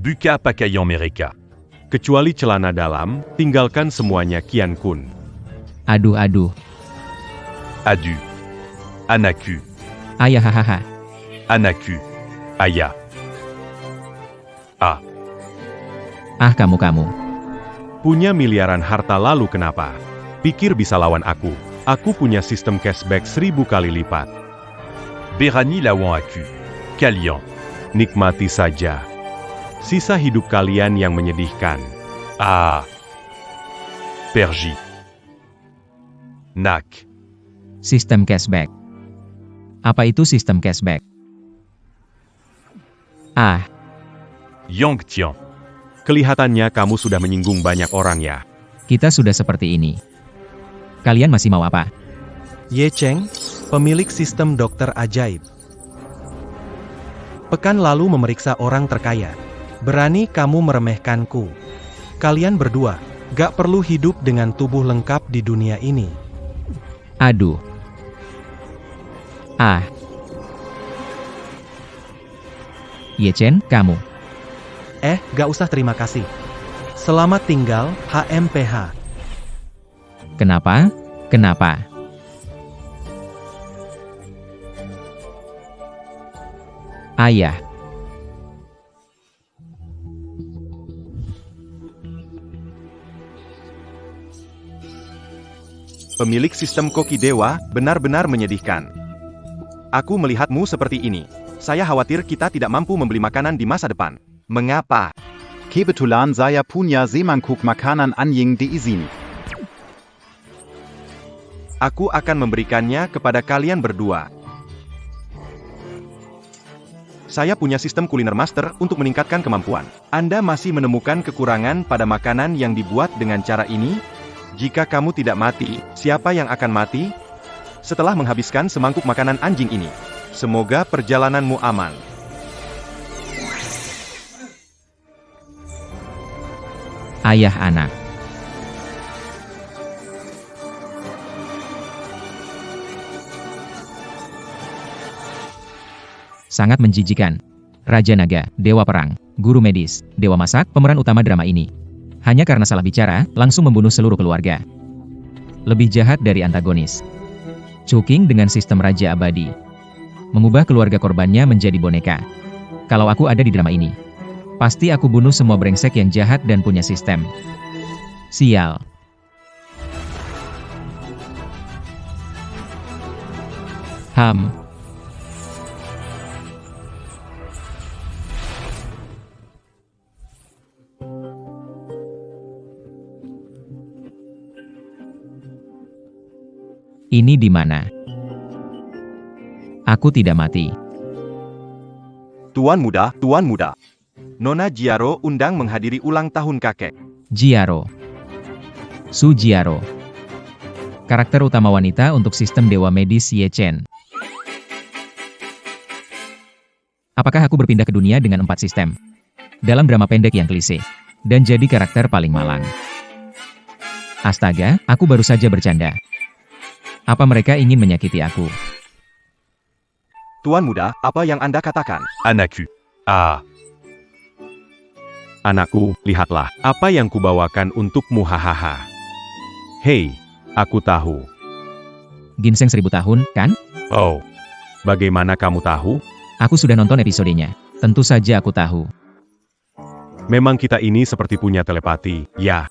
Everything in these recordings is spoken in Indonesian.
Buka pakaian mereka. Kecuali celana dalam, tinggalkan semuanya Qian Kun. Aduh aduh. Adu. Anaku. Ayah hahaha. Anaku. Ayah. Ah. Ah kamu. Punya miliaran harta lalu kenapa? Pikir bisa lawan aku. Aku punya sistem cashback 1000 kali lipat. Berani lawan aku. Kalian. Nikmati saja. Sisa hidup kalian yang menyedihkan. Ah. Pergi. Nak. Sistem cashback. Apa itu sistem cashback? Ah. Yongtian. Kelihatannya kamu sudah menyinggung banyak orang ya. Kita sudah seperti ini. Kalian masih mau apa? Ye Cheng, pemilik sistem dokter ajaib. Pekan lalu memeriksa orang terkaya. Berani kamu meremehkanku. Kalian berdua, gak perlu hidup dengan tubuh lengkap di dunia ini. Aduh. Ah. Ye Chen, kamu. Gak usah terima kasih. Selamat tinggal, HMPH. Kenapa? Kenapa? Ayah. Pemilik sistem koki dewa, benar-benar menyedihkan. Aku melihatmu seperti ini. Saya khawatir kita tidak mampu membeli makanan di masa depan. Mengapa? Kebetulan saya punya semangkuk makanan anjing di sini. Aku akan memberikannya kepada kalian berdua. Saya punya sistem kuliner master untuk meningkatkan kemampuan. Anda masih menemukan kekurangan pada makanan yang dibuat dengan cara ini? Jika kamu tidak mati, siapa yang akan mati? Setelah menghabiskan semangkuk makanan anjing ini. Semoga perjalananmu aman. Ayah anak. Sangat menjijikan. Raja Naga, Dewa Perang, Guru Medis, Dewa Masak, pemeran utama drama ini. Hanya karena salah bicara, langsung membunuh seluruh keluarga. Lebih jahat dari antagonis. Chuking dengan sistem Raja Abadi. Mengubah keluarga korbannya menjadi boneka. Kalau aku ada di drama ini, pasti aku bunuh semua brengsek yang jahat dan punya sistem. Sial. Ini di mana? Aku tidak mati. Tuan muda. Nona Jiaro undang menghadiri ulang tahun kakek. Jiaro. Su Jiaro. Karakter utama wanita untuk sistem Dewa Medis Ye Chen. Apakah aku berpindah ke dunia dengan 4 sistem? Dalam drama pendek yang klise. Dan jadi karakter paling malang. Astaga, aku baru saja bercanda. Apa mereka ingin menyakiti aku? Tuan muda, apa yang Anda katakan? Anaku. Ah. Anakku, lihatlah, apa yang kubawakan untukmu hahaha. Hei, aku tahu. Ginseng 1000 tahun, kan? Oh, bagaimana kamu tahu? Aku sudah nonton episodenya. Tentu saja aku tahu. Memang kita ini seperti punya telepati, ya.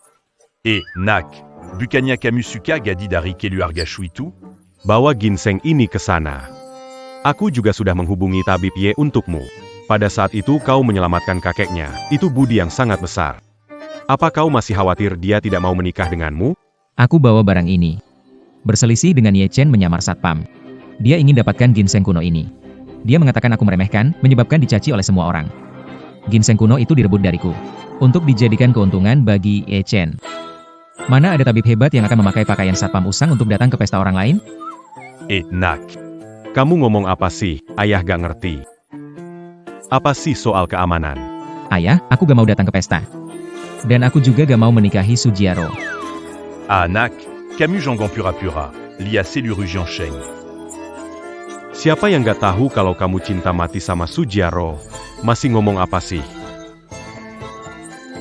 Nak. Bukannya kamu suka gadi dari keluarga itu? Bawa ginseng ini ke sana. Aku juga sudah menghubungi tabib Ye untukmu. Pada saat itu kau menyelamatkan kakeknya. Itu budi yang sangat besar. Apa kau masih khawatir dia tidak mau menikah denganmu? Aku bawa barang ini. Berselisih dengan Ye Chen menyamar satpam. Dia ingin dapatkan ginseng kuno ini. Dia mengatakan aku meremehkan, menyebabkan dicaci oleh semua orang. Ginseng kuno itu direbut dariku. Untuk dijadikan keuntungan bagi Ye Chen. Mana ada tabib hebat yang akan memakai pakaian satpam usang untuk datang ke pesta orang lain? Nak. Kamu ngomong apa sih? Ayah gak ngerti. Apa sih soal keamanan? Ayah, aku gak mau datang ke pesta. Dan aku juga gak mau menikahi Su Jiaro. Nak. Kamu jangan pura-pura. Lia Seluruh Sheng. Siapa yang gak tahu kalau kamu cinta mati sama Su Jiaro? Masih ngomong apa sih?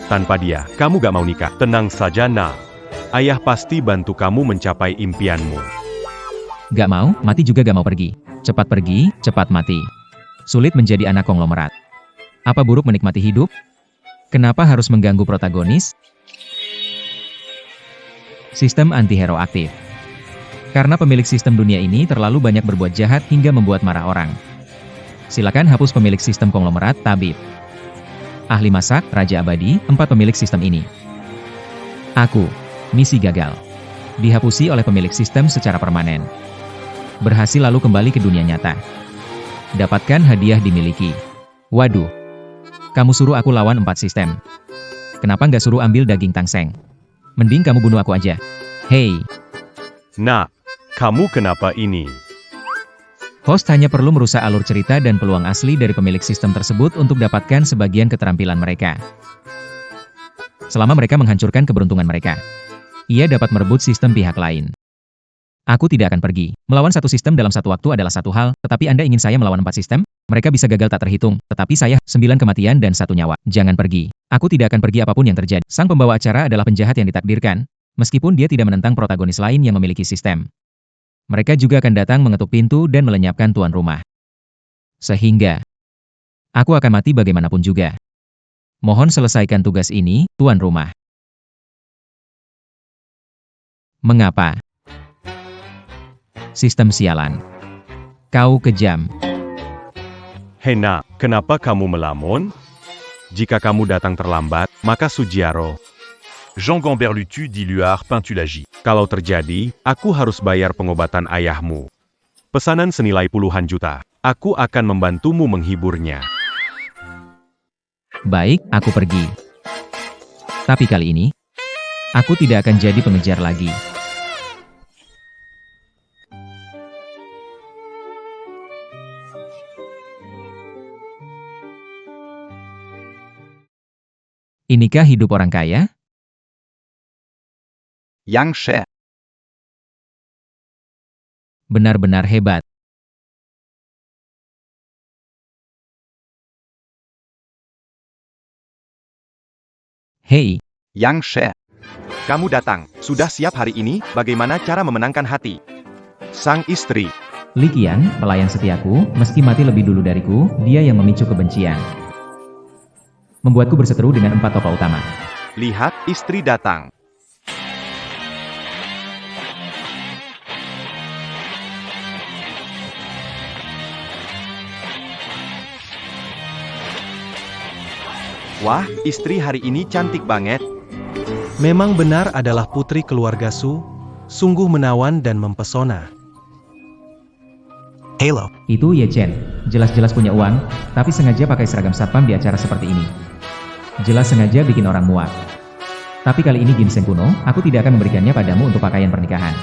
Tanpa dia, kamu gak mau nikah. Tenang saja, nak. Ayah pasti bantu kamu mencapai impianmu. Gak mau, mati juga gak mau pergi. Cepat pergi, cepat mati. Sulit menjadi anak konglomerat. Apa buruk menikmati hidup? Kenapa harus mengganggu protagonis? Sistem anti-hero aktif. Karena pemilik sistem dunia ini terlalu banyak berbuat jahat hingga membuat marah orang. Silakan hapus pemilik sistem konglomerat, tabib. Ahli masak, Raja Abadi, 4 pemilik sistem ini. Aku. Misi gagal. Dihapusi oleh pemilik sistem secara permanen. Berhasil lalu kembali ke dunia nyata. Dapatkan hadiah dimiliki. Waduh. Kamu suruh aku lawan 4 sistem. Kenapa nggak suruh ambil daging tangseng? Mending kamu bunuh aku aja. Hei. Nak, kamu kenapa ini? Host hanya perlu merusak alur cerita dan peluang asli dari pemilik sistem tersebut untuk dapatkan sebagian keterampilan mereka. Selama mereka menghancurkan keberuntungan mereka, ia dapat merebut sistem pihak lain. Aku tidak akan pergi. Melawan satu sistem dalam satu waktu adalah satu hal, tetapi Anda ingin saya melawan 4 sistem? Mereka bisa gagal tak terhitung, tetapi saya, 9 kematian dan 1 nyawa. Jangan pergi. Aku tidak akan pergi apapun yang terjadi. Sang pembawa acara adalah penjahat yang ditakdirkan, meskipun dia tidak menentang protagonis lain yang memiliki sistem. Mereka juga akan datang mengetuk pintu dan melenyapkan tuan rumah. Sehingga, aku akan mati bagaimanapun juga. Mohon selesaikan tugas ini, tuan rumah. Mengapa? Sistem sialan. Kau kejam. Hei nak, kenapa kamu melamun? Jika kamu datang terlambat, maka Sugiaro. Jean Gamberlutu diluar Pintulagi. Kalau terjadi, aku harus bayar pengobatan ayahmu. Pesanan senilai puluhan juta. Aku akan membantumu menghiburnya. Baik, aku pergi. Tapi kali ini, aku tidak akan jadi pengejar lagi. Inikah hidup orang kaya? Yang She. Benar-benar hebat. Hei, Yang She. Kamu datang. Sudah siap hari ini? Bagaimana cara memenangkan hati sang istri? Li Qian, pelayan setiaku, meski mati lebih dulu dariku, dia yang memicu kebencian. Membuatku berseteru dengan 4 tokoh utama. Lihat, istri datang. Wah, istri hari ini cantik banget. Memang benar adalah putri keluarga Su, sungguh menawan dan mempesona. Halo. Itu Ye Chen, jelas-jelas punya uang, tapi sengaja pakai seragam satpam di acara seperti ini. Jelas sengaja bikin orang muak. Tapi kali ini ginseng kuno, aku tidak akan memberikannya padamu untuk pakaian pernikahan.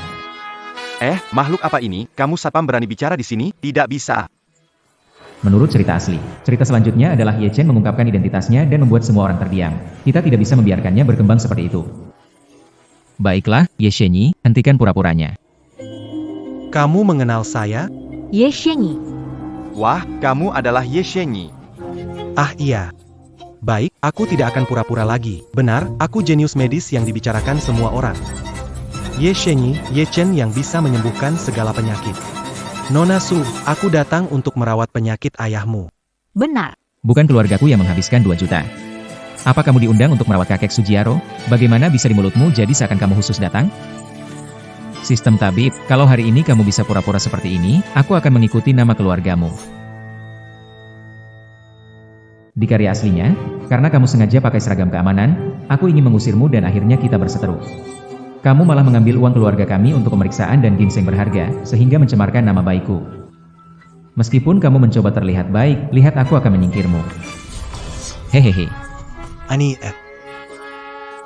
Makhluk apa ini? Kamu satpam berani bicara di sini? Tidak bisa. Menurut cerita asli, cerita selanjutnya adalah Ye Chen mengungkapkan identitasnya dan membuat semua orang terdiam. Kita tidak bisa membiarkannya berkembang seperti itu. Baiklah, Ye Shenyi, hentikan pura-puranya. Kamu mengenal saya? Ye Shenyi. Wah, kamu adalah Ye Shenyi. Ah iya. Baik, aku tidak akan pura-pura lagi. Benar, aku jenius medis yang dibicarakan semua orang. Ye Shenyi, Ye Chen yang bisa menyembuhkan segala penyakit. Nona Su, aku datang untuk merawat penyakit ayahmu. Benar. Bukan keluargaku yang menghabiskan 2 juta. Apa kamu diundang untuk merawat kakek Sugiaro? Bagaimana bisa di mulutmu jadi seakan kamu khusus datang? Sistem tabib, kalau hari ini kamu bisa pura-pura seperti ini, aku akan mengikuti nama keluargamu. Di karya aslinya, karena kamu sengaja pakai seragam keamanan, aku ingin mengusirmu dan akhirnya kita berseteru. Kamu malah mengambil uang keluarga kami untuk pemeriksaan dan ginseng berharga, sehingga mencemarkan nama baikku. Meskipun kamu mencoba terlihat baik, lihat aku akan menyingkirmu. Hehehe.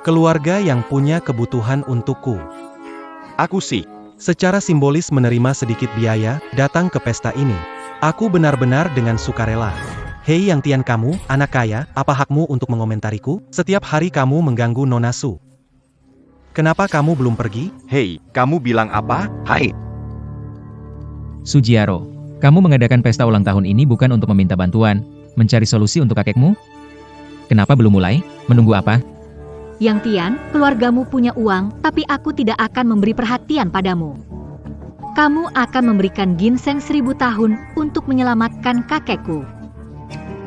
Keluarga yang punya kebutuhan untukku. Aku sih. Secara simbolis menerima sedikit biaya, datang ke pesta ini. Aku benar-benar dengan sukarela. Hei yang Tian kamu, anak kaya, apa hakmu untuk mengomentariku? Setiap hari kamu mengganggu Nona Su. Kenapa kamu belum pergi? Hei, kamu bilang apa? Hai. Sugiaro, kamu mengadakan pesta ulang tahun ini bukan untuk meminta bantuan, mencari solusi untuk kakekmu? Kenapa belum mulai? Menunggu apa? Yang Tian, keluargamu punya uang, tapi aku tidak akan memberi perhatian padamu. Kamu akan memberikan ginseng 1000 tahun untuk menyelamatkan kakekku.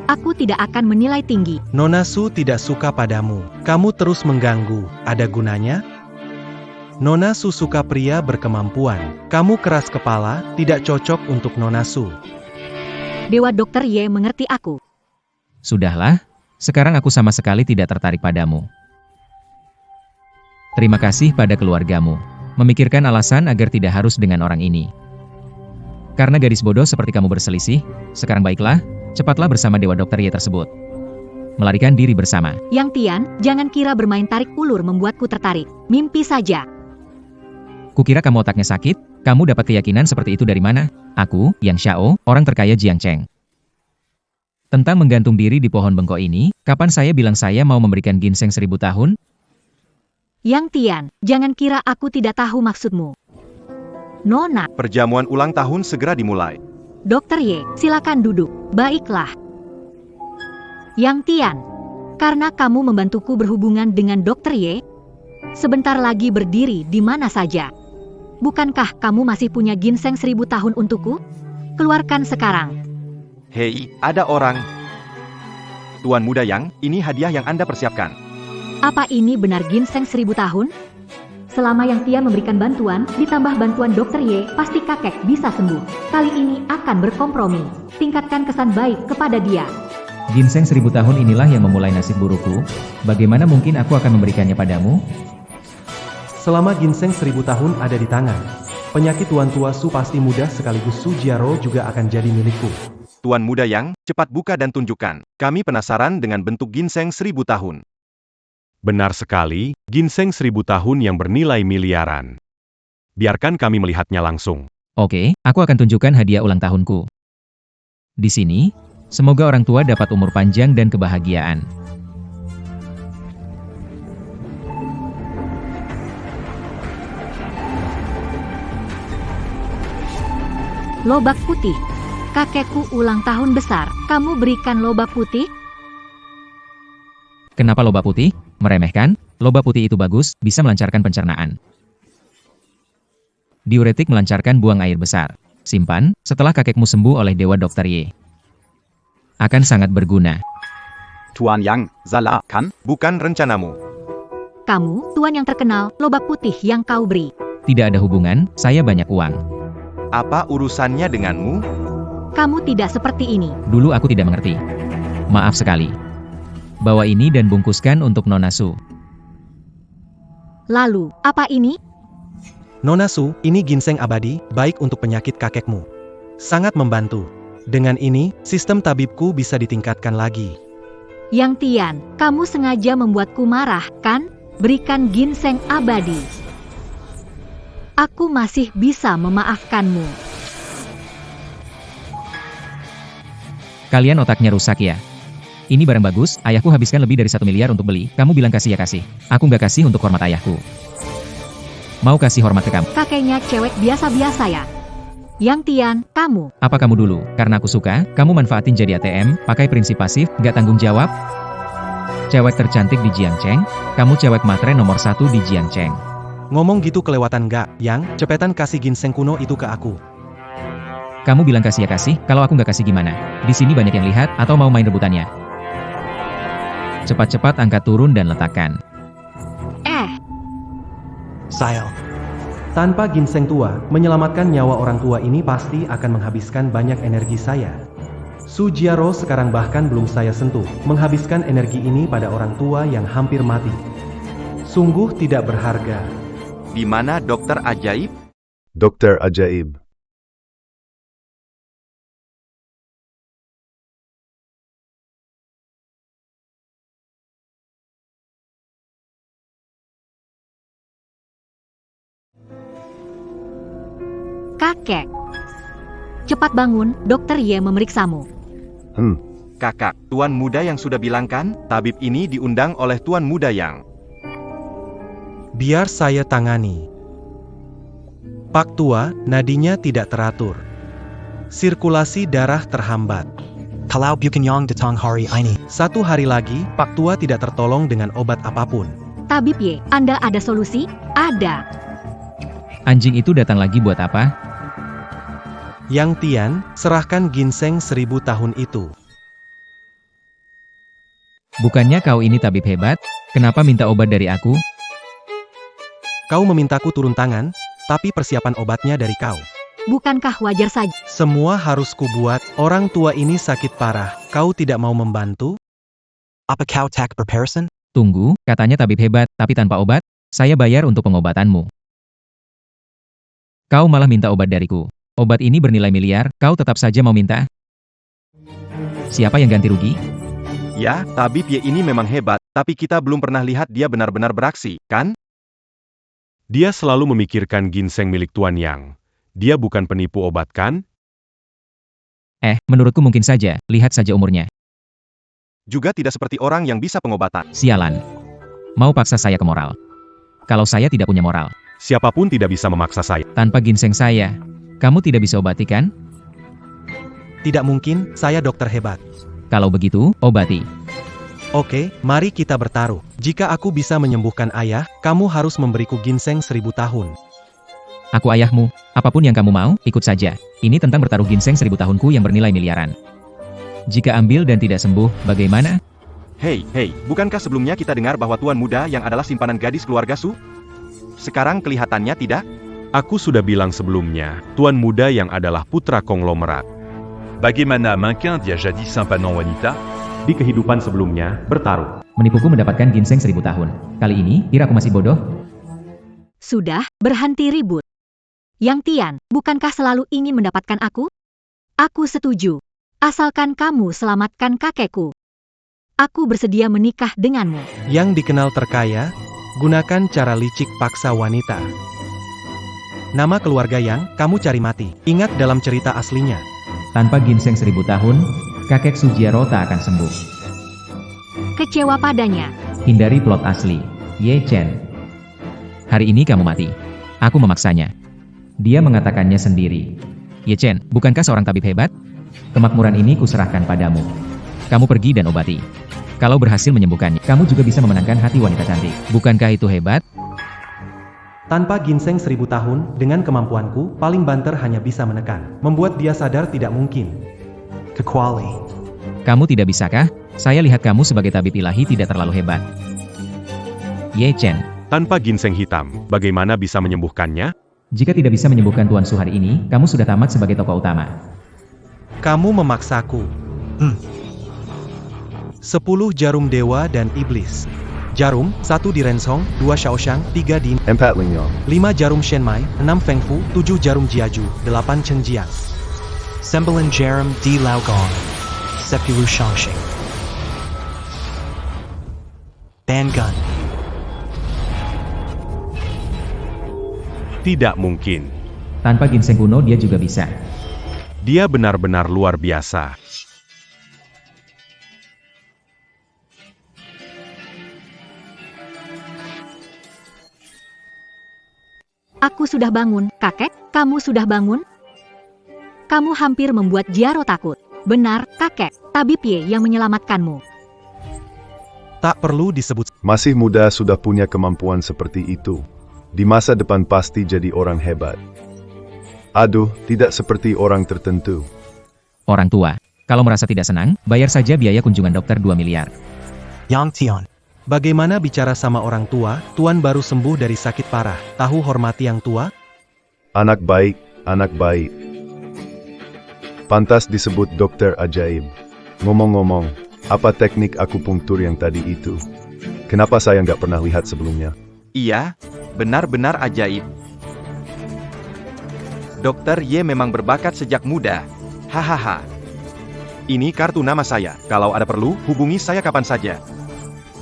Aku tidak akan menilai tinggi. Nona Su tidak suka padamu. Kamu terus mengganggu. Ada gunanya? Nona Su suka pria berkemampuan. Kamu keras kepala, tidak cocok untuk Nona Su. Dewa Dokter Ye mengerti aku. Sudahlah, sekarang aku sama sekali tidak tertarik padamu. Terima kasih pada keluargamu. Memikirkan alasan agar tidak harus dengan orang ini. Karena gadis bodoh seperti kamu berselisih, sekarang baiklah, cepatlah bersama Dewa Dokter Ye tersebut. Melarikan diri bersama. Yang Tian, jangan kira bermain tarik ulur membuatku tertarik. Mimpi saja. Kukira kamu otaknya sakit, kamu dapat keyakinan seperti itu dari mana? Aku, Yang Xiao, orang terkaya Jiangcheng. Tentang menggantung diri di pohon bengkok ini, kapan saya bilang saya mau memberikan ginseng 1000 tahun? Yang Tian, jangan kira aku tidak tahu maksudmu. Nona, Perjamuan ulang tahun segera dimulai. Dokter Ye, silakan duduk. Baiklah. Yang Tian, karena kamu membantuku berhubungan dengan Dokter Ye, sebentar lagi berdiri di mana saja. Bukankah kamu masih punya ginseng 1000 tahun untukku? Keluarkan sekarang. Hei, ada orang. Tuan Muda Yang, ini hadiah yang Anda persiapkan. Apa ini benar ginseng 1000 tahun? Selama Yang Tian memberikan bantuan, ditambah bantuan Dokter Ye, pasti kakek bisa sembuh. Kali ini akan berkompromi. Tingkatkan kesan baik kepada dia. Ginseng 1000 tahun inilah yang memulai nasib burukku. Bagaimana mungkin aku akan memberikannya padamu? Selama ginseng 1000 tahun ada di tangan, penyakit Tuan Tua Su pasti mudah sekaligus Su Jiaro juga akan jadi milikku. Tuan Muda Yang, cepat buka dan tunjukkan. Kami penasaran dengan bentuk ginseng 1000 tahun. Benar sekali, ginseng 1000 tahun yang bernilai miliaran. Biarkan kami melihatnya langsung. Oke, aku akan tunjukkan hadiah ulang tahunku. Di sini, semoga orang tua dapat umur panjang dan kebahagiaan. Lobak putih. Kakekku ulang tahun besar. Kamu berikan lobak putih? Kenapa lobak putih? Meremehkan, lobak putih itu bagus, bisa melancarkan pencernaan. Diuretik melancarkan buang air besar. Simpan, setelah kakekmu sembuh oleh Dewa Dokter Ye. Akan sangat berguna. Tuan Yang, salah, kan? Bukan rencanamu. Kamu, tuan yang terkenal, lobak putih yang kau beri. Tidak ada hubungan, saya banyak uang. Apa urusannya denganmu? Kamu tidak seperti ini. Dulu aku tidak mengerti. Maaf sekali. Bawa ini dan bungkuskan untuk Nona Su. Lalu, apa ini? Nona Su, ini ginseng abadi, baik untuk penyakit kakekmu. Sangat membantu. Dengan ini, sistem tabibku bisa ditingkatkan lagi. Yang Tian, kamu sengaja membuatku marah, kan? Berikan ginseng abadi. Aku masih bisa memaafkanmu. Kalian otaknya rusak ya? Ini barang bagus, ayahku habiskan lebih dari 1 miliar untuk beli. Kamu bilang kasih ya kasih. Aku nggak kasih untuk hormat ayahku. Mau kasih hormat ke kamu. Kakeknya cewek biasa-biasa ya? Yang Tian, kamu. Apa kamu dulu? Karena aku suka, kamu manfaatin jadi ATM, pakai prinsip pasif, nggak tanggung jawab. Cewek tercantik di Jiangcheng, kamu cewek matre nomor 1 di Jiangcheng. Ngomong gitu kelewatan nggak, Yang? Cepetan kasih ginseng kuno itu ke aku. Kamu bilang kasih ya kasih, kalau aku nggak kasih gimana? Di sini banyak yang lihat, atau mau main rebutannya? Cepat-cepat angkat turun dan letakkan. Sail. Tanpa ginseng tua, menyelamatkan nyawa orang tua ini pasti akan menghabiskan banyak energi saya. Su Jiaro sekarang bahkan belum saya sentuh, menghabiskan energi ini pada orang tua yang hampir mati. Sungguh tidak berharga. Di mana dokter ajaib? Dokter Ajaib. Kakek. Cepat bangun, Dokter Ye memeriksamu. Kakak, Tuan Muda yang sudah bilang kan, tabib ini diundang oleh Tuan Muda Yang. Biar saya tangani. Pak Tua, nadinya tidak teratur. Sirkulasi darah terhambat. Kalau Bukenyong datang hari ini. 1 hari lagi, Pak Tua tidak tertolong dengan obat apapun. Tabib Ye, Anda ada solusi? Ada. Anjing itu datang lagi buat apa? Yang Tian, serahkan ginseng 1000 tahun itu. Bukannya kau ini tabib hebat? Kenapa minta obat dari aku? Kau memintaku turun tangan, tapi persiapan obatnya dari kau. Bukankah wajar saja? Semua harus kubuat, orang tua ini sakit parah, kau tidak mau membantu? Apa kau tak berpersen? Tunggu, katanya tabib hebat, tapi tanpa obat, saya bayar untuk pengobatanmu. Kau malah minta obat dariku. Obat ini bernilai miliar, kau tetap saja mau minta? Siapa yang ganti rugi? Ya, tabib Ye ini memang hebat, tapi kita belum pernah lihat dia benar-benar beraksi, kan? Dia selalu memikirkan ginseng milik Tuan Yang. Dia bukan penipu obat kan? Menurutku mungkin saja, lihat saja umurnya. Juga tidak seperti orang yang bisa pengobatan. Sialan. Mau paksa saya ke moral. Kalau saya tidak punya moral, Siapapun tidak bisa memaksa saya. tanpa ginseng saya, kamu tidak bisa obati kan? Tidak mungkin, saya dokter hebat. Kalau begitu, obati. Oke, mari kita bertaruh. Jika aku bisa menyembuhkan ayah, kamu harus memberiku ginseng 1000 tahun. Aku ayahmu, apapun yang kamu mau, ikut saja. Ini tentang bertaruh ginseng 1000 tahunku yang bernilai miliaran. Jika ambil dan tidak sembuh, bagaimana? Hei, bukankah sebelumnya kita dengar bahwa Tuan Muda yang adalah simpanan gadis keluarga Su? Sekarang kelihatannya tidak? Aku sudah bilang sebelumnya, Tuan Muda yang adalah putra konglomerat. Bagaimana mungkin dia jadi simpanan wanita? Di kehidupan sebelumnya, bertaruh. Menipuku mendapatkan ginseng 1000 tahun. Kali ini, kira aku masih bodoh? Sudah, berhenti ribut. Yang Tian, bukankah selalu ingin mendapatkan aku? Aku setuju. Asalkan kamu selamatkan kakekku. Aku bersedia menikah denganmu. Yang dikenal terkaya, gunakan cara licik paksa wanita. Nama keluarga Yang, kamu cari mati. Ingat dalam cerita aslinya. Tanpa ginseng 1000 tahun, kakek Sujiaro tak akan sembuh. Kecewa padanya. Hindari plot asli. Ye Chen. Hari ini kamu mati. Aku memaksanya. Dia mengatakannya sendiri. Ye Chen, bukankah seorang tabib hebat? Kemakmuran ini kuserahkan padamu. Kamu pergi dan obati. Kalau berhasil menyembuhkannya, kamu juga bisa memenangkan hati wanita cantik. Bukankah itu hebat? Tanpa ginseng 1000 tahun, dengan kemampuanku, paling banter hanya bisa menekan. Membuat dia sadar tidak mungkin. Kecuali. Kamu tidak bisakah? Saya lihat kamu sebagai tabib ilahi tidak terlalu hebat. Ye Chen, Tanpa ginseng hitam, bagaimana bisa menyembuhkannya? jika tidak bisa menyembuhkan Tuan Su hari ini, kamu sudah tamat sebagai tokoh utama. Kamu memaksaku. 10 jarum dewa dan iblis. Jarum, 1 di Rensong, 2 Shaoshang, 3 di 4 Lingyong. 5 jarum Shenmai, 6 Fengfu, 7 jarum Jiaju, 8 Chenjiang. Sembilan jarum di Laogong. 10 Shangxing. Bandgun. Tidak mungkin. Tanpa ginseng kuno dia juga bisa. Dia benar-benar luar biasa. Aku sudah bangun, kakek. Kamu sudah bangun? Kamu hampir membuat Jiaro takut. Benar, kakek. Tabib Ye yang menyelamatkanmu. Tak perlu disebut. Masih muda sudah punya kemampuan seperti itu. Di masa depan pasti jadi orang hebat. Aduh, tidak seperti orang tertentu. Orang tua, kalau merasa tidak senang, bayar saja biaya kunjungan dokter 2 miliar. Yang Tian. Bagaimana bicara sama orang tua, Tuan baru sembuh dari sakit parah. Tahu hormati yang tua? Anak baik, anak baik. Pantas disebut dokter ajaib. Ngomong-ngomong, apa teknik akupunktur yang tadi itu? Kenapa saya nggak pernah lihat sebelumnya? Iya, benar-benar ajaib. Dokter Ye memang berbakat sejak muda. Hahaha. Ini kartu nama saya. Kalau ada perlu, hubungi saya kapan saja.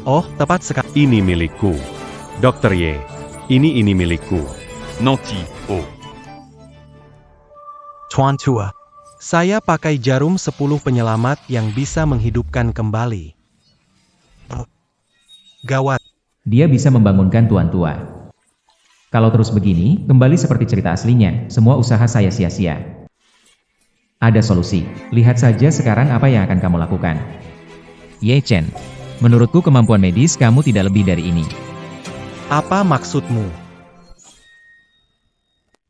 Oh, tepat sekali. Ini milikku. Dokter Ye. Ini milikku. Nanti, oh. Tuan Tua. Saya pakai jarum 10 penyelamat yang bisa menghidupkan kembali. Gawat. Dia bisa membangunkan Tuan tua. Kalau terus begini, kembali seperti cerita aslinya, semua usaha saya sia-sia. Ada solusi. Lihat saja sekarang apa yang akan kamu lakukan. Ye Chen, menurutku kemampuan medis kamu tidak lebih dari ini. Apa maksudmu?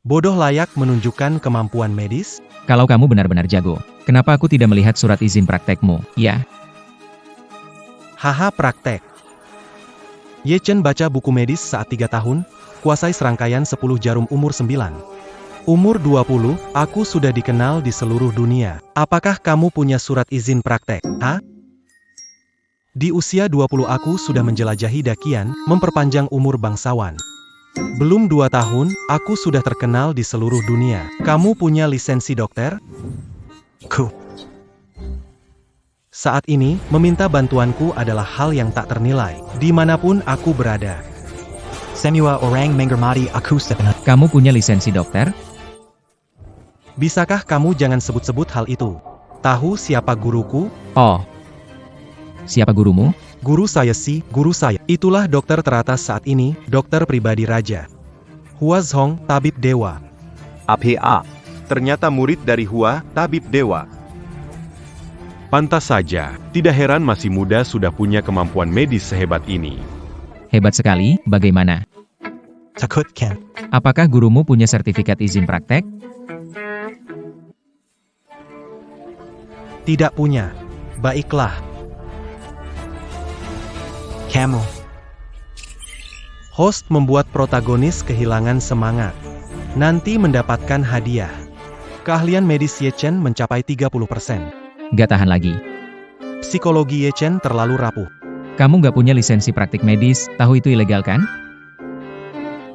Bodoh layak menunjukkan kemampuan medis? Kalau kamu benar-benar jago, kenapa aku tidak melihat surat izin praktekmu, ya? Haha, praktek. Ye Chen baca buku medis saat 3 tahun, kuasai serangkaian 10 jarum umur 9. Umur 20, aku sudah dikenal di seluruh dunia. Apakah kamu punya surat izin praktek, ha? Di usia 20 aku sudah menjelajahi dakian, memperpanjang umur bangsawan. Belum 2 tahun, aku sudah terkenal di seluruh dunia. Kamu punya lisensi dokter? Ku. Saat ini, meminta bantuanku adalah hal yang tak ternilai, dimanapun aku berada. Semua orang menghormati aku sepenuhnya. Kamu punya lisensi dokter? Bisakah kamu jangan sebut-sebut hal itu? Tahu siapa guruku? Oh. Siapa gurumu? Guru saya sih, guru saya. Itulah dokter teratas saat ini, dokter pribadi raja. Hua Zhong, tabib dewa. APA. Ternyata murid dari Hua, tabib dewa. Pantas saja, tidak heran masih muda sudah punya kemampuan medis sehebat ini. Hebat sekali, bagaimana? Takut Ken. Apakah gurumu punya sertifikat izin praktek? Tidak punya. Baiklah. Kamu. Host membuat protagonis kehilangan semangat. Nanti mendapatkan hadiah. Keahlian medis Ye Chen mencapai 30%. Gak tahan lagi. Psikologi Ye Chen terlalu rapuh. Kamu gak punya lisensi praktik medis, tahu itu ilegal kan?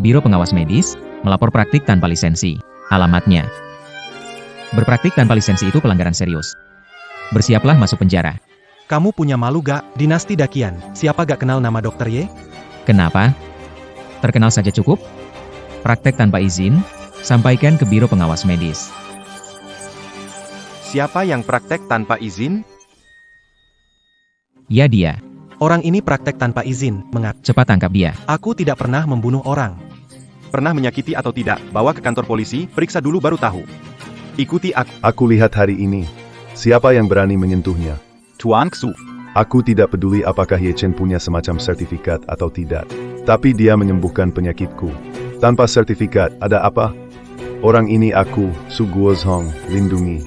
Biro Pengawas Medis, melapor praktik tanpa lisensi. Alamatnya. Berpraktik tanpa lisensi itu pelanggaran serius. Bersiaplah masuk penjara. Kamu punya malu gak? Dinasti Dakian, siapa gak kenal nama Dokter Ye? Kenapa? Terkenal saja cukup? Praktek tanpa izin, sampaikan ke Biro Pengawas Medis. Siapa yang praktek tanpa izin? Ya dia. Orang ini praktek tanpa izin, Cepat tangkap dia. Aku tidak pernah membunuh orang. Pernah menyakiti atau tidak? Bawa ke kantor polisi, periksa dulu baru tahu. Ikuti aku. Aku lihat hari ini. Siapa yang berani menyentuhnya? Tuan Xu. Aku tidak peduli apakah Ye Chen punya semacam sertifikat atau tidak. Tapi dia menyembuhkan penyakitku. Tanpa sertifikat, ada apa? Orang ini aku, Su Guozhong, lindungi.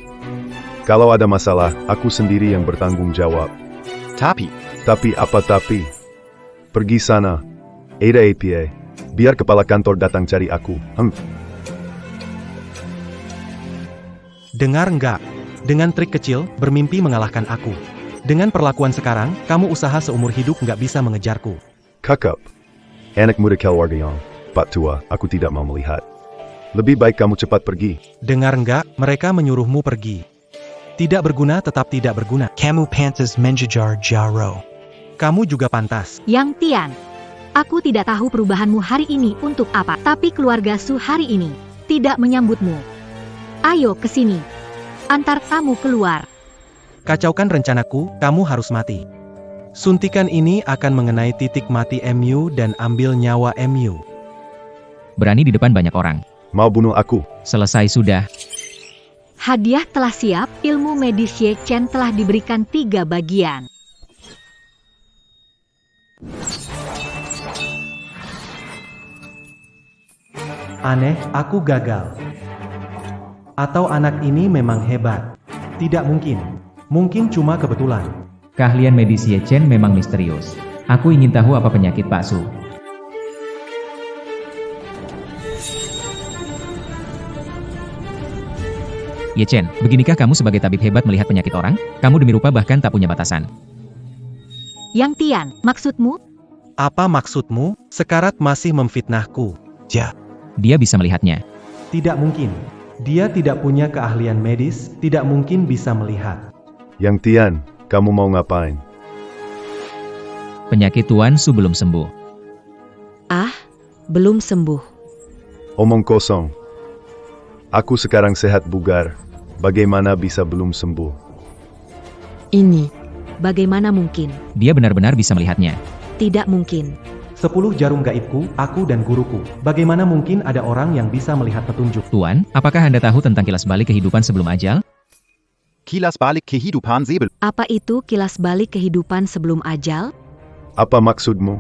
Kalau ada masalah, aku sendiri yang bertanggung jawab. Tapi. Tapi apa tapi? Pergi sana. Ada APA. Biar kepala kantor datang cari aku. Dengar nggak? Dengan trik kecil, bermimpi mengalahkan aku. Dengan perlakuan sekarang, kamu usaha seumur hidup nggak bisa mengejarku. Kakap. Anak muda keluarga yang Pak Tua, aku tidak mau melihat. Lebih baik kamu cepat pergi. Dengar nggak? Mereka menyuruhmu pergi. Tidak berguna tetap tidak berguna. Kamu pantas menjajar jaro. Kamu juga pantas. Yang Tian, aku tidak tahu perubahanmu hari ini untuk apa, tapi keluarga Su hari ini tidak menyambutmu. Ayo ke sini. Antar kamu keluar. Kacaukan rencanaku, kamu harus mati. Suntikan ini akan mengenai titik mati MU dan ambil nyawa MU. Berani di depan banyak orang. Mau bunuh aku? Selesai sudah. Hadiah telah siap, ilmu medis Ye Chen telah diberikan 3 bagian. Aneh, aku gagal. Atau anak ini memang hebat. Tidak mungkin. Mungkin cuma kebetulan. Keahlian medis Ye Chen memang misterius. Aku ingin tahu apa penyakit Pak Su. Ye Chen, beginikah kamu sebagai tabib hebat melihat penyakit orang? Kamu demi rupa bahkan tak punya batasan. Yang Tian, maksudmu? Apa maksudmu? Sekarat masih memfitnahku. Ya. Dia bisa melihatnya. Tidak mungkin. Dia tidak punya keahlian medis, tidak mungkin bisa melihat. Yang Tian, kamu mau ngapain? Penyakit Tuan Su belum sembuh. Ah, belum sembuh. Omong kosong. Aku sekarang sehat bugar. Bagaimana bisa belum sembuh? Ini, bagaimana mungkin? Dia benar-benar bisa melihatnya. Tidak mungkin. 10 jarum gaibku, aku dan guruku. Bagaimana mungkin ada orang yang bisa melihat petunjuk? Tuan, apakah Anda tahu tentang kilas balik kehidupan sebelum ajal? Kilas balik kehidupan sebelum. Apa itu kilas balik kehidupan sebelum ajal? Apa maksudmu?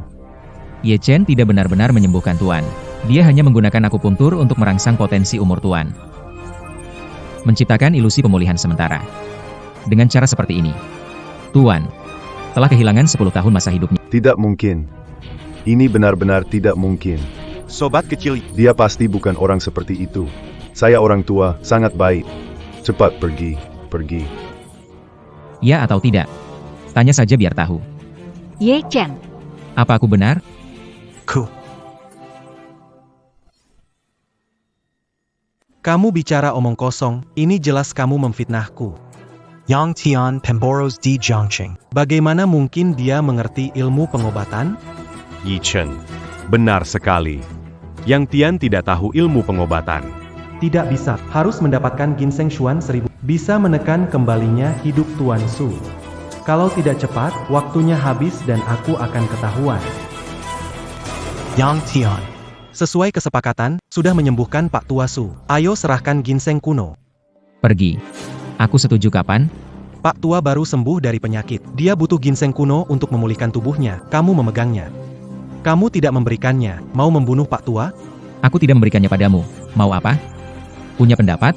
Ye Chen tidak benar-benar menyembuhkan Tuan. Dia hanya menggunakan akupunktur untuk merangsang potensi umur Tuan. Menciptakan ilusi pemulihan sementara. Dengan cara seperti ini, Tuan telah kehilangan 10 tahun masa hidupnya. Tidak mungkin. Ini benar-benar tidak mungkin. Sobat kecil, Dia pasti bukan orang seperti itu. Saya orang tua, sangat baik. Cepat pergi, pergi. Ya atau tidak? Tanya saja biar tahu. Ye Chen, Apa aku benar? Ku. Kamu bicara omong kosong, ini jelas kamu memfitnahku. Yang Tian Pemboros di Jiangqing. Bagaimana mungkin dia mengerti ilmu pengobatan? Yi Chen. Benar sekali. Yang Tian tidak tahu ilmu pengobatan. Tidak bisa, harus mendapatkan ginseng Xuan 1000. Bisa menekan kembalinya hidup Tuan Su. Kalau tidak cepat, waktunya habis dan aku akan ketahuan. Yang Tian. Sesuai kesepakatan, sudah menyembuhkan Pak Tua Su. Ayo serahkan ginseng kuno. Pergi. Aku setuju kapan? Pak Tua baru sembuh dari penyakit. Dia butuh ginseng kuno untuk memulihkan tubuhnya. Kamu memegangnya. Kamu tidak memberikannya. Mau membunuh Pak Tua? Aku tidak memberikannya padamu. Mau apa? Punya pendapat?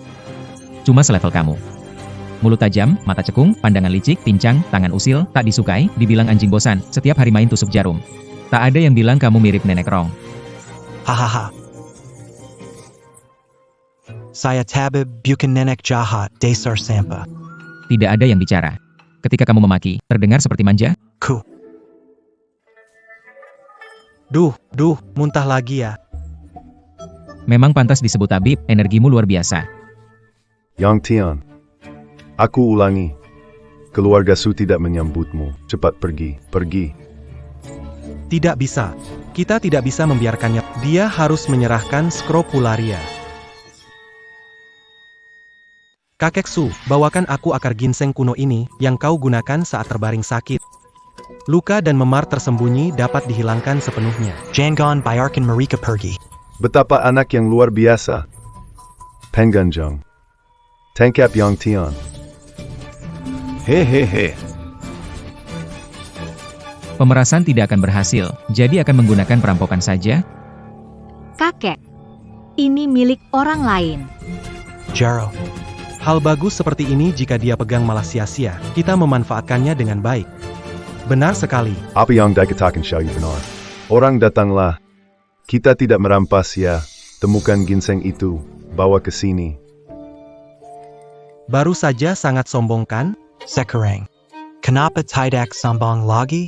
Cuma selevel kamu. Mulut tajam, mata cekung, pandangan licik, pincang, tangan usil, tak disukai, dibilang anjing bosan, setiap hari main tusuk jarum. Tak ada yang bilang kamu mirip nenek Rong. Hahaha. Saya tabib bukan nenek jahat dasar sampah. Tidak ada yang bicara. Ketika kamu memaki, terdengar seperti manja? Ku. Duh, muntah lagi ya. Memang pantas disebut tabib, energimu luar biasa. Yang Tian. Aku ulangi. Keluarga Su tidak menyambutmu. Cepat pergi, pergi. Tidak bisa. Kita tidak bisa membiarkannya. Dia harus menyerahkan skrupularia. Kakek Su, bawakan aku akar ginseng kuno ini, yang kau gunakan saat terbaring sakit. Luka dan memar tersembunyi dapat dihilangkan sepenuhnya. Jangan biarkan mereka pergi. Betapa anak yang luar biasa. Pengganjang. Tangkap Yang Tian. Hehehe. Pemerasan tidak akan berhasil, jadi akan menggunakan perampokan saja? kakek. Ini milik orang lain. Jaro. Hal bagus seperti ini jika dia pegang malah sia-sia. Kita memanfaatkannya dengan baik. Benar sekali. Apa yang dikatakan Xiao Yu benar. Orang datanglah. Kita tidak merampas ya. Temukan ginseng itu. Bawa ke sini. Baru saja sangat sombong kan? Sekarang. Kenapa tidak sambang lagi?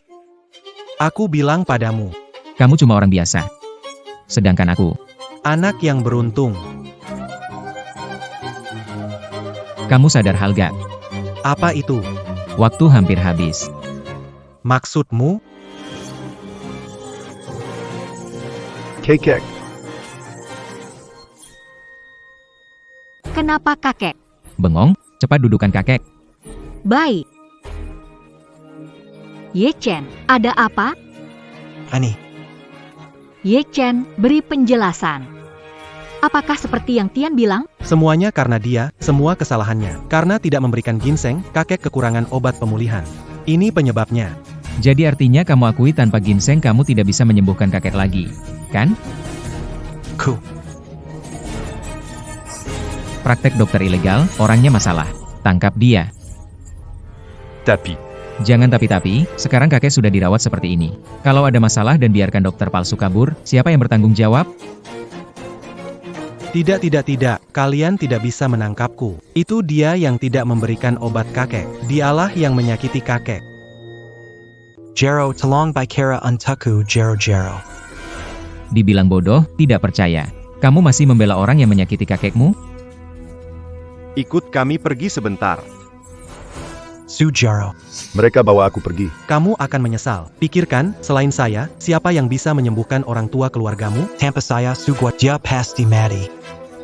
Aku bilang padamu. Kamu cuma orang biasa. Sedangkan aku, Anak yang beruntung. kamu sadar hal gak? Apa itu? Waktu hampir habis. Maksudmu? Kekek. Kenapa kakek? Bengong, cepat dudukan kakek. Baik. Ye Chen, ada apa? Ani. Ye Chen, beri penjelasan. Apakah seperti yang Tian bilang? Semuanya karena dia, semua kesalahannya. Karena tidak memberikan ginseng, kakek kekurangan obat pemulihan. Ini penyebabnya. Jadi artinya kamu akui tanpa ginseng kamu tidak bisa menyembuhkan kakek lagi, kan? Ku. Praktek dokter ilegal, orangnya masalah. Tangkap dia. Tapi, Jangan tapi-tapi, sekarang kakek sudah dirawat seperti ini. Kalau ada masalah dan biarkan dokter palsu kabur, siapa yang bertanggung jawab? Tidak, kalian tidak bisa menangkapku. Itu dia yang tidak memberikan obat kakek. Dialah yang menyakiti kakek. Jaro tolong bicara untukku Jaro. Dibilang bodoh, tidak percaya. Kamu masih membela orang yang menyakiti kakekmu? Ikut kami pergi sebentar. Su Jaro. Mereka bawa aku pergi. Kamu akan menyesal. Pikirkan, selain saya, siapa yang bisa menyembuhkan orang tua keluargamu? Tanpa saya sugwa dia pasti mati.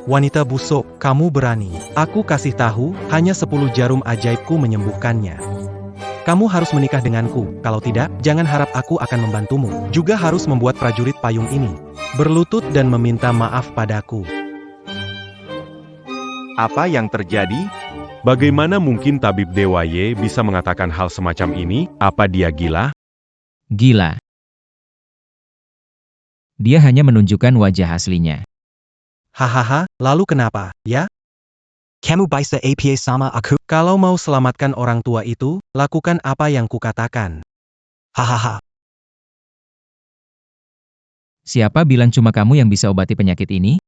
Wanita busuk, kamu berani. Aku kasih tahu, hanya 10 jarum ajaibku menyembuhkannya. Kamu harus menikah denganku, kalau tidak, jangan harap aku akan membantumu. Juga harus membuat prajurit payung ini berlutut dan meminta maaf padaku. Apa yang terjadi? Bagaimana mungkin tabib Dewa Ye bisa mengatakan hal semacam ini? Apa dia gila? Gila. Dia hanya menunjukkan wajah aslinya. Hahaha, lalu kenapa, ya? Kamu bisa apa sama aku? Kalau mau selamatkan orang tua itu, lakukan apa yang kukatakan. Hahaha. Siapa bilang cuma kamu yang bisa obati penyakit ini?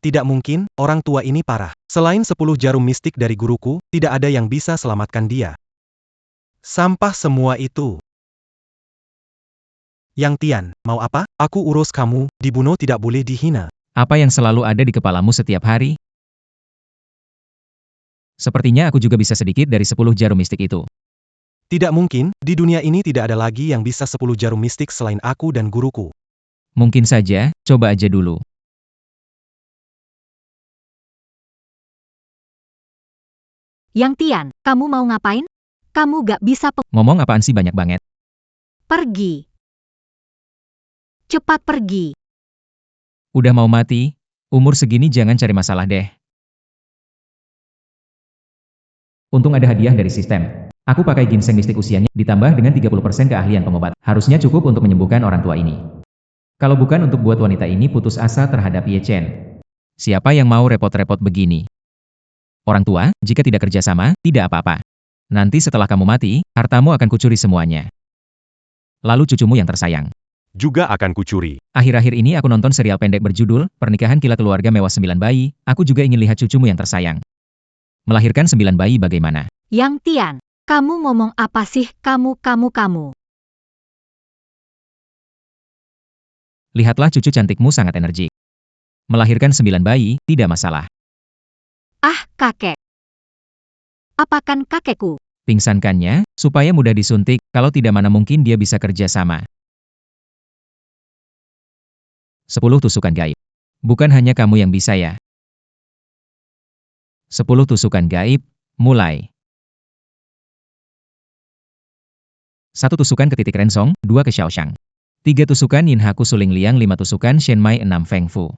Tidak mungkin, orang tua ini parah. Selain 10 jarum mistik dari guruku, tidak ada yang bisa selamatkan dia. Sampah semua itu. Yang Tian, mau apa? Aku urus kamu, dibunuh tidak boleh dihina. Apa yang selalu ada di kepalamu setiap hari? Sepertinya aku juga bisa sedikit dari 10 jarum mistik itu. Tidak mungkin, di dunia ini tidak ada lagi yang bisa 10 jarum mistik selain aku dan guruku. Mungkin saja, coba aja dulu. Yang Tian, kamu mau ngapain? Kamu gak bisa Ngomong apaan sih banyak banget? pergi. Cepat pergi. Udah mau mati? Umur segini jangan cari masalah deh. Untung ada hadiah dari sistem. Aku pakai ginseng mistik usianya, ditambah dengan 30% keahlian pengobat. Harusnya cukup untuk menyembuhkan orang tua ini. Kalau bukan untuk buat wanita ini putus asa terhadap Ye Chen. Siapa yang mau repot-repot begini? Orang tua, jika tidak kerjasama, tidak apa-apa. Nanti setelah kamu mati, hartamu akan kucuri semuanya. Lalu cucumu yang tersayang. Juga akan kucuri. Akhir-akhir ini aku nonton serial pendek berjudul, Pernikahan Gila Keluarga Mewah 9 Bayi, aku juga ingin lihat cucumu yang tersayang. Melahirkan 9 bayi bagaimana? Yang Tian, kamu ngomong apa sih kamu? Lihatlah cucu cantikmu sangat energik. Melahirkan 9 bayi, tidak masalah. Ah, kakek. Apakan kakekku? Pingsankannya, supaya mudah disuntik, kalau tidak mana mungkin dia bisa kerja sama. 10 tusukan gaib. Bukan hanya kamu yang bisa ya. 10 tusukan gaib, mulai. 1 tusukan ke titik Rensong, 2 ke Xiaoshang. 3 tusukan Yin Haku Suling Liang, 5 tusukan Shen Mai, 6 Feng Fu.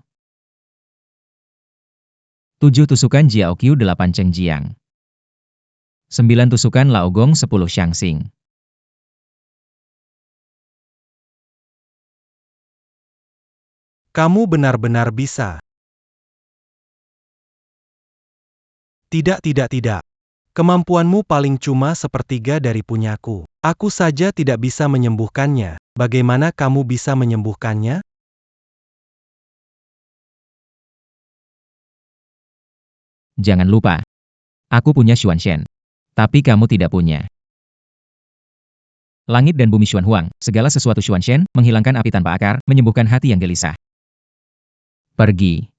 7 tusukan Jiao Qiu, 8 Cheng Jiang. 9 tusukan Lao Gong, 10 Xiang Xing. Kamu benar-benar bisa. Tidak. Kemampuanmu paling cuma sepertiga dari punyaku. Aku saja tidak bisa menyembuhkannya. Bagaimana kamu bisa menyembuhkannya? Jangan lupa. Aku punya Xuanshen. Tapi kamu tidak punya. Langit dan bumi Xuanhuang, segala sesuatu Xuanshen, menghilangkan api tanpa akar, menyembuhkan hati yang gelisah. Pergi.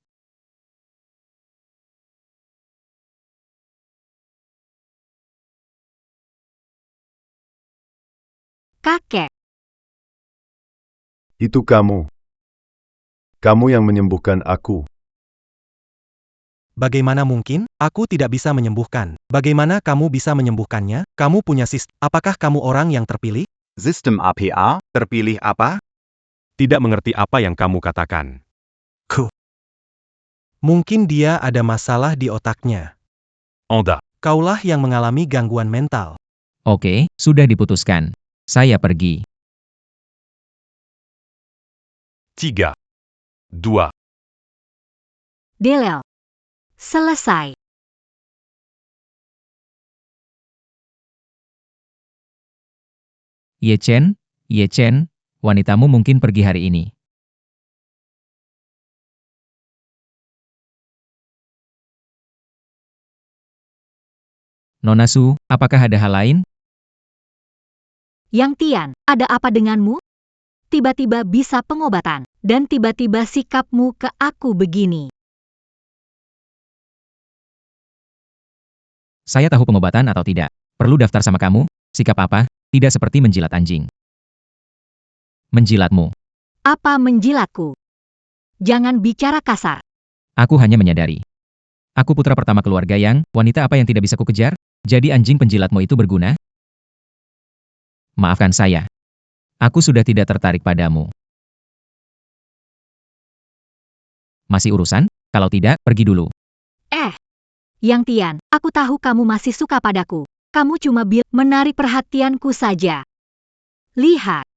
Kakek. Itu kamu. Kamu yang menyembuhkan aku. Bagaimana mungkin? Aku tidak bisa menyembuhkan. Bagaimana kamu bisa menyembuhkannya? Kamu punya sistem. Apakah kamu orang yang terpilih? System APA? Terpilih apa? Tidak mengerti apa yang kamu katakan. Mungkin dia ada masalah di otaknya. Anda. Kaulah yang mengalami gangguan mental. Oke, sudah diputuskan. Saya pergi. 3, 2, Delel. Selesai. Ye Chen, wanitamu mungkin pergi hari ini. Nona Su, apakah ada hal lain? Yang Tian, ada apa denganmu? Tiba-tiba bisa pengobatan, dan tiba-tiba sikapmu ke aku begini. Saya tahu pengobatan atau tidak. Perlu daftar sama kamu? Sikap apa? Tidak seperti menjilat anjing. Menjilatmu. Apa menjilatku? Jangan bicara kasar. Aku hanya menyadari. Aku putra pertama keluarga yang, wanita apa yang tidak bisa kukejar? Jadi anjing penjilatmu itu berguna? Maafkan saya. Aku sudah tidak tertarik padamu. Masih urusan? Kalau tidak, pergi dulu. Yang Tian, aku tahu kamu masih suka padaku. Kamu cuma menarik perhatianku saja. Lihat.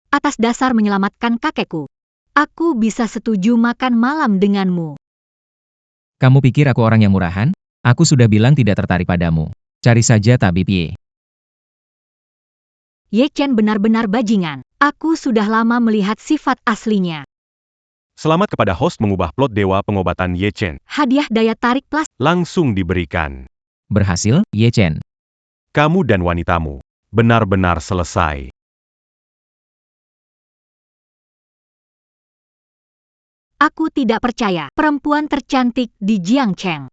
Atas dasar menyelamatkan kakekku, aku bisa setuju makan malam denganmu. Kamu pikir aku orang yang murahan? Aku sudah bilang tidak tertarik padamu. Cari saja tabib Ye. Ye Chen benar-benar bajingan. Aku sudah lama melihat sifat aslinya. Selamat kepada host mengubah plot dewa pengobatan Ye Chen. Hadiah daya tarik plus. Langsung diberikan. Berhasil, Ye Chen. Kamu dan wanitamu benar-benar selesai. Aku tidak percaya perempuan tercantik di Jiangcheng.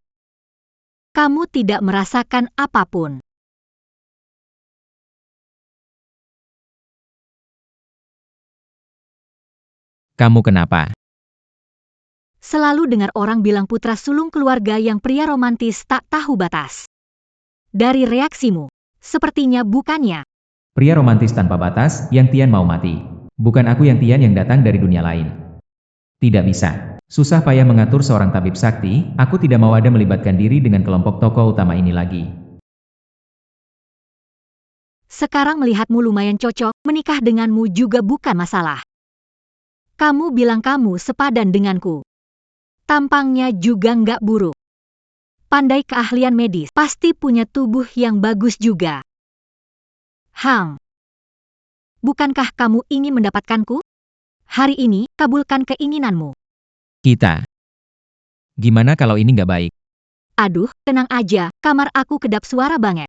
Kamu tidak merasakan apapun. Kamu kenapa? Selalu dengar orang bilang putra sulung keluarga yang pria romantis tak tahu batas. Dari reaksimu, sepertinya bukannya. Pria romantis tanpa batas, yang Tian mau mati. Bukan aku yang Tian yang datang dari dunia lain. Tidak bisa. Susah payah mengatur seorang tabib sakti, aku tidak mau ada melibatkan diri dengan kelompok tokoh utama ini lagi. Sekarang melihatmu lumayan cocok, menikah denganmu juga bukan masalah. Kamu bilang kamu sepadan denganku. Tampangnya juga nggak buruk. Pandai keahlian medis, pasti punya tubuh yang bagus juga. Bukankah kamu ingin mendapatkanku? Hari ini, kabulkan keinginanmu. Kita. Gimana kalau ini nggak baik? Aduh, tenang aja, kamar aku kedap suara banget.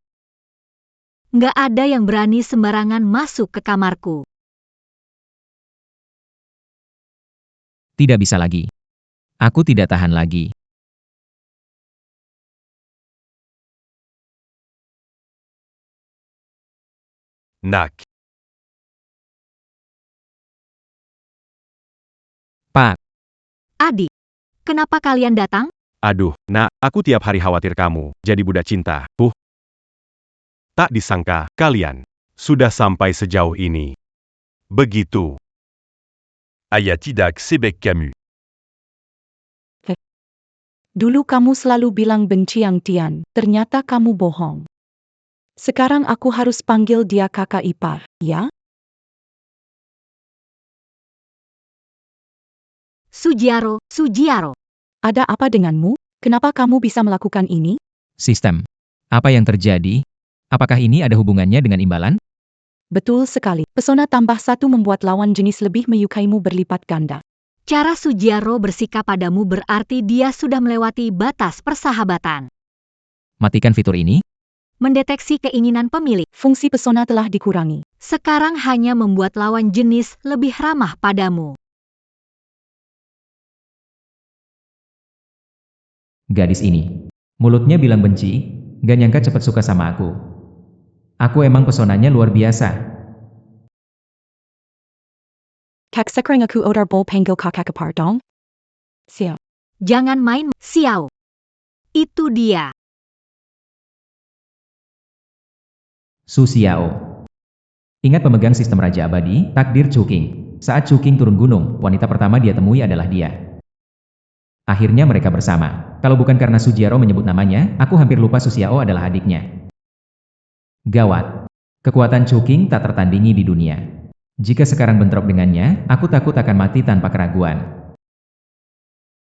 Nggak ada yang berani sembarangan masuk ke kamarku. Tidak bisa lagi. Aku tidak tahan lagi. Nak. Pak, Adik, kenapa kalian datang? Aduh, nak, aku tiap hari khawatir kamu jadi budak cinta. Tak disangka, kalian sudah sampai sejauh ini. Begitu. Aya tidak sebek Camus. Dulu kamu selalu bilang benci Yang Tian, ternyata kamu bohong. Sekarang aku harus panggil dia kakak ipar, ya? Sujiaro. Ada apa denganmu? Kenapa kamu bisa melakukan ini? sistem. Apa yang terjadi? Apakah ini ada hubungannya dengan imbalan? Betul sekali. Pesona tambah satu membuat lawan jenis lebih menyukaimu berlipat ganda. Cara Sujiaro bersikap padamu berarti dia sudah melewati batas persahabatan. Matikan fitur ini? Mendeteksi keinginan pemilik. Fungsi pesona telah dikurangi. Sekarang hanya membuat lawan jenis lebih ramah padamu. Gadis ini. Mulutnya bilang benci, gak nyangka cepet suka sama aku. Aku emang pesonanya luar biasa. Kak sekarang aku odar bol panggil kakak ipar dong? Siap. Jangan main, Xiao. Itu dia. Su Xiao. Ingat pemegang sistem Raja Abadi, takdir Chuking. Saat Chuking turun gunung, wanita pertama dia temui adalah dia. Akhirnya mereka bersama. Kalau bukan karena Sujiaro menyebut namanya, aku hampir lupa Su Xiao adalah adiknya. Gawat. Kekuatan Chuking tak tertandingi di dunia. Jika sekarang bentrok dengannya, aku takut akan mati tanpa keraguan.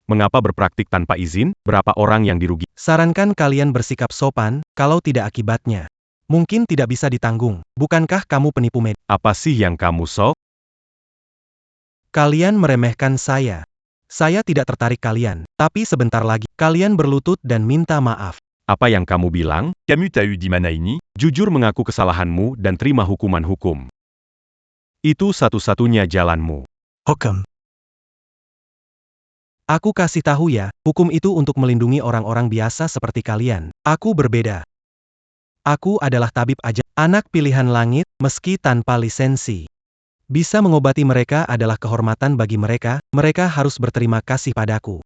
Mengapa berpraktik tanpa izin? Berapa orang yang dirugikan? Sarankan kalian bersikap sopan, kalau tidak akibatnya. Mungkin tidak bisa ditanggung. Bukankah kamu penipu medis? Apa sih yang kamu sok? Kalian meremehkan saya. Saya tidak tertarik kalian. Tapi sebentar lagi, kalian berlutut dan minta maaf. Apa yang kamu bilang? Camus t'a eu di mana ini? Jujur mengaku kesalahanmu dan terima hukuman hukum. Itu satu-satunya jalanmu. Hukum. Aku kasih tahu ya, hukum itu untuk melindungi orang-orang biasa seperti kalian. Aku berbeda. Aku adalah tabib ajaib, anak pilihan langit, meski tanpa lisensi. Bisa mengobati mereka adalah kehormatan bagi mereka, mereka harus berterima kasih padaku.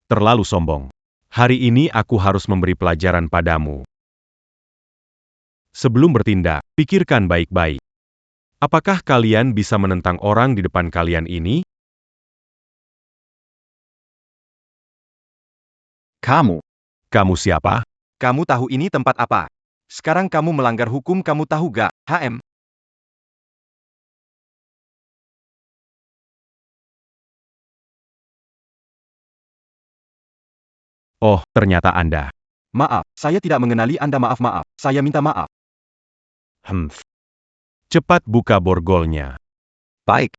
Terlalu sombong. Hari ini aku harus memberi pelajaran padamu. Sebelum bertindak, pikirkan baik-baik. Apakah kalian bisa menentang orang di depan kalian ini? Kamu. Kamu siapa? Kamu tahu ini tempat apa? Sekarang kamu melanggar hukum, kamu tahu gak, HM? Oh, ternyata Anda. Maaf, saya tidak mengenali Anda. Maaf, saya minta maaf. Cepat buka borgolnya. Baik.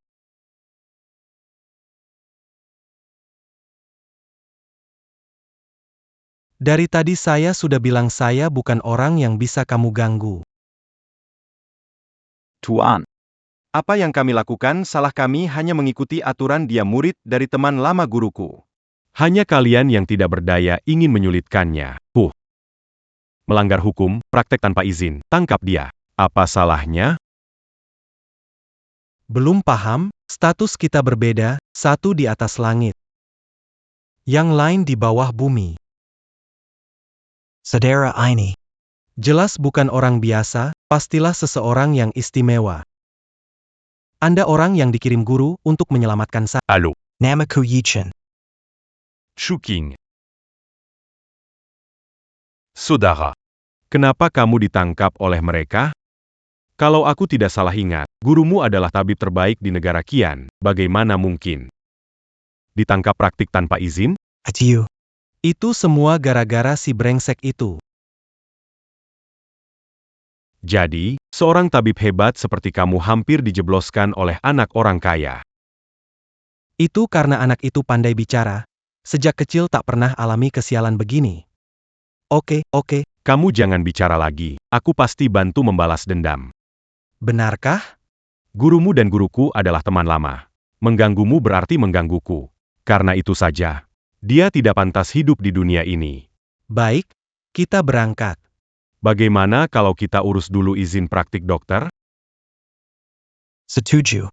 Dari tadi saya sudah bilang saya bukan orang yang bisa kamu ganggu. Tuan. Apa yang kami lakukan salah, kami hanya mengikuti aturan. Dia murid dari teman lama guruku. Hanya kalian yang tidak berdaya ingin menyulitkannya. Melanggar hukum, praktek tanpa izin, tangkap dia. Apa salahnya? Belum paham, status kita berbeda, satu di atas langit. Yang lain di bawah bumi. Saudara ini. Jelas bukan orang biasa, pastilah seseorang yang istimewa. Anda orang yang dikirim guru untuk menyelamatkan saya. Allô, Namaku Yichen. Shuking. Sodara. Kenapa kamu ditangkap oleh mereka? Kalau aku tidak salah ingat, gurumu adalah tabib terbaik di negara Qian. Bagaimana mungkin ditangkap praktik tanpa izin? Atiu. Itu semua gara-gara si brengsek itu. Jadi, seorang tabib hebat seperti kamu hampir dijebloskan oleh anak orang kaya. Itu karena anak itu pandai bicara. Sejak kecil tak pernah alami kesialan begini. Oke. Kamu jangan bicara lagi. Aku pasti bantu membalas dendam. Benarkah? Gurumu dan guruku adalah teman lama. Mengganggumu berarti menggangguku. Karena itu saja, dia tidak pantas hidup di dunia ini. Baik, kita berangkat. Bagaimana kalau kita urus dulu izin praktik dokter? Setuju.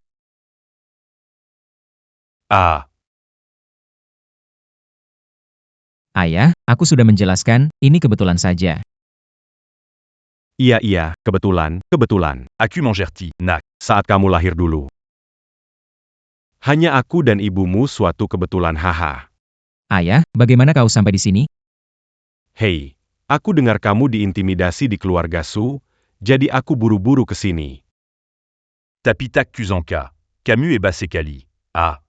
Ah, Ayah, aku sudah menjelaskan, ini kebetulan saja. Iya, kebetulan. Aku Mangerti, Nak. Saat kamu lahir dulu. Hanya aku dan ibumu suatu kebetulan, haha. Ayah, bagaimana kau sampai di sini? Hei, aku dengar kamu diintimidasi di keluarga Su, jadi aku buru-buru ke sini. Tapitak Kuzanka. Camus et Basekali. Ah,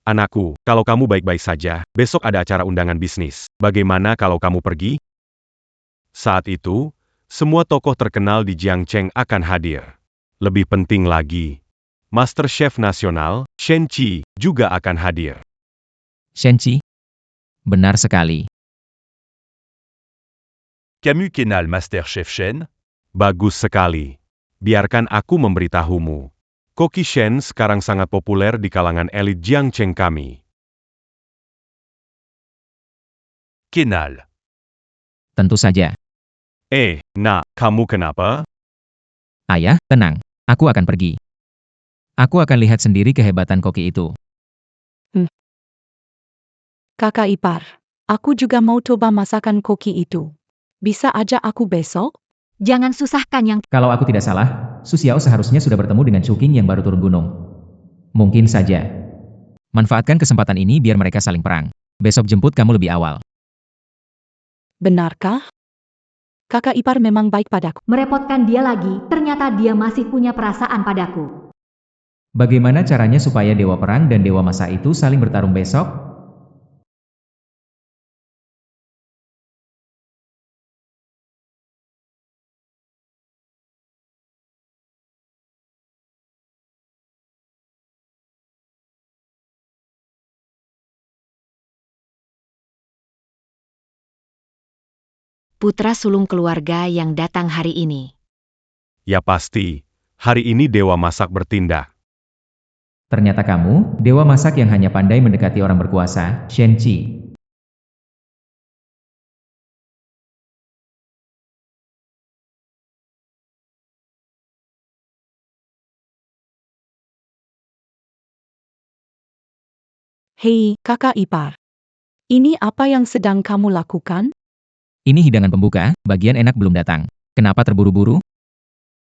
Anakku, kalau kamu baik-baik saja, besok ada acara undangan bisnis. Bagaimana kalau kamu pergi? Saat itu, semua tokoh terkenal di Jiangcheng akan hadir. Lebih penting lagi, Master Chef Nasional, Shen Qi, juga akan hadir. Shenchi? Benar sekali. Camus Kenal Master Chef Shen. Bagus sekali. Biarkan aku memberitahumu. Koki Shen sekarang sangat populer di kalangan elit Jiangcheng kami. Kenal. Tentu saja. Nak, kamu kenapa? Ayah, tenang. Aku akan pergi. Aku akan lihat sendiri kehebatan koki itu. Kakak ipar, aku juga mau coba masakan koki itu. Bisa aja aku besok? Jangan susahkan yang Kalau aku tidak salah, Su Xiao seharusnya sudah bertemu dengan Chu Qing yang baru turun gunung. Mungkin saja. Manfaatkan kesempatan ini biar mereka saling perang. Besok jemput kamu lebih awal. Benarkah? Kakak ipar memang baik padaku. merepotkan dia lagi, ternyata dia masih punya perasaan padaku. Bagaimana caranya supaya Dewa Perang dan Dewa Masa itu saling bertarung besok? Putra sulung keluarga yang datang hari ini. Ya pasti, hari ini Dewa Masak bertindak. Ternyata kamu, Dewa Masak yang hanya pandai mendekati orang berkuasa, Shen Qi. Hei, kakak ipar. Ini apa yang sedang kamu lakukan? Ini hidangan pembuka, bagian enak belum datang. Kenapa terburu-buru?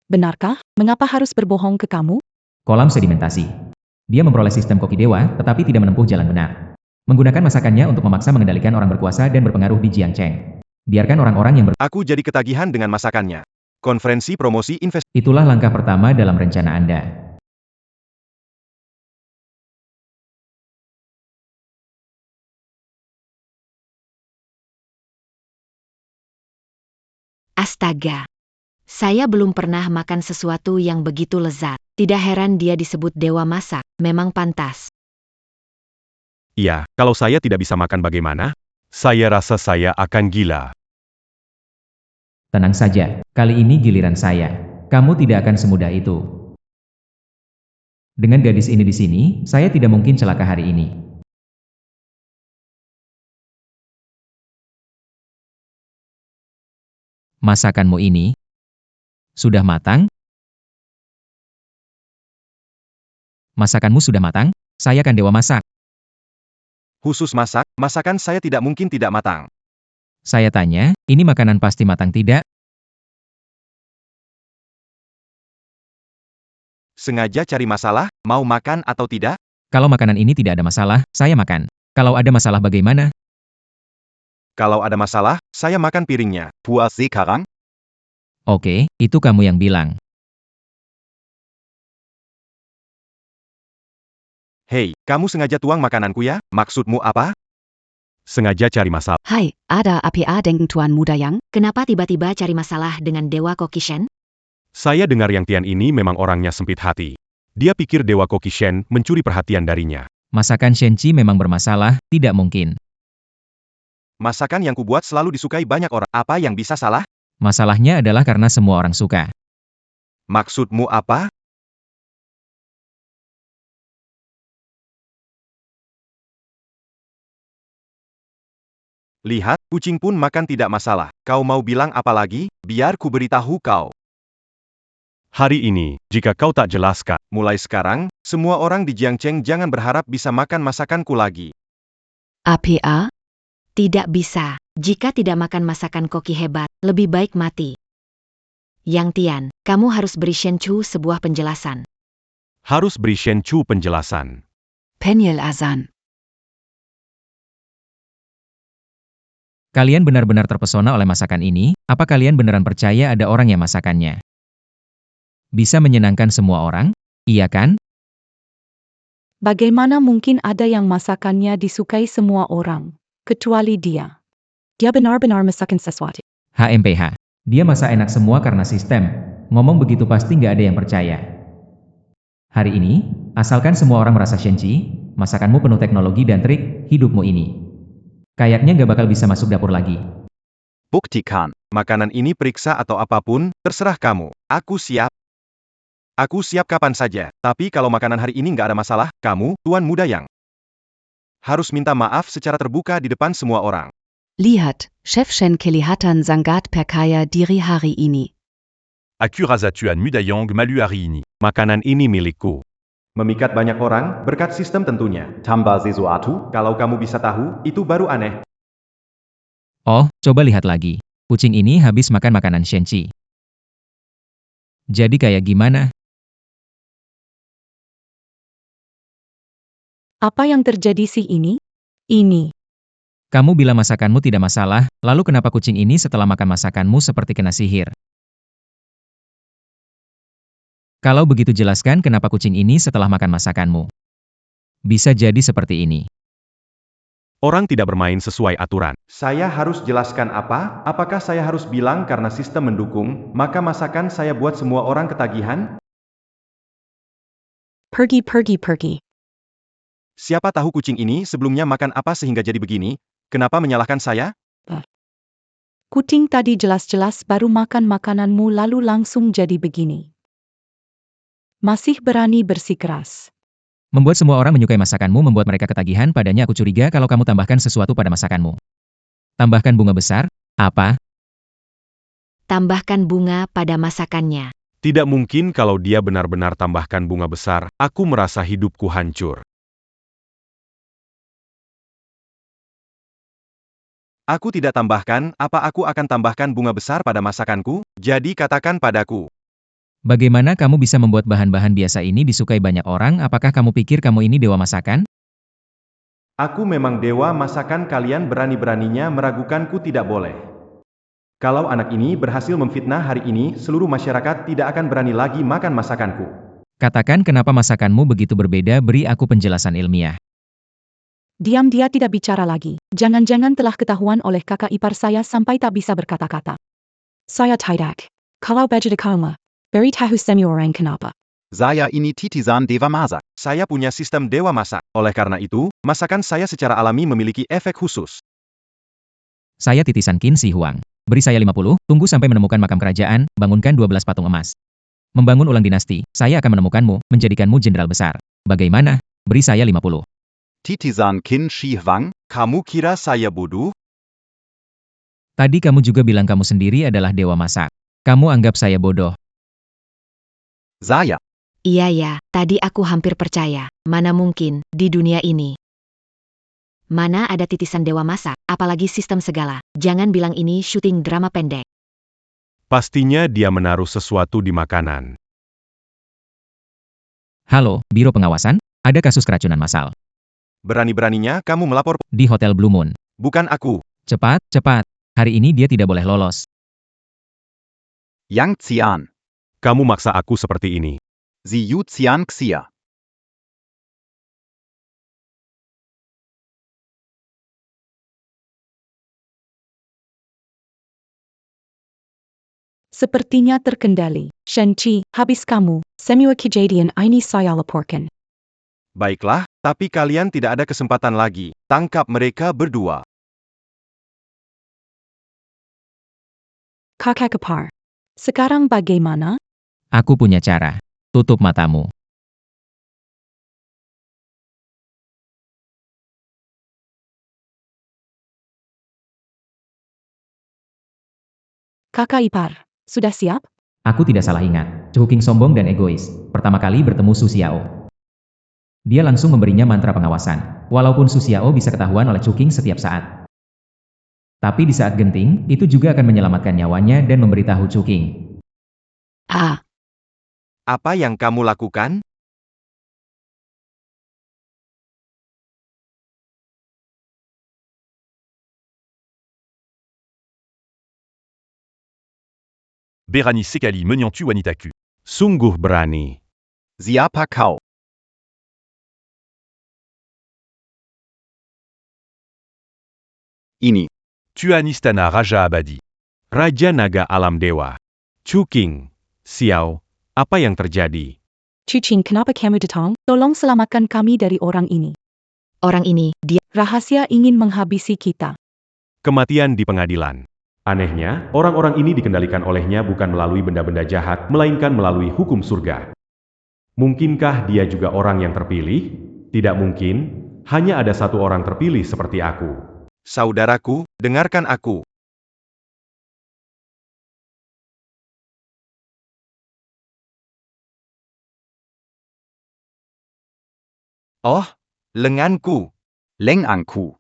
Benarkah? Mengapa harus berbohong ke kamu? Kolam sedimentasi. Dia memperoleh sistem koki dewa, tetapi tidak menempuh jalan benar. Menggunakan masakannya untuk memaksa mengendalikan orang berkuasa dan berpengaruh di Jiangcheng. Biarkan orang-orang yang Aku jadi ketagihan dengan masakannya. Konferensi promosi investasi. Itulah langkah pertama dalam rencana Anda. Astaga. Saya belum pernah makan sesuatu yang begitu lezat. Tidak heran dia disebut dewa masak. Memang pantas. Iya, kalau saya tidak bisa makan bagaimana? Saya rasa saya akan gila. Tenang saja, kali ini giliran saya. Kamu tidak akan semudah itu. Dengan gadis ini di sini, saya tidak mungkin celaka hari ini. Masakanmu ini sudah matang? Masakanmu sudah matang? Saya kan dewa masak. Khusus masak, masakan saya tidak mungkin tidak matang. Saya tanya, ini makanan pasti matang tidak? Sengaja cari masalah, mau makan atau tidak? Kalau makanan ini tidak ada masalah, saya makan. Kalau ada masalah bagaimana? Kalau ada masalah, saya makan piringnya. Puas sekarang? Oke, itu kamu yang bilang. Hei, kamu sengaja tuang makananku ya? Maksudmu apa? Sengaja cari masalah. Hai, ada apa dengan Tuan Muda Yang? Kenapa tiba-tiba cari masalah dengan Dewa Kokishen? Saya dengar Yang Tian ini memang orangnya sempit hati. Dia pikir Dewa Kokishen mencuri perhatian darinya. Masakan Shenchi memang bermasalah, tidak mungkin. Masakan yang kubuat selalu disukai banyak orang. Apa yang bisa salah? Masalahnya adalah karena semua orang suka. Maksudmu apa? Lihat, kucing pun makan tidak masalah. Kau mau bilang apa lagi? Biar ku beritahu kau. Hari ini, jika kau tak jelaskan, Mulai sekarang, semua orang di Jiangcheng jangan berharap bisa makan masakanku lagi. APA? Tidak bisa. Jika tidak makan masakan koki hebat, lebih baik mati. Yang Tian, kamu harus beri Shenchu sebuah penjelasan. harus beri Shenchu penjelasan. Penyel Azan. Kalian benar-benar terpesona oleh masakan ini, apa kalian beneran percaya ada orang yang masakannya? Bisa menyenangkan semua orang? Iya kan? Bagaimana mungkin ada yang masakannya disukai semua orang, kecuali dia? Dia benar-benar masakan sesuatu. HMPH. Dia masak enak semua karena sistem. Ngomong begitu pasti nggak ada yang percaya. Hari ini, asalkan semua orang merasa Shenchi, masakanmu penuh teknologi dan trik, hidupmu ini kayaknya nggak bakal bisa masuk dapur lagi. Buktikan. Makanan ini periksa atau apapun, terserah kamu. Aku siap. Aku siap kapan saja. Tapi kalau makanan hari ini nggak ada masalah, kamu, Tuan Muda Yang, harus minta maaf secara terbuka di depan semua orang. Lihat, Chef Shen kelihatan sangat perkaya diri hari ini. Akurazatuan Mudayang Malu hari ini. Makanan ini milikku. Memikat banyak orang, berkat sistem tentunya. Tambah sesuatu? Kalau kamu bisa tahu, itu baru aneh. Oh, coba lihat lagi. Kucing ini habis makan makanan Shenchi. Jadi kayak gimana? Apa yang terjadi sih ini? Ini. Kamu bilang masakanmu tidak masalah, lalu kenapa kucing ini setelah makan masakanmu seperti kena sihir? Kalau begitu jelaskan kenapa kucing ini setelah makan masakanmu. Bisa jadi seperti ini. Orang tidak bermain sesuai aturan. Saya harus jelaskan apa? Apakah saya harus bilang karena sistem mendukung, maka masakan saya buat semua orang ketagihan? Pergi. Siapa tahu kucing ini sebelumnya makan apa sehingga jadi begini? Kenapa menyalahkan saya? Kucing tadi jelas-jelas baru makan makananmu lalu langsung jadi begini. Masih berani bersikeras. Membuat semua orang menyukai masakanmu membuat mereka ketagihan padanya. Aku curiga kalau kamu tambahkan sesuatu pada masakanmu. Tambahkan bunga besar? Apa? Tambahkan bunga pada masakannya. Tidak mungkin kalau dia benar-benar tambahkan bunga besar, aku merasa hidupku hancur. Aku tidak tambahkan, apa aku akan tambahkan bunga besar pada masakanku? Jadi katakan padaku. Bagaimana kamu bisa membuat bahan-bahan biasa ini disukai banyak orang? Apakah kamu pikir kamu ini dewa masakan? Aku memang dewa masakan, kalian berani-beraninya meragukanku, tidak boleh. Kalau anak ini berhasil memfitnah hari ini, seluruh masyarakat tidak akan berani lagi makan masakanku. Katakan kenapa masakanmu begitu berbeda, beri aku penjelasan ilmiah. Diam, dia tidak bicara lagi. Jangan-jangan telah ketahuan oleh kakak ipar saya sampai tak bisa berkata-kata. Saya tidak. Kalau baju koma, beri tahu semua orang kenapa. Saya ini titisan dewa masak. Saya punya sistem dewa masak. Oleh karena itu, masakan saya secara alami memiliki efek khusus. Saya titisan Qin Shi Huang. Beri saya 50, tunggu sampai menemukan makam kerajaan, bangunkan 12 patung emas. Membangun ulang dinasti, saya akan menemukanmu, menjadikanmu jenderal besar. Bagaimana? Beri saya 50. Titisan Qin Shi Huang. Kamu kira saya bodoh? Tadi kamu juga bilang kamu sendiri adalah dewa masak. Kamu anggap saya bodoh. Saya. Iya ya, tadi aku hampir percaya. Mana mungkin, di dunia ini. Mana ada titisan dewa masak, apalagi sistem segala. Jangan bilang ini syuting drama pendek. Pastinya dia menaruh sesuatu di makanan. Halo, Biro Pengawasan, ada kasus keracunan massal. Berani-beraninya kamu melapor. Di Hotel Blue Moon. Bukan aku. Cepat, cepat. Hari ini dia tidak boleh lolos. Yang Xian. Kamu maksa aku seperti ini. Ziyu Xian Xia. Sepertinya terkendali. Shen-Chi, habis kamu. Semua kejadian ini saya laporkan. Baiklah, tapi kalian tidak ada kesempatan lagi. Tangkap mereka berdua. Kakak ipar. Sekarang bagaimana? Aku punya cara. Tutup matamu. Kakak ipar, sudah siap? Aku tidak salah ingat. Chu Qing sombong dan egois. Pertama kali bertemu Su Xiao. Dia langsung memberinya mantra pengawasan. Walaupun Su Xiao bisa ketahuan oleh Chu Qing setiap saat. Tapi di saat genting, itu juga akan menyelamatkan nyawanya dan memberitahu Chu Qing. Apa yang kamu lakukan? Berani sekali menyentuh wanitaku. Sungguh berani. Siapa kau? Ini. Tuan Istana Raja Abadi. Raja Naga Alam Dewa. Chu Qing. Xiao, apa yang terjadi? Qing, kenapa kamu datang? Tolong selamatkan kami dari orang ini. Orang ini, dia Rahasia ingin menghabisi kita. Kematian di pengadilan. Anehnya, orang-orang ini dikendalikan olehnya bukan melalui benda-benda jahat, melainkan melalui hukum surga. Mungkinkah dia juga orang yang terpilih? Tidak mungkin, hanya ada satu orang terpilih seperti aku. Saudaraku, dengarkan aku. Oh, lenganku. Lengangku.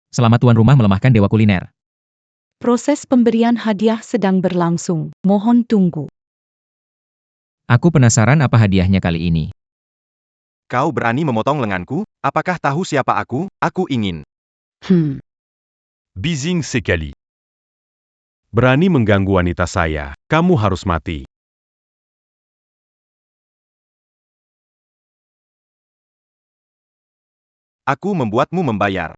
Selamat tuan rumah melemahkan dewa kuliner. Proses pemberian hadiah sedang berlangsung. Mohon tunggu. Aku penasaran apa hadiahnya kali ini. Kau berani memotong lenganku? Apakah tahu siapa aku? Aku ingin. Bising sekali. Berani mengganggu wanita saya, kamu harus mati. Aku membuatmu membayar.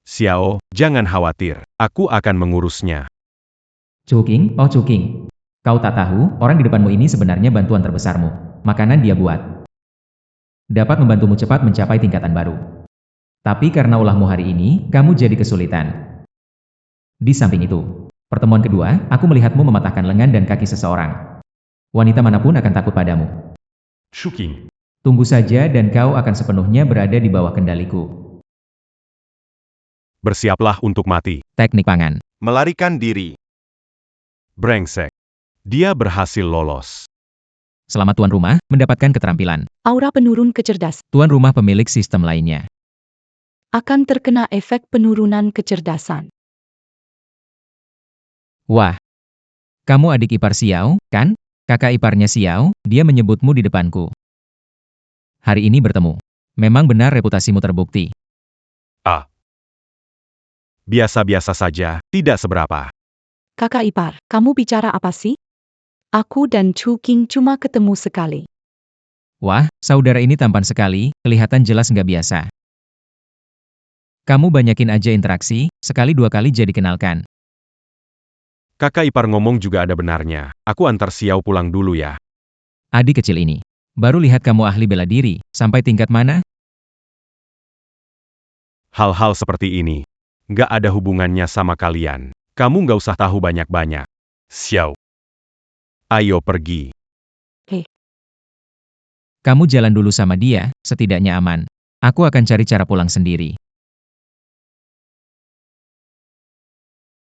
Xiao, jangan khawatir, aku akan mengurusnya. Chu Qing, oh Chu Qing. Kau tak tahu, orang di depanmu ini sebenarnya bantuan terbesarmu. Makanan dia buat. Dapat membantumu cepat mencapai tingkatan baru. Tapi karena ulahmu hari ini, kamu jadi kesulitan. Di samping itu, pertemuan kedua, aku melihatmu mematahkan lengan dan kaki seseorang. Wanita manapun akan takut padamu. Chu Qing. Tunggu saja dan kau akan sepenuhnya berada di bawah kendaliku. Bersiaplah untuk mati. Teknik pangan. Melarikan diri. Brengsek. Dia berhasil lolos. Selamat tuan rumah, mendapatkan keterampilan. Aura penurun kecerdasan. Tuan rumah pemilik sistem lainnya. Akan terkena efek penurunan kecerdasan. Wah. Kamu adik ipar Xiao, kan? Kakak iparnya Xiao, dia menyebutmu di depanku. Hari ini bertemu. Memang benar reputasimu terbukti. Biasa-biasa saja, tidak seberapa. Kakak ipar, kamu bicara apa sih? Aku dan Chu King cuma ketemu sekali. Wah, saudara ini tampan sekali, kelihatan jelas nggak biasa. Kamu banyakin aja interaksi, sekali dua kali jadi kenalkan. Kakak ipar ngomong juga ada benarnya. Aku antar Xiao pulang dulu ya. Adik kecil ini. Baru lihat kamu ahli bela diri, sampai tingkat mana? Hal-hal seperti ini nggak ada hubungannya sama kalian. Kamu nggak usah tahu banyak-banyak. Xiao. Ayo pergi. Kamu jalan dulu sama dia, setidaknya aman. Aku akan cari cara pulang sendiri.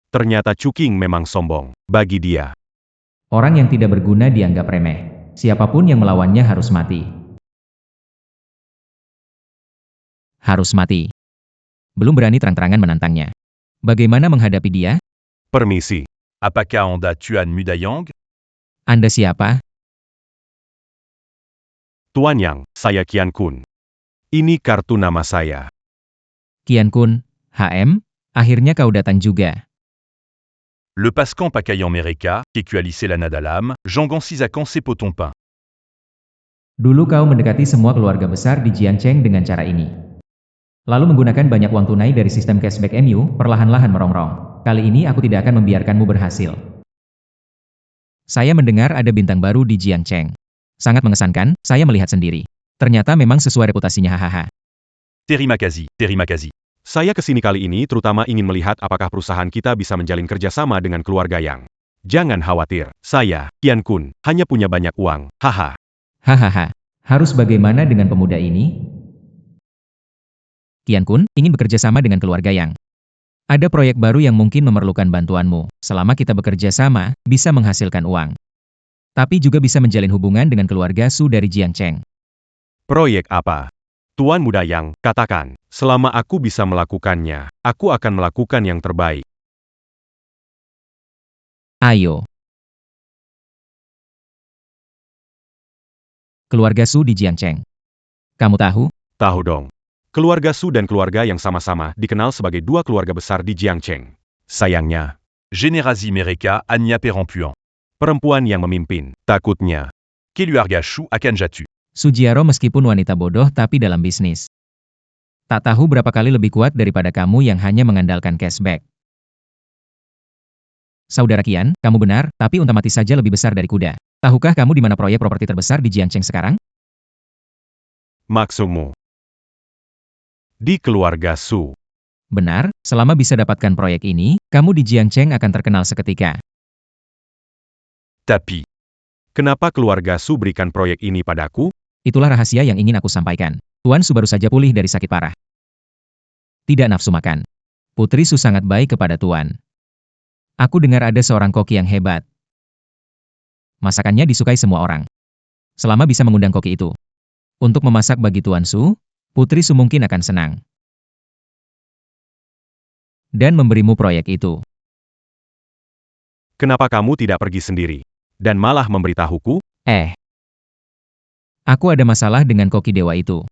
Ternyata Chu King memang sombong. Bagi dia, Orang yang tidak berguna dianggap remeh. Siapapun yang melawannya harus mati. Harus mati. Belum berani terang-terangan menantangnya. Bagaimana menghadapi dia? permisi. Apakah Anda Tuan Mudayang? Anda siapa? Tuan Yang, saya Qian Kun. Ini kartu nama saya. Qian Kun, HM? Akhirnya kau datang juga. Le Pascan Pacayang Mereka, Kekualice la Nadalam, Jangan Sisakan Sepotompan. Dulu kau mendekati semua keluarga besar di Jiangcheng dengan cara ini. Lalu menggunakan banyak uang tunai dari sistem cashback MU, perlahan-lahan merongrong. Kali ini aku tidak akan membiarkanmu berhasil. Saya mendengar ada bintang baru di Jiangcheng. Sangat mengesankan, saya melihat sendiri. Ternyata memang sesuai reputasinya hahaha. Terima kasih. Saya kesini kali ini terutama ingin melihat apakah perusahaan kita bisa menjalin kerjasama dengan keluarga Yang. Jangan khawatir, saya, Qian Kun, hanya punya banyak uang, haha. Hahaha. Harus bagaimana dengan pemuda ini? Qian Kun, ingin bekerja sama dengan keluarga Yang. Ada proyek baru yang mungkin memerlukan bantuanmu. Selama kita bekerja sama, bisa menghasilkan uang. Tapi juga bisa menjalin hubungan dengan keluarga Su dari Jiangcheng. Proyek apa? Tuan Muda Yang, katakan, selama aku bisa melakukannya, aku akan melakukan yang terbaik. Ayo. Keluarga Su di Jiangcheng. Kamu tahu? Tahu dong. Keluarga Su dan keluarga Yang sama-sama dikenal sebagai dua keluarga besar di Jiangcheng. Sayangnya, Générasie Mereka, Anya Perempuan. perempuan yang memimpin, takutnya, Keluarga akan jatuh. Sujiaro meskipun wanita bodoh tapi dalam bisnis. Tak tahu berapa kali lebih kuat daripada kamu yang hanya mengandalkan cashback. Saudara Qian, kamu benar, tapi unta mati saja lebih besar dari kuda. Tahukah kamu di mana proyek properti terbesar di Jiangcheng sekarang? maksudmu. Di keluarga Su. Benar, selama bisa dapatkan proyek ini, kamu di Jiangcheng akan terkenal seketika. Tapi. Kenapa keluarga Su berikan proyek ini padaku? Itulah rahasia yang ingin aku sampaikan. Tuan Su baru saja pulih dari sakit parah. Tidak nafsu makan. Putri Su sangat baik kepada Tuan. Aku dengar ada seorang koki yang hebat. Masakannya disukai semua orang. Selama bisa mengundang koki itu. Untuk memasak bagi Tuan Su, Putri Su mungkin akan senang. Dan memberimu proyek itu. Kenapa kamu tidak pergi sendiri? Dan malah memberitahuku? Aku ada masalah dengan koki dewa itu.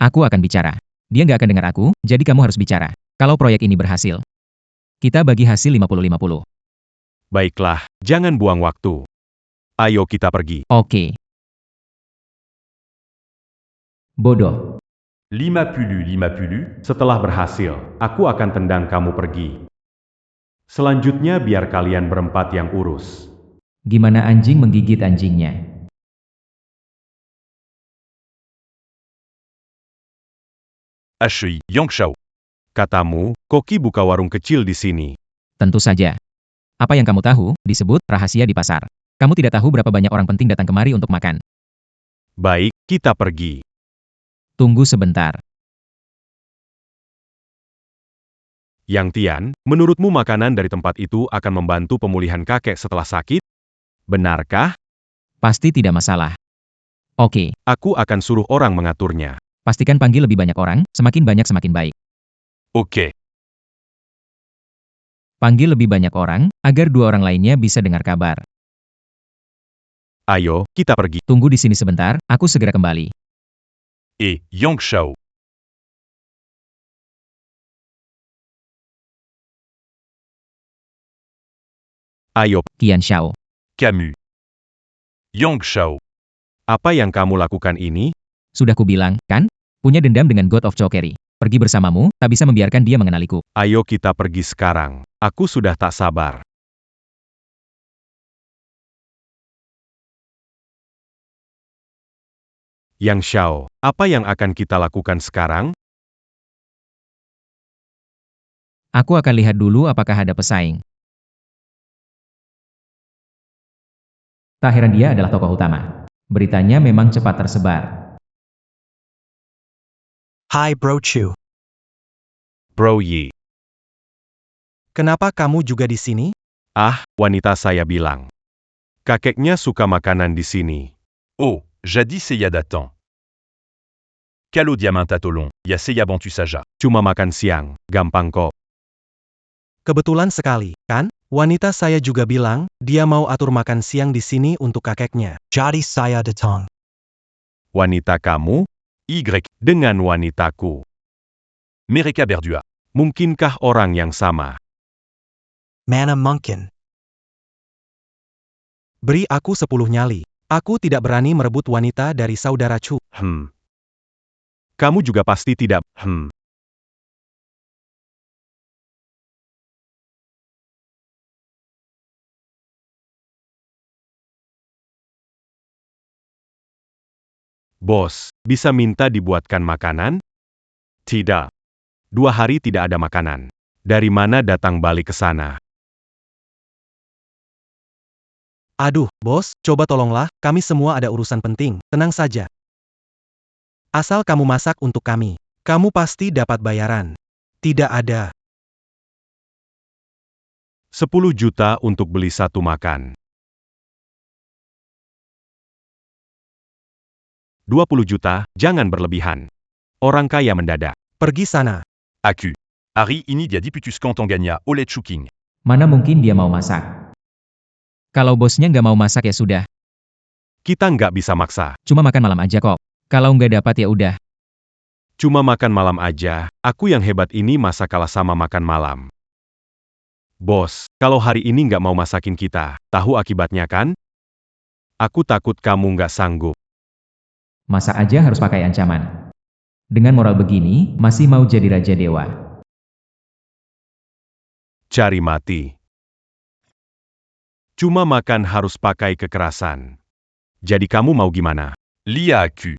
Aku akan bicara. Dia nggak akan dengar aku, jadi kamu harus bicara. Kalau proyek ini berhasil, kita bagi hasil 50-50. Baiklah, jangan buang waktu. Ayo kita pergi. Oke. Bodoh. 5 pulu. Setelah berhasil, aku akan tendang kamu pergi. Selanjutnya biar kalian berempat yang urus. Gimana anjing menggigit anjingnya? HEI, Yang Shao. Katamu, Koki buka warung kecil di sini. Tentu saja. Apa yang kamu tahu, disebut rahasia di pasar. Kamu tidak tahu berapa banyak orang penting datang kemari untuk makan. Baik, kita pergi. Tunggu sebentar. Yang Tian, menurutmu makanan dari tempat itu akan membantu pemulihan kakek setelah sakit? Benarkah? Pasti tidak masalah. Oke, Aku akan suruh orang mengaturnya. pastikan panggil lebih banyak orang, semakin banyak semakin baik. Ok. Panggil lebih banyak orang, agar dua orang lainnya bisa dengar kabar. Ayo, kita pergi. Tunggu di sini sebentar, aku segera kembali. et Yang Shao. Ayo, Qian Shao. Camus. Yang Shao. apa yang kamu lakukan ini? Sudah kubilang, kan? Punya dendam dengan God of Chokeri. Pergi bersamamu, tak bisa membiarkan dia mengenaliku. Ayo kita pergi sekarang. Aku sudah tak sabar. Yang Shao, apa yang akan kita lakukan sekarang? Aku akan lihat dulu apakah ada pesaing. Tak heran dia adalah tokoh utama. Beritanya memang cepat tersebar. Hi Bro Chu. Bro Yi. Kenapa kamu juga di sini? Ah, wanita saya bilang. Kakeknya suka makanan di sini. Oh, jadis Seiya Datan. Calo Diamantatolon, ya Seiya Bantu Saja. Cuma makan siang, gampang kok. Kebetulan sekali, kan? Wanita saya juga bilang, dia mau atur makan siang di sini untuk kakeknya. Jadi saya datang. Wanita kamu? Y. Dengan wanitaku. Mereka berdua. Mungkinkah orang yang sama? Mana mungkin. Beri aku 10 nyali. Aku tidak berani merebut wanita dari saudara Chu. Kamu juga pasti tidak. Bos, bisa minta dibuatkan makanan? Tidak. 2 hari tidak ada makanan. Dari mana datang balik ke sana? Aduh, bos, coba tolonglah, kami semua ada urusan penting, tenang saja. Asal kamu masak untuk kami, kamu pasti dapat bayaran. Tidak ada. 10 juta untuk beli satu makan. 20 juta, jangan berlebihan. Orang kaya mendadak. Pergi sana. Aku. Ari ini dia diputus kantonganya oleh Chuking. Mana mungkin dia mau masak? Kalau bosnya nggak mau masak ya sudah. Kita nggak bisa maksa. Cuma makan malam aja kok. Kalau nggak dapat ya udah. Cuma makan malam aja, aku yang hebat ini masa kalah sama makan malam. Bos, kalau hari ini nggak mau masakin kita, tahu akibatnya kan? Aku takut kamu nggak sanggup. Masak aja harus pakai ancaman. Dengan moral begini, masih mau jadi raja dewa. Cari mati. Cuma makan harus pakai kekerasan. Jadi kamu mau gimana? Lia aku.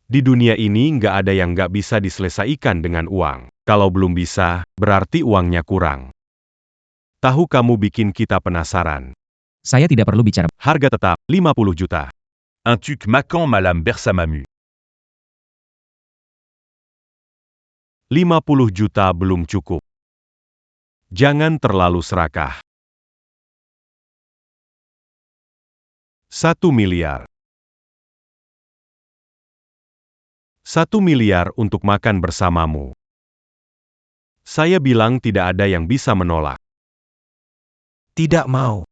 Di dunia ini nggak ada yang nggak bisa diselesaikan dengan uang. Kalau belum bisa, berarti uangnya kurang. Tahu kamu bikin kita penasaran. Saya tidak perlu bicara. Harga tetap, 50 juta. Un tuc macan malam bersamamu. 50 juta belum cukup. Jangan terlalu serakah. 1 miliar. 1 miliar untuk makan bersamamu. Saya bilang tidak ada yang bisa menolak. Tidak mau.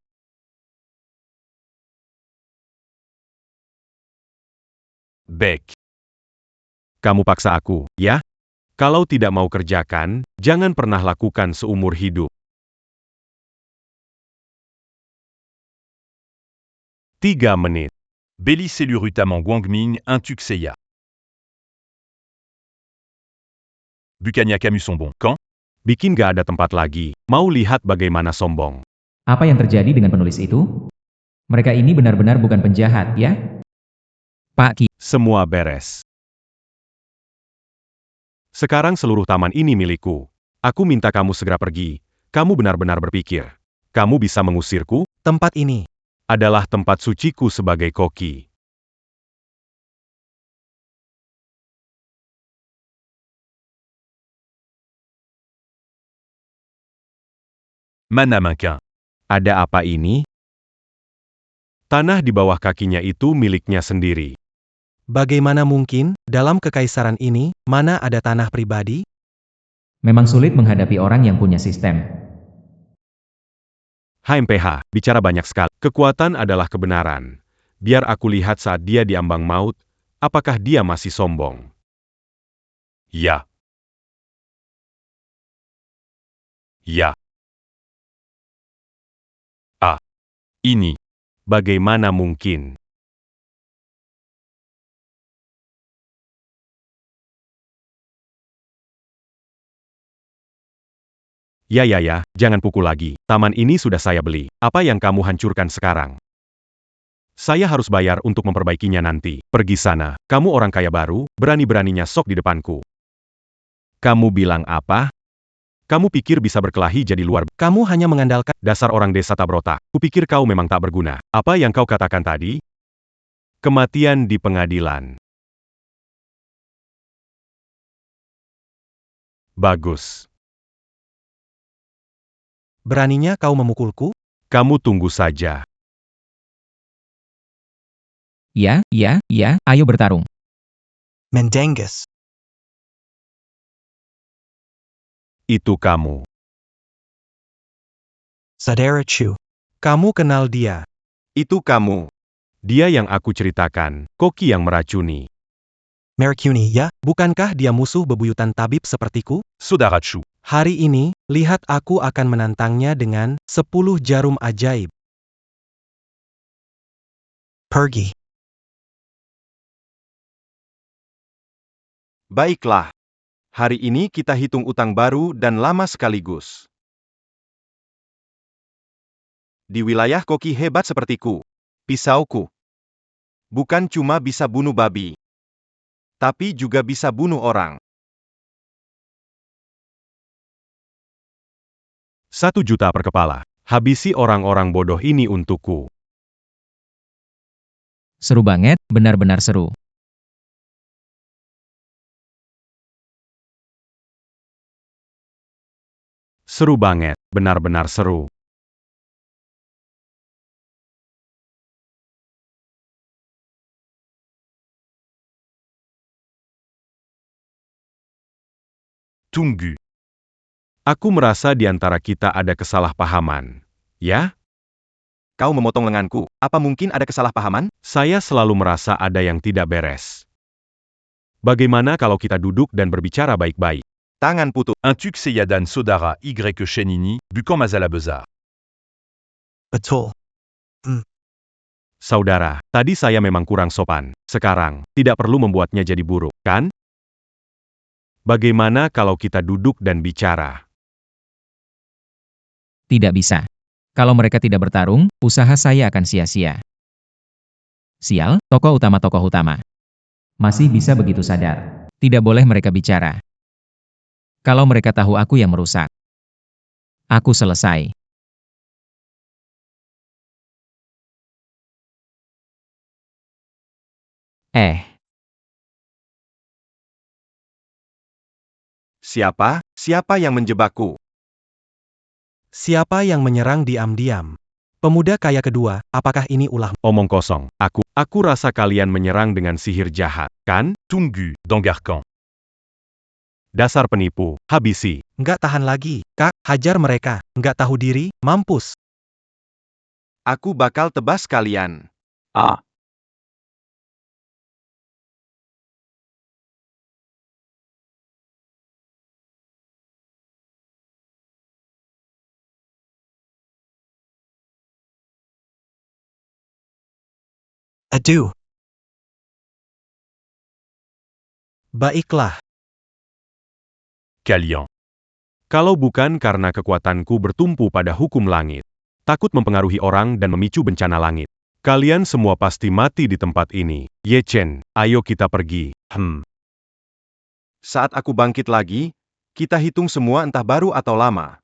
Beck. Kamu paksa aku, ya? Kalau tidak mau kerjakan, jangan pernah lakukan seumur hidup. 3 menit. Belli Selurutaman Guangming, un tuc Seiya. Bukannya Camus sombong, quand? Bikin gak ada tempat lagi. Mau lihat bagaimana sombong. Apa yang terjadi dengan penulis itu? Mereka ini benar-benar bukan penjahat, ya? Pak Ki. Semua beres. Sekarang seluruh taman ini milikku. Aku minta kamu segera pergi. Kamu benar-benar berpikir. Kamu bisa mengusirku? Tempat ini Adalah tempat suciku sebagai koki. Mana Mankin. Ada apa ini? Tanah di bawah kakinya itu miliknya sendiri. bagaimana mungkin, dalam kekaisaran ini, mana ada tanah pribadi? Memang sulit menghadapi orang yang punya sistem. HMPH, bicara banyak sekali. Kekuatan adalah kebenaran. Biar aku lihat saat dia diambang maut, Apakah dia masih sombong? Ya. Ya. Ini. Bagaimana mungkin? Ya, jangan pukul lagi. Taman ini sudah saya beli. Apa yang kamu hancurkan sekarang? Saya harus bayar untuk memperbaikinya nanti. Pergi sana. Kamu orang kaya baru, berani-beraninya sok di depanku. Kamu bilang apa? Kamu pikir bisa berkelahi jadi luar? Kamu hanya mengandalkan... Dasar orang desa tak berotak. Kupikir kau memang tak berguna. Apa yang kau katakan tadi? Kematian di pengadilan. Bagus. Beraninya kau memukulku? Kamu tunggu saja. Ya, ayo bertarung. Mendengas. Itu kamu. Saudara Chu. Kamu kenal dia. Itu kamu. Dia yang aku ceritakan, Koki yang meracuni. Meracuni ya? Bukankah dia musuh bebuyutan tabib sepertiku? Saudara Chu. Hari ini, lihat aku akan menantangnya dengan 10 jarum ajaib. Pergi. Baiklah. Hari ini kita hitung utang baru dan lama sekaligus. Di wilayah koki hebat sepertiku, pisauku bukan cuma bisa bunuh babi, tapi juga bisa bunuh orang. 1 juta per kepala. Habisi orang-orang bodoh ini untukku. Seru banget, benar-benar seru. Seru banget, benar-benar seru. Tunggu. Aku merasa di antara kita ada kesalahpahaman. Ya? Kau memotong lenganku. Apa mungkin ada kesalahpahaman? Saya selalu merasa ada yang tidak beres. Bagaimana kalau kita duduk dan berbicara baik-baik? Tangan putus. Un tuk seyadan Saudara Y Shenini, bukan masalah besar. Betul. Saudara, tadi saya memang kurang sopan. Sekarang, tidak perlu membuatnya jadi buruk, kan? Bagaimana kalau kita duduk dan bicara? Tidak bisa. Kalau mereka tidak bertarung, usaha saya akan sia-sia. Sial, tokoh utama. Masih bisa begitu sadar. Tidak boleh mereka bicara. Kalau mereka tahu aku yang merusak, aku selesai. Siapa yang menjebakku? Siapa yang menyerang diam-diam? Pemuda kaya kedua, apakah ini ulah? Omong kosong. Aku rasa kalian menyerang dengan sihir jahat, kan? Tunggu, Dangarkan. Dasar penipu, habisi. Nggak tahan lagi, Kak, hajar mereka. Nggak tahu diri, mampus. Aku bakal tebas kalian. Aduh. Baiklah. Kalian. Kalau bukan karena kekuatanku bertumpu pada hukum langit, takut mempengaruhi orang dan memicu bencana langit, kalian semua pasti mati di tempat ini. Ye Chen, ayo kita pergi. Saat aku bangkit lagi, kita hitung semua entah baru atau lama.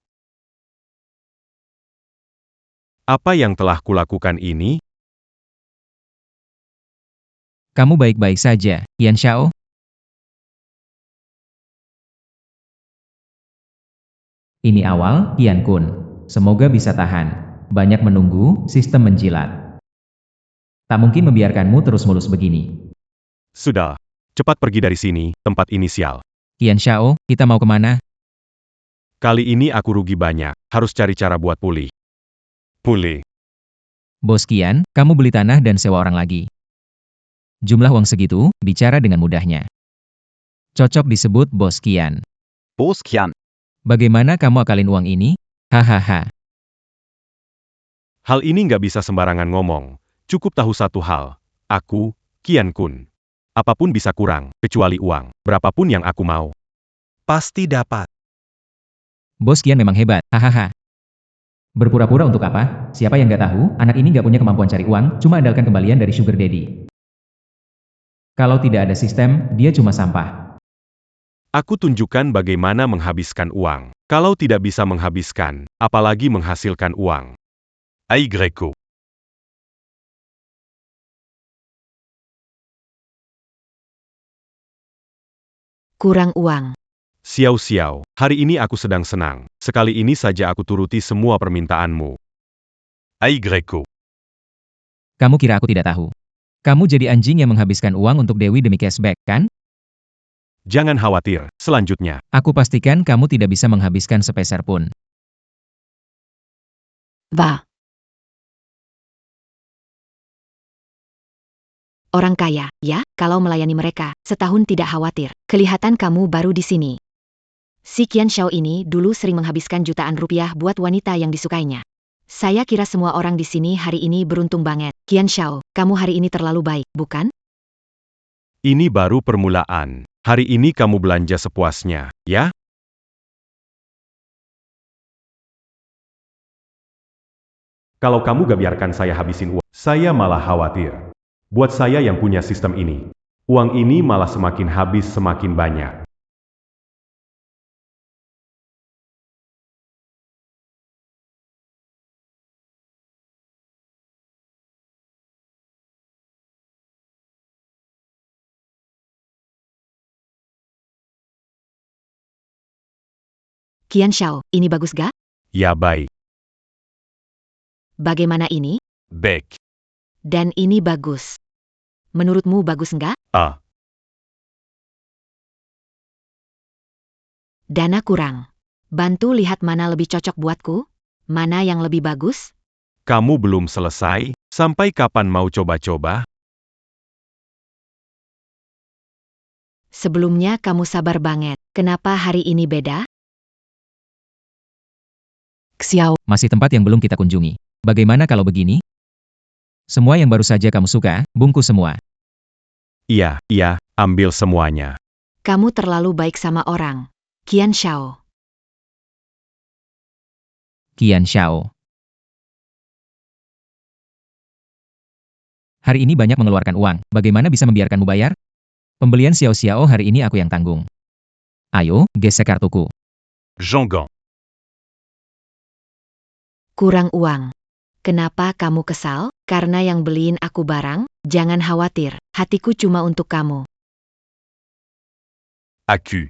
Apa yang telah kulakukan ini? Kamu baik-baik saja, Yan Xiao? Ini awal, Yan Kun. Semoga bisa tahan. Banyak menunggu, sistem menjilat. Tak mungkin membiarkanmu terus mulus begini. Sudah. Cepat pergi dari sini, tempat inisial. Yan Xiao, kita mau kemana? Kali ini aku rugi banyak, harus cari cara buat pulih. Bos Kian, kamu beli tanah dan sewa orang lagi. Jumlah uang segitu, bicara dengan mudahnya. Cocok disebut Bos Kian. Bos Kian. Bagaimana kamu akalin uang ini? Hahaha. Hal ini nggak bisa sembarangan ngomong. Cukup tahu satu hal. Aku, Kian Kun. Apapun bisa kurang, kecuali uang. Berapapun yang aku mau. Pasti dapat. Bos Kian memang hebat, hahaha. Berpura-pura untuk apa? Siapa yang nggak tahu, anak ini nggak punya kemampuan cari uang, cuma andalkan kembalian dari Sugar Daddy. Kalau tidak ada sistem, dia cuma sampah. Aku tunjukkan bagaimana menghabiskan uang. Kalau tidak bisa menghabiskan, apalagi menghasilkan uang. Ay Greco. Kurang uang. Xiao, hari ini aku sedang senang. Sekali ini saja aku turuti semua permintaanmu. Ay Greco. Kamu kira aku tidak tahu? Kamu jadi anjing yang menghabiskan uang untuk Dewi demi cashback, kan? Jangan khawatir, selanjutnya. Aku pastikan kamu tidak bisa menghabiskan sepeser pun. Va. Orang kaya, ya, kalau melayani mereka, setahun tidak khawatir. Kelihatan kamu baru di sini. Si Qian Xiao ini dulu sering menghabiskan jutaan rupiah buat wanita yang disukainya. Saya kira semua orang di sini hari ini beruntung banget. Qian Xiao, kamu hari ini terlalu baik, bukan? Ini baru permulaan. Hari ini kamu belanja sepuasnya, ya? Kalau kamu gak biarkan saya habisin uang, saya malah khawatir. Buat saya yang punya sistem ini, uang ini malah semakin habis semakin banyak. Qian Xiao, ini bagus gak? Ya baik. Bagaimana ini? Baik. Dan ini bagus. Menurutmu bagus nggak? Ah, Dana kurang. Bantu lihat mana lebih cocok buatku? Mana yang lebih bagus? kamu belum selesai? Sampai kapan mau coba-coba? Sebelumnya kamu sabar banget. Kenapa hari ini beda? Xiao, Masih tempat yang belum kita kunjungi. Bagaimana kalau begini? Semua yang baru saja kamu suka, bungkus semua. Iya, ambil semuanya. Kamu terlalu baik sama orang. Qian Xiao. Qian Xiao. Hari ini banyak mengeluarkan uang, bagaimana bisa membiarkanmu bayar? Pembelian Xiao Xiao hari ini aku yang tanggung. Ayo, gesek kartuku. Jean-Gan. Kurang uang. Kenapa kamu kesal? Karena yang beliin aku barang? Jangan khawatir, hatiku cuma untuk kamu. Accu.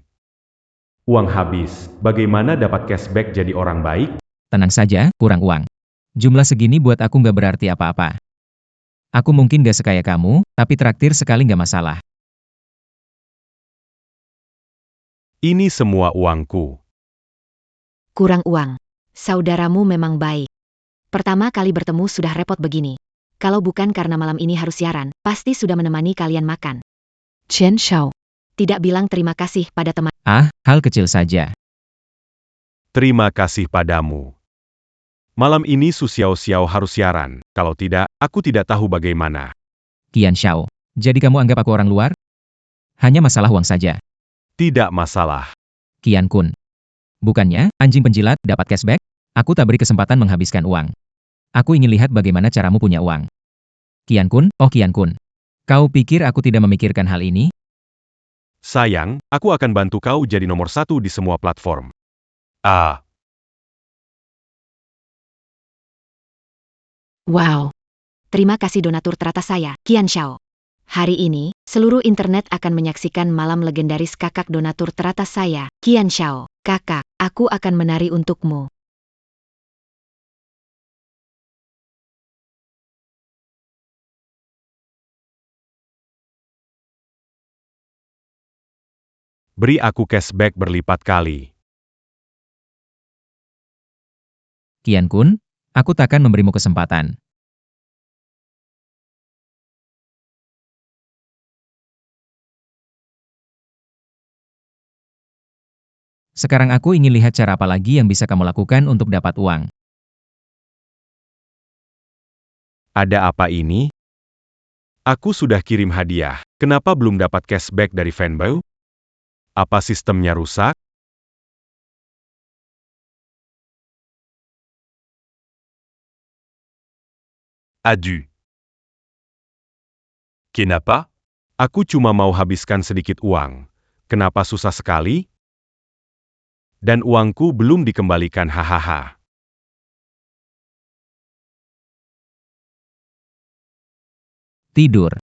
Uang habis, bagaimana dapat cashback jadi orang baik? Tenang saja, kurang uang. Jumlah segini buat aku nggak berarti apa-apa. Aku mungkin gak sekaya kamu, tapi traktir sekali nggak masalah. Ini semua uangku. Kurang uang. Saudaramu memang baik. Pertama kali bertemu sudah repot begini. Kalau bukan karena malam ini harus siaran, pasti sudah menemani kalian makan. Qian Xiao, Tidak bilang terima kasih pada teman. Ah, hal kecil saja. Terima kasih padamu. Malam ini Su Xiao Xiao harus siaran. Kalau tidak, aku tidak tahu bagaimana. Qian Xiao. Jadi kamu anggap aku orang luar? Hanya masalah uang saja. Tidak masalah. Qian Kun. Bukannya, anjing penjilat, dapat cashback? Aku tak beri kesempatan menghabiskan uang. Aku ingin lihat bagaimana caramu punya uang. Qian Kun, oh Qian Kun. Kau pikir aku tidak memikirkan hal ini? Sayang, aku akan bantu kau jadi nomor 1 di semua platform. Ah. wow. Terima kasih donatur teratas saya, Qian Xiao. Hari ini, seluruh internet akan menyaksikan malam legendaris kakak donatur teratas saya, Qian Xiao. Kakak, aku akan menari untukmu. Beri aku cashback berlipat kali. Qian Kun, aku takkan memberimu kesempatan. Sekarang aku ingin lihat cara apa lagi yang bisa kamu lakukan untuk dapat uang. Ada apa ini? Aku sudah kirim hadiah. Kenapa belum dapat cashback dari Venmo? Apa sistemnya rusak? Adu. Kenapa? Aku cuma mau habiskan sedikit uang. Kenapa susah sekali? Dan uangku belum dikembalikan, hahaha. Tidur.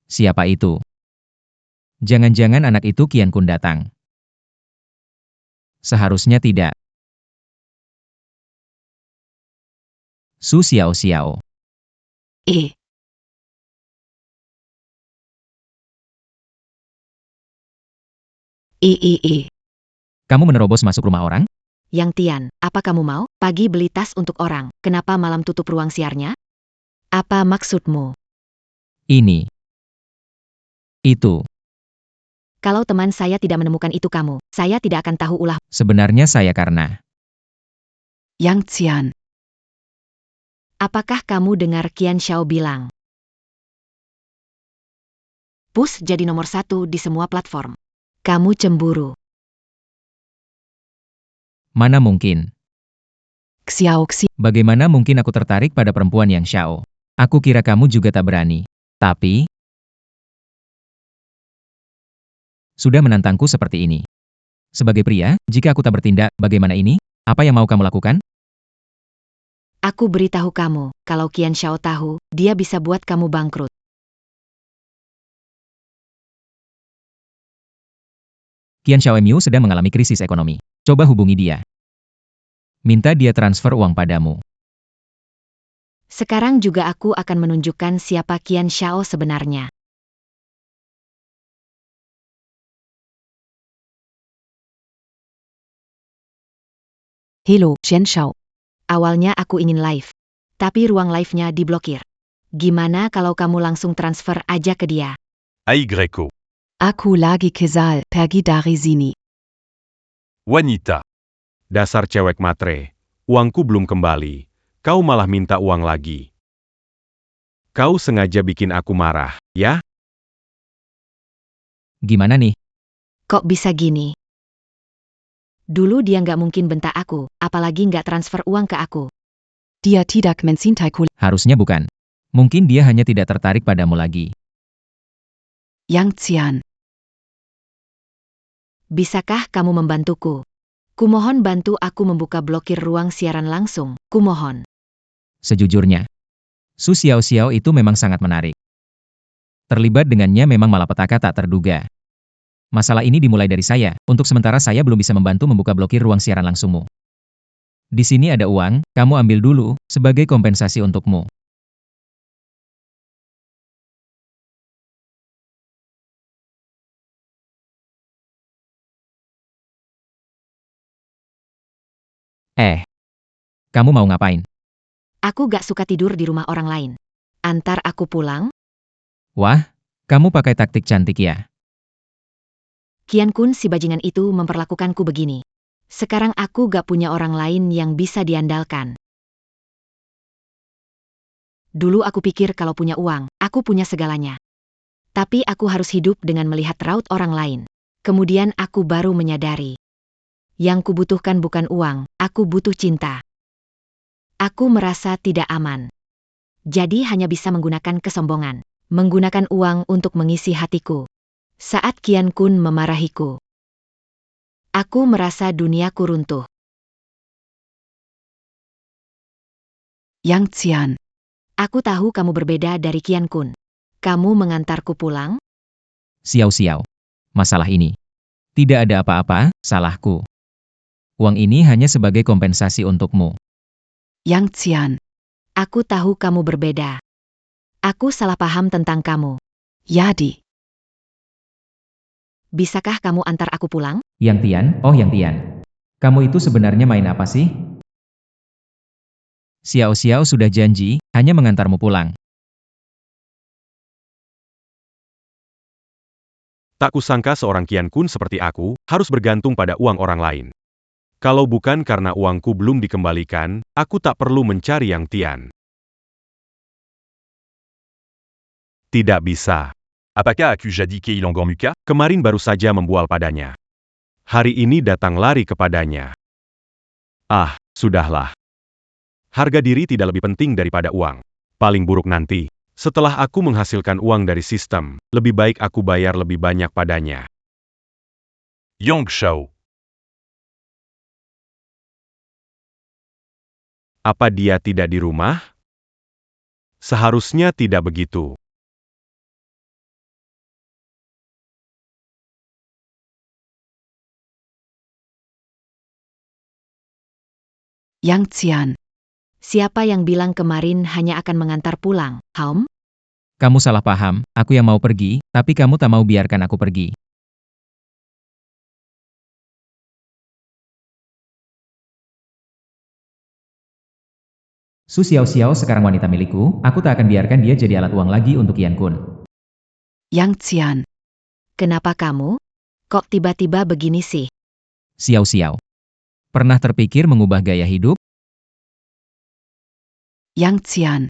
Siapa itu? Jangan-jangan anak itu Qian Kun datang. Seharusnya tidak. Su Xiao Xiao. Eh, Kamu menerobos masuk rumah orang? Yang Tian, apa kamu mau? Pagi beli tas untuk orang, kenapa malam tutup ruang siarnya? Apa maksudmu? Ini. Itu. Kalau teman saya tidak menemukan itu kamu, saya tidak akan tahu ulah. Sebenarnya saya karena. Yang Xian. Apakah kamu dengar Qian Xiao bilang? Pus jadi nomor 1 di semua platform. Kamu cemburu. Mana mungkin? Xiao Xi. Bagaimana mungkin aku tertarik pada perempuan yang Xiao? Aku kira kamu juga tak berani. Tapi, sudah menantangku seperti ini. Sebagai pria, jika aku tak bertindak, bagaimana ini? Apa yang mau kamu lakukan? Aku beritahu kamu, kalau Qian Xiao tahu, dia bisa buat kamu bangkrut. Qian Xiaomiu sedang mengalami krisis ekonomi. Coba hubungi dia. Minta dia transfer uang padamu. Sekarang juga aku akan menunjukkan siapa Qian Xiao sebenarnya. Hello, Chen Xiao. Awalnya aku ingin live, tapi ruang live-nya diblokir. Gimana kalau kamu langsung transfer aja ke dia? Aigreko. Aku lagi kesal, pergi dari sini. Wanita. Dasar cewek matre. Uangku belum kembali. Kau malah minta uang lagi. Kau sengaja bikin aku marah, ya? Gimana nih? Kok bisa gini? Dulu dia nggak mungkin bentak aku, apalagi nggak transfer uang ke aku. Dia tidak mencintaiku. Harusnya bukan. Mungkin dia hanya tidak tertarik padamu lagi. Yang Xian. Bisakah kamu membantuku? Kumohon bantu aku membuka blokir ruang siaran langsung, kumohon. Sejujurnya, Su Xiao Xiao itu memang sangat menarik. Terlibat dengannya memang malapetaka tak terduga. Masalah ini dimulai dari saya, untuk sementara saya belum bisa membantu membuka blokir ruang siaran langsungmu. Di sini ada uang, kamu ambil dulu, sebagai kompensasi untukmu. Kamu mau ngapain? Aku gak suka tidur di rumah orang lain. Antar aku pulang? Wah, kamu pakai taktik cantik ya. Qian Kun si bajingan itu memperlakukanku begini. Sekarang aku gak punya orang lain yang bisa diandalkan. Dulu aku pikir kalau punya uang, aku punya segalanya. Tapi aku harus hidup dengan melihat raut orang lain. Kemudian aku baru menyadari. Yang kubutuhkan bukan uang, aku butuh cinta. Aku merasa tidak aman. Jadi hanya bisa menggunakan kesombongan. Menggunakan uang untuk mengisi hatiku. Saat Qian Kun memarahiku, aku merasa duniaku runtuh. Yang Xian. Aku tahu kamu berbeda dari Qian Kun. Kamu mengantarku pulang? Xiao Xiao. Masalah ini. Tidak ada apa-apa, salahku. Uang ini hanya sebagai kompensasi untukmu. Yang Xian. Aku tahu kamu berbeda. Aku salah paham tentang kamu. Yadi. Bisakah kamu antar aku pulang? Yang Tian, oh Yang Tian. Kamu itu sebenarnya main apa sih? Xiao Xiao sudah janji, hanya mengantarmu pulang. Tak kusangka seorang Qian Kun seperti aku, harus bergantung pada uang orang lain. Kalau bukan karena uangku belum dikembalikan, aku tak perlu mencari Yang Tian. Tidak bisa. Apakah aku jadi kehilangan muka? Kemarin baru saja membual padanya. Hari ini datang lari kepadanya. Ah, sudahlah. Harga diri tidak lebih penting daripada uang. Paling buruk nanti, setelah aku menghasilkan uang dari sistem, lebih baik aku bayar lebih banyak padanya. Yang Shao. Apa dia tidak di rumah? Seharusnya tidak begitu. Yang Tian. Siapa yang bilang kemarin hanya akan mengantar pulang, Haum? Kamu salah paham, aku yang mau pergi, tapi kamu tak mau biarkan aku pergi. Su Xiao sekarang wanita milikku, aku tak akan biarkan dia jadi alat uang lagi untuk Qian Kun. Yang Tian. Kenapa kamu? Kok tiba-tiba begini sih? Xiao. Pernah terpikir mengubah gaya hidup? Yang Tian.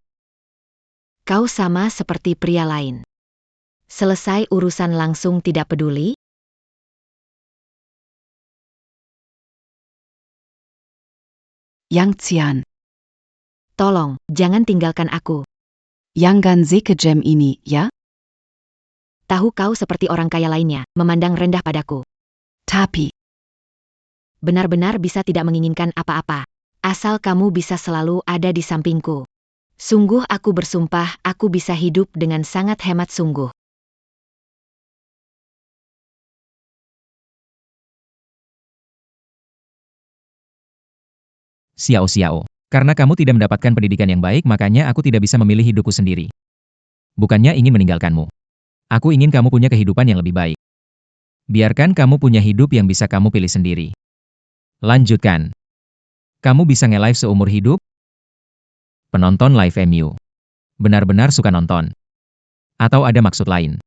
Kau sama seperti pria lain. Selesai urusan langsung tidak peduli? Yang Tian. Tolong, jangan tinggalkan aku. Yang Ganzi ke gem ini, ya? Tahu kau seperti orang kaya lainnya, memandang rendah padaku. Tapi, Benar-benar bisa tidak menginginkan apa-apa. Asal kamu bisa selalu ada di sampingku. Sungguh aku bersumpah aku bisa hidup dengan sangat hemat sungguh. Xiao. Karena kamu tidak mendapatkan pendidikan yang baik makanya aku tidak bisa memilih hidupku sendiri. Bukannya ingin meninggalkanmu. Aku ingin kamu punya kehidupan yang lebih baik. Biarkan kamu punya hidup yang bisa kamu pilih sendiri. Lanjutkan. Kamu bisa nge-live seumur hidup? Penonton live MU. Benar-benar suka nonton. Atau ada maksud lain?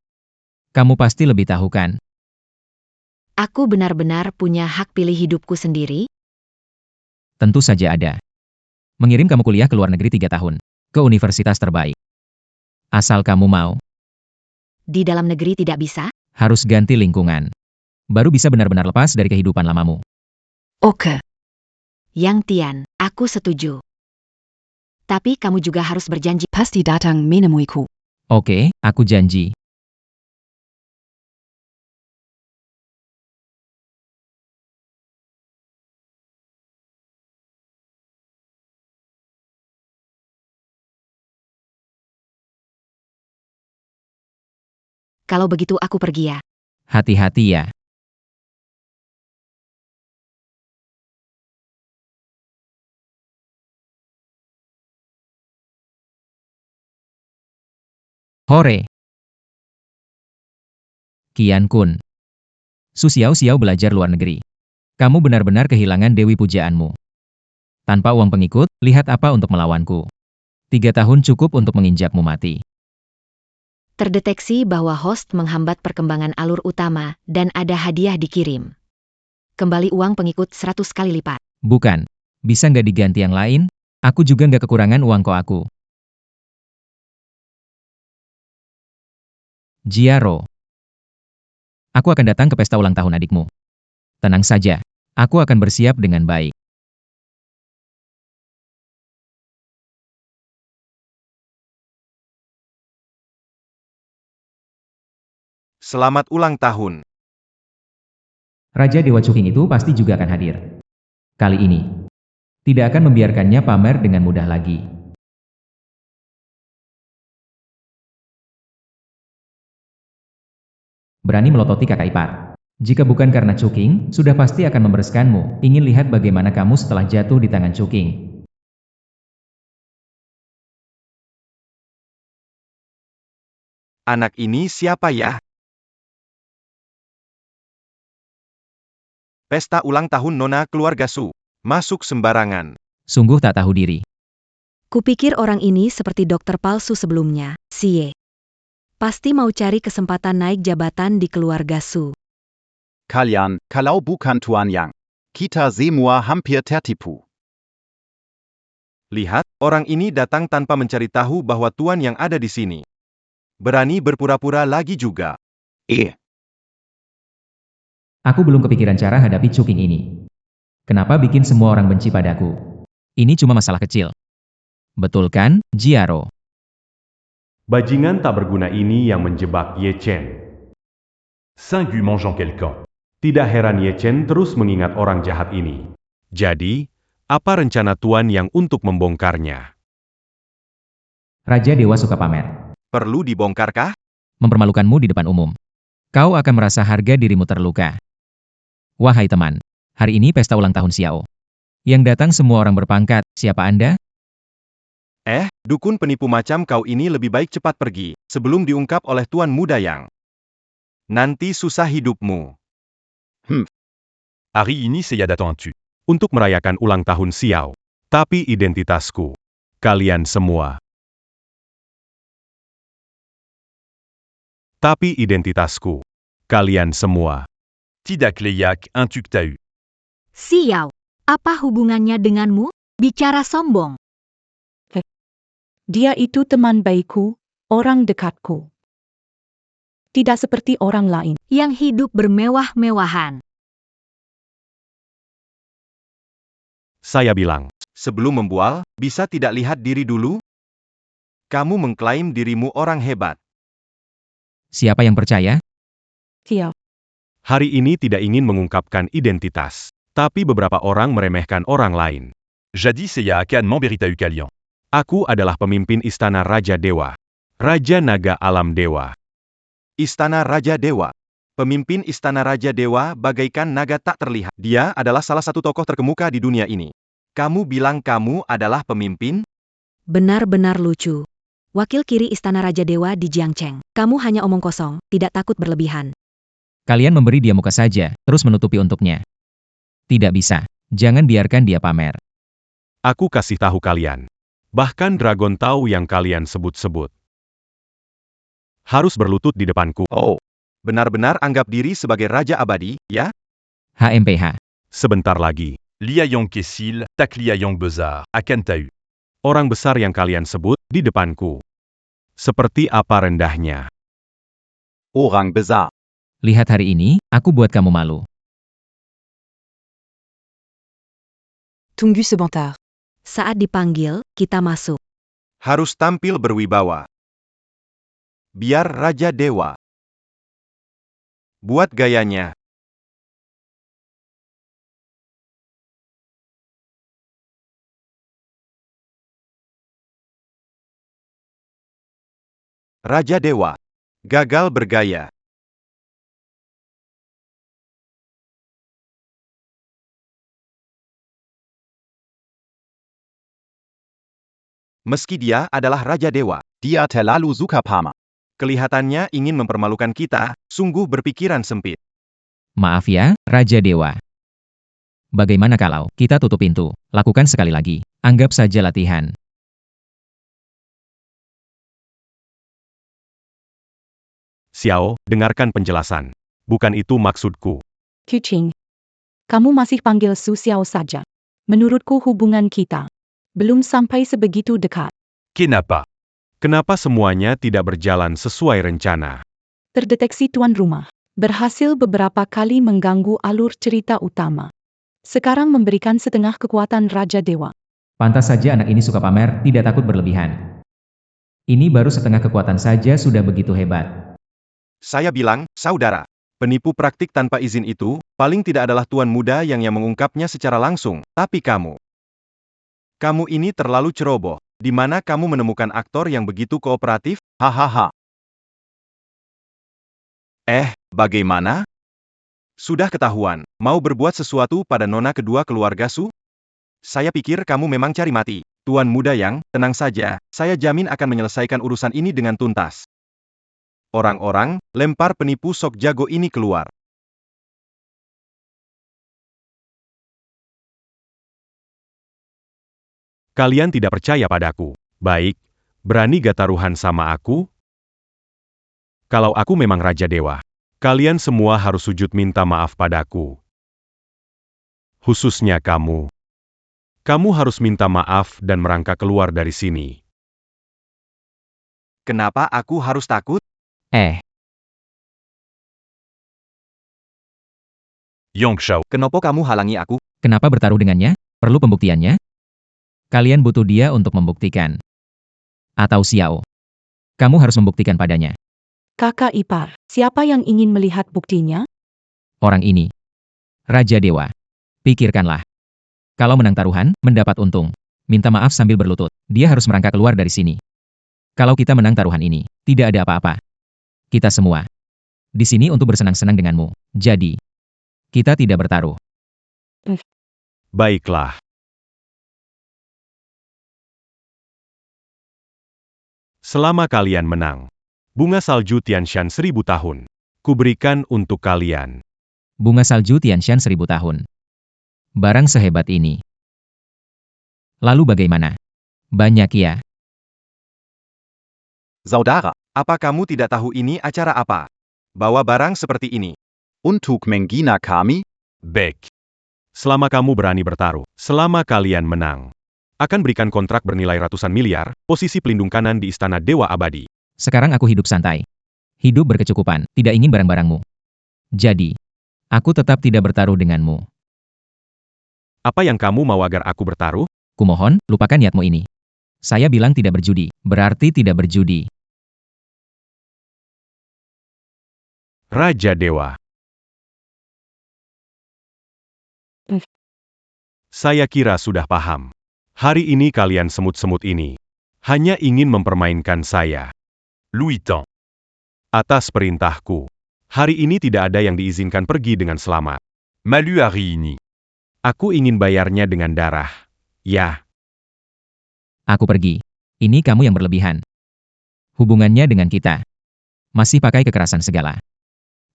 Kamu pasti lebih tahu kan? Aku benar-benar punya hak pilih hidupku sendiri? Tentu saja ada. Mengirim kamu kuliah ke luar negeri 3 tahun. Ke universitas terbaik. Asal kamu mau. Di dalam negeri tidak bisa? Harus ganti lingkungan. Baru bisa benar-benar lepas dari kehidupan lamamu. Oke. Yang Tian, aku setuju. Tapi kamu juga harus berjanji. Pasti datang menemuiku. Oke, aku janji. Kalau begitu aku pergi ya. Hati-hati ya. Hore. Qian Kun. Su Xiao belajar luar negeri. Kamu benar-benar kehilangan dewi pujaanmu. Tanpa uang pengikut, lihat apa untuk melawanku. 3 tahun cukup untuk menginjakmu mati. Terdeteksi bahwa host menghambat perkembangan alur utama dan ada hadiah dikirim. Kembali uang pengikut 100 kali lipat. Bukan. Bisa nggak diganti yang lain? Aku juga nggak kekurangan uang kok aku. Jiaro. Aku akan datang ke pesta ulang tahun adikmu. Tenang saja. Aku akan bersiap dengan baik. Selamat ulang tahun. Raja Dewa Cuking itu pasti juga akan hadir. Kali ini, tidak akan membiarkannya pamer dengan mudah lagi. Berani melototi kakak ipar. Jika bukan karena Cuking, sudah pasti akan membereskanmu. Ingin lihat bagaimana kamu setelah jatuh di tangan Cuking. Anak ini siapa ya? Pesta ulang tahun Nona keluarga Su. Masuk sembarangan. Sungguh tak tahu diri. Kupikir orang ini seperti dokter palsu sebelumnya, Xie. Pasti mau cari kesempatan naik jabatan di keluarga Su. Kalian, kalau bukan tuan yang, kita semua hampir tertipu. Lihat, orang ini datang tanpa mencari tahu bahwa tuan yang ada di sini. Berani berpura-pura lagi juga. Aku belum kepikiran cara hadapi Cuking ini. Kenapa bikin semua orang benci padaku? Ini cuma masalah kecil. Betul kan, Jiaro? Bajingan tak berguna ini yang menjebak Ye Chen. Singu mangeant quelqu'un. Tidak heran Ye Chen terus mengingat orang jahat ini. Jadi, apa rencana Tuan yang untuk membongkarnya? Raja Dewa suka pamer. Perlu dibongkarkah? Mempermalukanmu di depan umum. Kau akan merasa harga dirimu terluka. Wahai teman, hari ini pesta ulang tahun Xiao. Yang datang semua orang berpangkat, siapa Anda? Dukun penipu macam kau ini lebih baik cepat pergi, sebelum diungkap oleh Tuan Muda Yang. Nanti susah hidupmu. Hari ini saya datang tu. Untuk merayakan ulang tahun Xiao. Tapi identitasku. Kalian semua. Tapi identitasku. Kalian semua. Tidak layak un tu que t'as eu. Xiao, apa hubungannya denganmu? Bicara sombong. Dia itu teman baikku, orang dekatku. Tidak seperti orang lain. Yang hidup bermewah-mewahan. Saya bilang. Sebelum membual, bisa tidak lihat diri dulu? Kamu mengklaim dirimu orang hebat. Siapa yang percaya? Xiao, Hari ini tidak ingin mengungkapkan identitas. Tapi beberapa orang meremehkan orang lain. Jadis saya akan memberitahu kalian. Aku adalah pemimpin Istana Raja Dewa. Raja Naga Alam Dewa. Istana Raja Dewa. Pemimpin Istana Raja Dewa bagaikan naga tak terlihat. Dia adalah salah satu tokoh terkemuka di dunia ini. Kamu bilang kamu adalah pemimpin? Benar-benar lucu. Wakil kiri Istana Raja Dewa di Jiangcheng. Kamu hanya omong kosong, tidak takut berlebihan. Kalian memberi dia muka saja, terus menutupi untuknya. Tidak bisa. Jangan biarkan dia pamer. Aku kasih tahu kalian. Bahkan Dragon tahu yang kalian sebut-sebut. Harus berlutut di depanku. Benar-benar anggap diri sebagai Raja Abadi, ya? HMPH. Sebentar lagi. Lia Yong Kessil, tak Lia Yong Bezar, akan tahu. Orang besar yang kalian sebut, di depanku. Seperti apa rendahnya. Orang besar. Lihat hari ini, aku buat kamu malu. tunggu sebentar. Saat dipanggil, kita masuk. Harus tampil berwibawa. Biar Raja Dewa. Buat gayanya. Raja Dewa. Gagal bergaya. Meski dia adalah Raja Dewa, Dia terlalu suka pamer. kelihatannya ingin mempermalukan kita, sungguh berpikiran sempit. Maaf ya, Raja Dewa. Bagaimana kalau kita tutup pintu? Lakukan sekali lagi. Anggap saja latihan. Xiao, dengarkan penjelasan. Bukan itu maksudku. Kucing. Kamu masih panggil Su Xiao saja. Menurutku hubungan kita belum sampai sebegitu dekat. Kenapa? Kenapa semuanya tidak berjalan sesuai rencana? Terdeteksi tuan rumah. Berhasil beberapa kali mengganggu alur cerita utama. Sekarang memberikan setengah kekuatan Raja Dewa. Pantas saja anak ini suka pamer, tidak takut berlebihan. Ini baru setengah kekuatan saja sudah begitu hebat. Saya bilang, saudara, penipu praktik tanpa izin itu, paling tidak adalah tuan muda yang mengungkapnya secara langsung, tapi kamu. Kamu ini terlalu ceroboh. Di mana kamu menemukan aktor yang begitu kooperatif? Hahaha. Bagaimana? Sudah ketahuan, mau berbuat sesuatu pada nona kedua keluarga Su? Saya pikir kamu memang cari mati. Tuan Muda Yang, tenang saja, saya jamin akan menyelesaikan urusan ini dengan tuntas. Orang-orang, lempar penipu sok jago ini keluar. Kalian tidak percaya padaku. Baik, berani gak taruhan sama aku? Kalau aku memang Raja Dewa, kalian semua harus sujud minta maaf padaku. Khususnya kamu. Kamu harus minta maaf dan merangkak keluar dari sini. Kenapa aku harus takut? Yongshao, Kenapa kamu halangi aku? Kenapa bertaruh dengannya? Perlu pembuktiannya? Kalian butuh dia untuk membuktikan. Atau Xiao. Kamu harus membuktikan padanya. Kakak ipar, siapa yang ingin melihat buktinya? Orang ini. Raja Dewa. Pikirkanlah. Kalau menang taruhan, mendapat untung. Minta maaf sambil berlutut. Dia harus merangkak keluar dari sini. Kalau kita menang taruhan ini, tidak ada apa-apa. Kita semua di sini untuk bersenang-senang denganmu. Jadi, kita tidak bertaruh. Baiklah. Selama kalian menang, bunga salju Tianshan 1000 tahun, kuberikan untuk kalian. Bunga salju Tianshan 1000 tahun. Barang sehebat ini. Lalu bagaimana? Banyak ya. Saudara, Apa kamu tidak tahu ini acara apa? Bawa barang seperti ini. untuk menghina kami? Baik. Selama kamu berani bertaruh, selama kalian menang, akan berikan kontrak bernilai ratusan miliar, posisi pelindung kanan di Istana Dewa Abadi. Sekarang aku hidup santai. Hidup berkecukupan, tidak ingin barang-barangmu. Jadi, aku tetap tidak bertaruh denganmu. Apa yang kamu mau agar aku bertaruh? Kumohon, lupakan niatmu ini. Saya bilang tidak berjudi, berarti tidak berjudi. Raja Dewa. Saya kira sudah paham. Hari ini kalian semut-semut ini hanya ingin mempermainkan saya. Luitan, Atas perintahku, hari ini tidak ada yang diizinkan pergi dengan selamat. Malu Harini, Aku ingin bayarnya dengan darah. Ya, Aku pergi. Ini kamu yang berlebihan. Hubungannya dengan kita. Masih pakai kekerasan segala.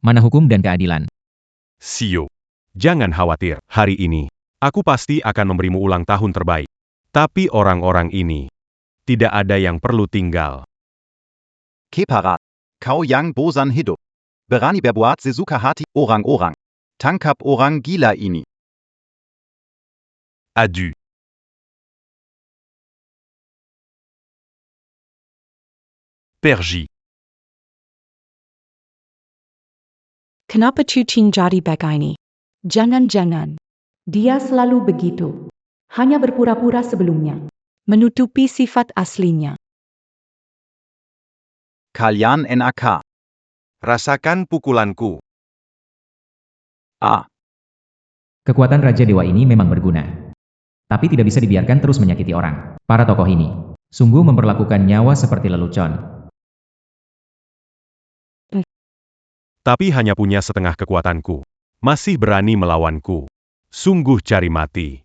Mana hukum dan keadilan? Sio. Jangan khawatir, hari ini aku pasti akan memberimu ulang tahun terbaik. Tapi orang-orang ini tidak ada yang perlu tinggal. Keparat. Kau yang bosan hidup. Berani berbuat sesuka hati orang-orang. Tangkap orang gila ini. Adu, Perji, Kenapa Cucing jadi begini? Jangan-jangan. Dia selalu begitu. Hanya berpura-pura sebelumnya. Menutupi sifat aslinya. Kalian NAK. Rasakan pukulanku. A. Kekuatan Raja Dewa ini memang berguna. Tapi tidak bisa dibiarkan terus menyakiti orang. Para tokoh ini sungguh memperlakukan nyawa seperti lelucon. Tapi hanya punya setengah kekuatanku. Masih berani melawanku. Sungguh cari mati.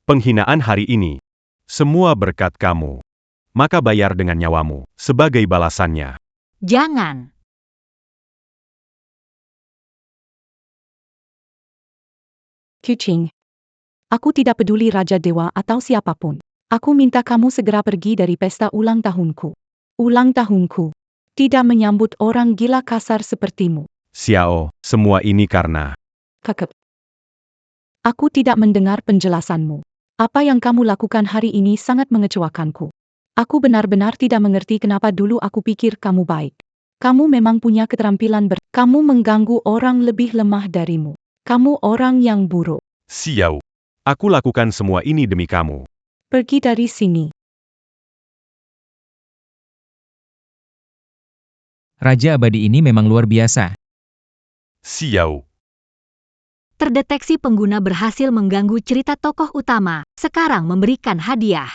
Penghinaan hari ini, semua berkat kamu. Maka bayar dengan nyawamu, sebagai balasannya. Jangan. Kucing. Aku tidak peduli Raja Dewa atau siapapun. Aku minta kamu segera pergi dari pesta ulang tahunku. Ulang tahunku. Tidak menyambut orang gila kasar sepertimu. Xiao, semua ini karena Kakep. Aku tidak mendengar penjelasanmu. Apa yang kamu lakukan hari ini sangat mengecewakanku. Aku benar-benar tidak mengerti kenapa dulu aku pikir kamu baik. Kamu memang punya keterampilan kamu mengganggu orang lebih lemah darimu. Kamu orang yang buruk. Xiao. Aku lakukan semua ini demi kamu. Pergi dari sini. Raja Abadi ini memang luar biasa. Xiao, Terdeteksi pengguna berhasil mengganggu cerita tokoh utama, sekarang memberikan hadiah.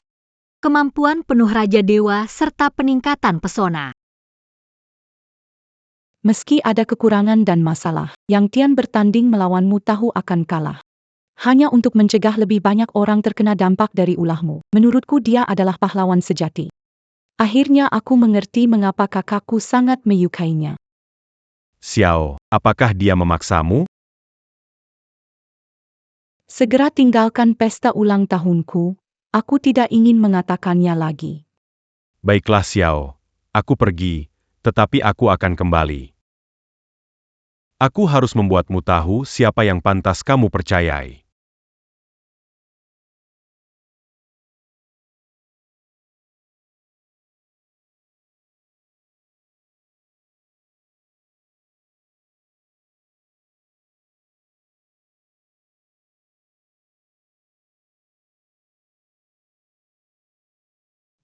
Kemampuan penuh Raja Dewa serta peningkatan pesona. Meski ada kekurangan dan masalah, yang Tian bertanding melawanmu tahu akan kalah. Hanya untuk mencegah lebih banyak orang terkena dampak dari ulahmu. Menurutku dia adalah pahlawan sejati. Akhirnya aku mengerti mengapa kakakku sangat menyukainya. Xiao, apakah dia memaksamu? Segera tinggalkan pesta ulang tahunku. Aku tidak ingin mengatakannya lagi. Baiklah Xiao, aku pergi, Tetapi aku akan kembali. Aku harus membuatmu tahu siapa yang pantas kamu percayai.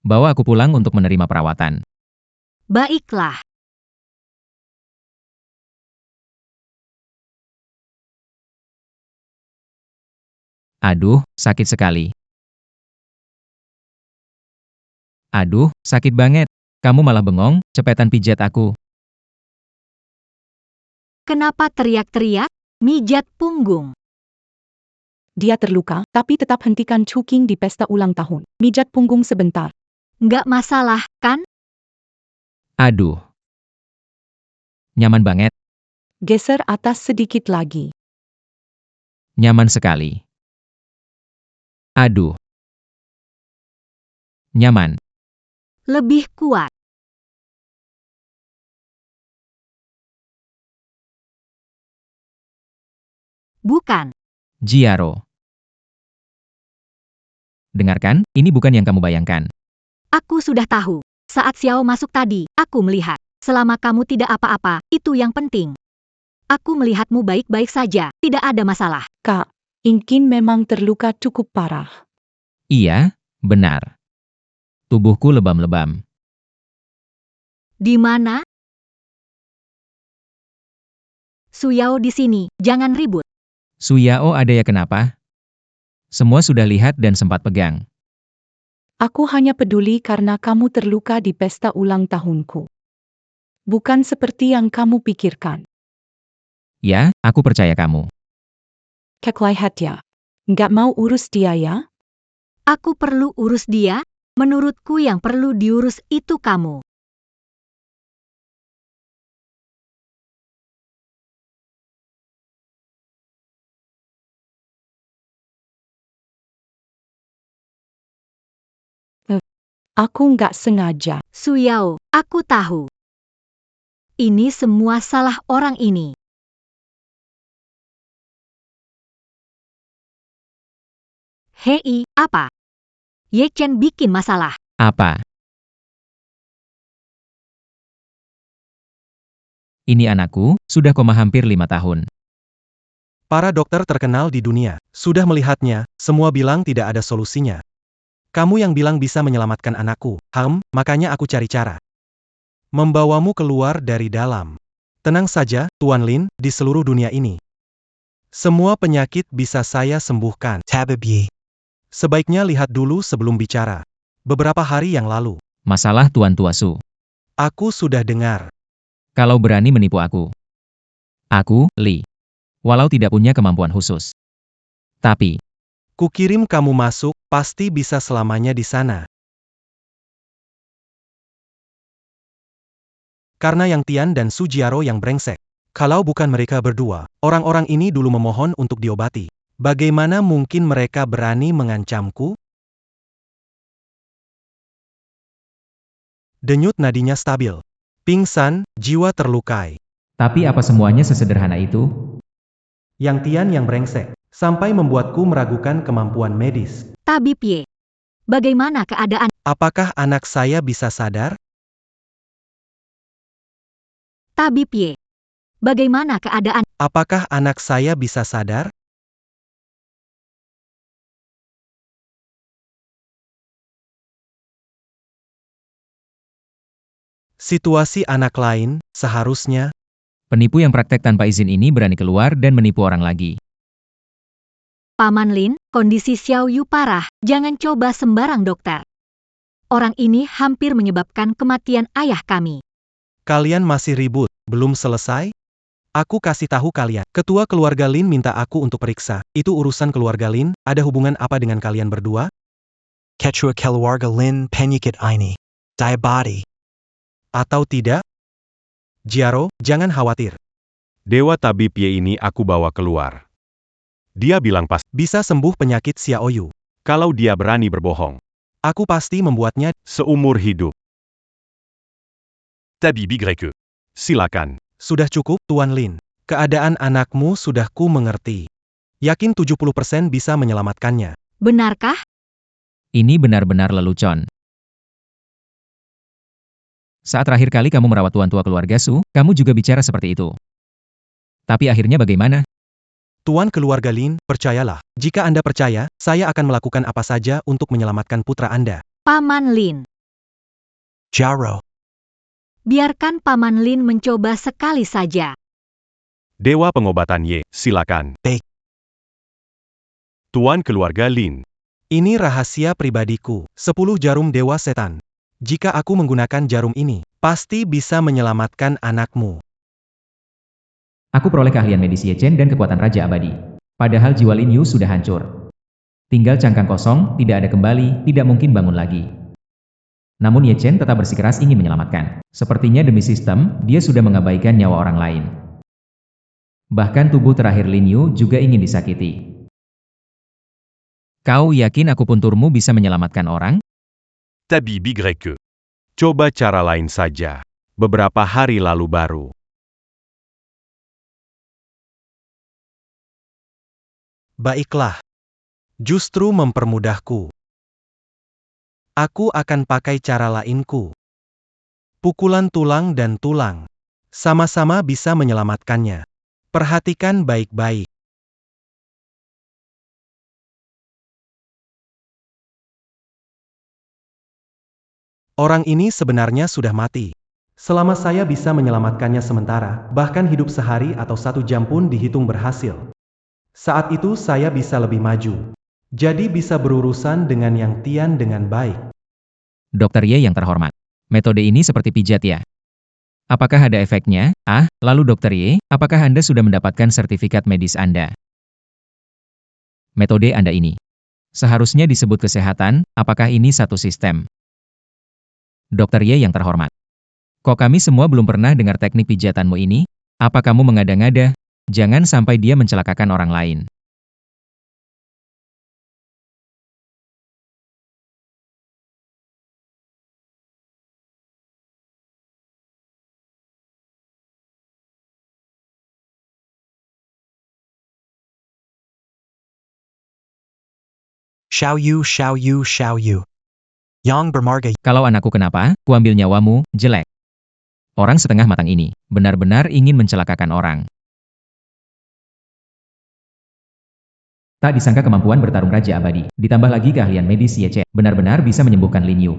Bawa aku pulang untuk menerima perawatan. Baiklah. Aduh, sakit sekali. Aduh, sakit banget. Kamu malah bengong, cepetan pijat aku. Kenapa teriak-teriak? Mijat punggung. Dia terluka, tapi tetap hentikan choking di pesta ulang tahun. Mijat punggung sebentar. Nggak masalah, kan? Aduh. Nyaman banget. Geser atas sedikit lagi. Nyaman sekali. Aduh. Nyaman. Lebih kuat. Bukan. Jiaro. Dengarkan, ini bukan yang kamu bayangkan. Aku sudah tahu. Saat Xiao masuk tadi, aku melihat. Selama kamu tidak apa-apa, itu yang penting. Aku melihatmu baik-baik saja, tidak ada masalah. Kak, Inkin memang terluka cukup parah. Iya, benar. Tubuhku lebam-lebam. Di mana? Suyao di sini, jangan ribut. Suyao ada ya kenapa? Semua sudah lihat dan sempat pegang. Aku hanya peduli karena kamu terluka di pesta ulang tahunku. Bukan seperti yang kamu pikirkan. Ya, aku percaya kamu. Keklihat ya. Nggak mau urus dia ya? Aku perlu urus dia? Menurutku yang perlu diurus itu kamu. Aku nggak sengaja. Suyao, aku tahu. Ini semua salah orang ini. Hei, apa? Ye Chen bikin masalah. Apa? Ini anakku, sudah koma hampir 5 tahun. Para dokter terkenal di dunia sudah melihatnya, semua bilang tidak ada solusinya. Kamu yang bilang bisa menyelamatkan anakku, makanya aku cari cara. Membawamu keluar dari dalam. Tenang saja, Tuan Lin, di seluruh dunia ini. Semua penyakit bisa saya sembuhkan. Tabib. Sebaiknya lihat dulu sebelum bicara. Beberapa hari yang lalu, Masalah Tuan Tuasu. aku sudah dengar. Kalau berani menipu aku. Aku, Li. Walau tidak punya kemampuan khusus. Tapi, Kukirim kamu masuk, pasti bisa selamanya di sana. Karena yang Tian dan Sujiaro yang brengsek. Kalau bukan mereka berdua, orang-orang ini dulu memohon untuk diobati. Bagaimana mungkin mereka berani mengancamku? Denyut nadinya stabil. Pingsan, jiwa terlukai. tapi apa semuanya sesederhana itu? Yang Tian yang brengsek. Sampai membuatku meragukan kemampuan medis. Tabib Ye. Bagaimana keadaan? Apakah anak saya bisa sadar? Tabib Ye. Bagaimana keadaan? Apakah anak saya bisa sadar? Situasi anak lain, seharusnya, Penipu yang praktek tanpa izin ini berani keluar dan menipu orang lagi. Paman Lin, kondisi Xiao Yu parah, jangan coba sembarang dokter. Orang ini hampir menyebabkan kematian ayah kami. kalian masih ribut, belum selesai? Aku kasih tahu kalian, ketua keluarga Lin minta aku untuk periksa. Itu urusan keluarga Lin, ada hubungan apa dengan kalian berdua? Ketua keluarga Lin penyakit ini. Diabetes. Atau tidak? Jiaro, jangan khawatir. Dewa tabib Ye ini aku bawa keluar. Dia bilang pas, Bisa sembuh penyakit Xiao Yu. kalau dia berani berbohong. Aku pasti membuatnya. Seumur hidup. Tabib Y. Silakan. Sudah cukup, Tuan Lin. Keadaan anakmu sudah ku mengerti. Yakin 70% bisa menyelamatkannya. Benarkah? Ini benar-benar lelucon. Saat terakhir kali kamu merawat tuan tua keluarga Su, kamu juga bicara seperti itu. Tapi akhirnya bagaimana? Tuan keluarga Lin, percayalah. Jika Anda percaya, saya akan melakukan apa saja untuk menyelamatkan putra Anda. Paman Lin. Jaro. Biarkan Paman Lin mencoba sekali saja. Dewa pengobatan Y, silakan. Baik. Tuan keluarga Lin. Ini rahasia pribadiku. 10 jarum dewa setan. Jika aku menggunakan jarum ini, pasti bisa menyelamatkan anakmu. Aku peroleh keahlian medis Ye Chen dan kekuatan Raja Abadi. Padahal jiwa Lin Yu sudah hancur. Tinggal cangkang kosong, tidak ada kembali, tidak mungkin bangun lagi. Namun Ye Chen tetap bersikeras ingin menyelamatkan. Sepertinya demi sistem, dia sudah mengabaikan nyawa orang lain. Bahkan tubuh terakhir Lin Yu juga ingin disakiti. Kau yakin akupunturmu bisa menyelamatkan orang? Tabib Y. Coba cara lain saja. Beberapa hari lalu baru. Baiklah. Justru mempermudahku. Aku akan pakai cara lainku. Pukulan tulang dan tulang. Sama-sama bisa menyelamatkannya. Perhatikan baik-baik. Orang ini sebenarnya sudah mati. Selama saya bisa menyelamatkannya sementara, bahkan hidup sehari atau 1 jam pun dihitung berhasil. Saat itu saya bisa lebih maju. Jadi bisa berurusan dengan Yang Tian dengan baik. Dokter Ye yang terhormat. Metode ini seperti pijat ya? Apakah ada efeknya? Lalu Dokter Ye, apakah Anda sudah mendapatkan sertifikat medis Anda? Metode Anda ini seharusnya disebut kesehatan, apakah ini satu sistem? Dokter Ye yang terhormat. Kok kami semua belum pernah dengar teknik pijatanmu ini? Apa kamu mengada-ngada? Jangan sampai dia mencelakakan orang lain. Xiao Yu, Xiao Yu, Xiao Yu. Yang bermarga. Kalau anakku kenapa, kuambil nyawamu, jelek. Orang setengah matang ini, benar-benar ingin mencelakakan orang. Tak disangka kemampuan bertarung Raja Abadi, ditambah lagi keahlian medis Ye Chen, benar-benar bisa menyembuhkan Lin Yu.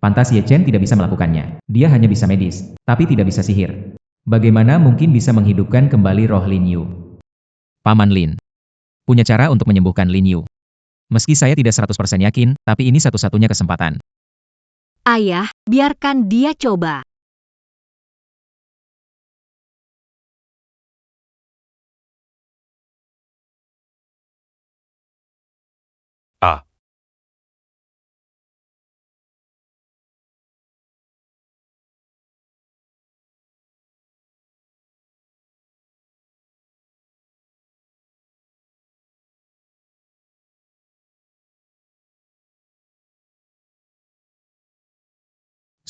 Pantas Ye Chen tidak bisa melakukannya. Dia hanya bisa medis, tapi tidak bisa sihir. Bagaimana mungkin bisa menghidupkan kembali roh Lin Yu? Paman Lin punya cara untuk menyembuhkan Lin Yu. Meski saya tidak 100% yakin, tapi ini satu-satunya kesempatan. Ayah, biarkan dia coba. Ah.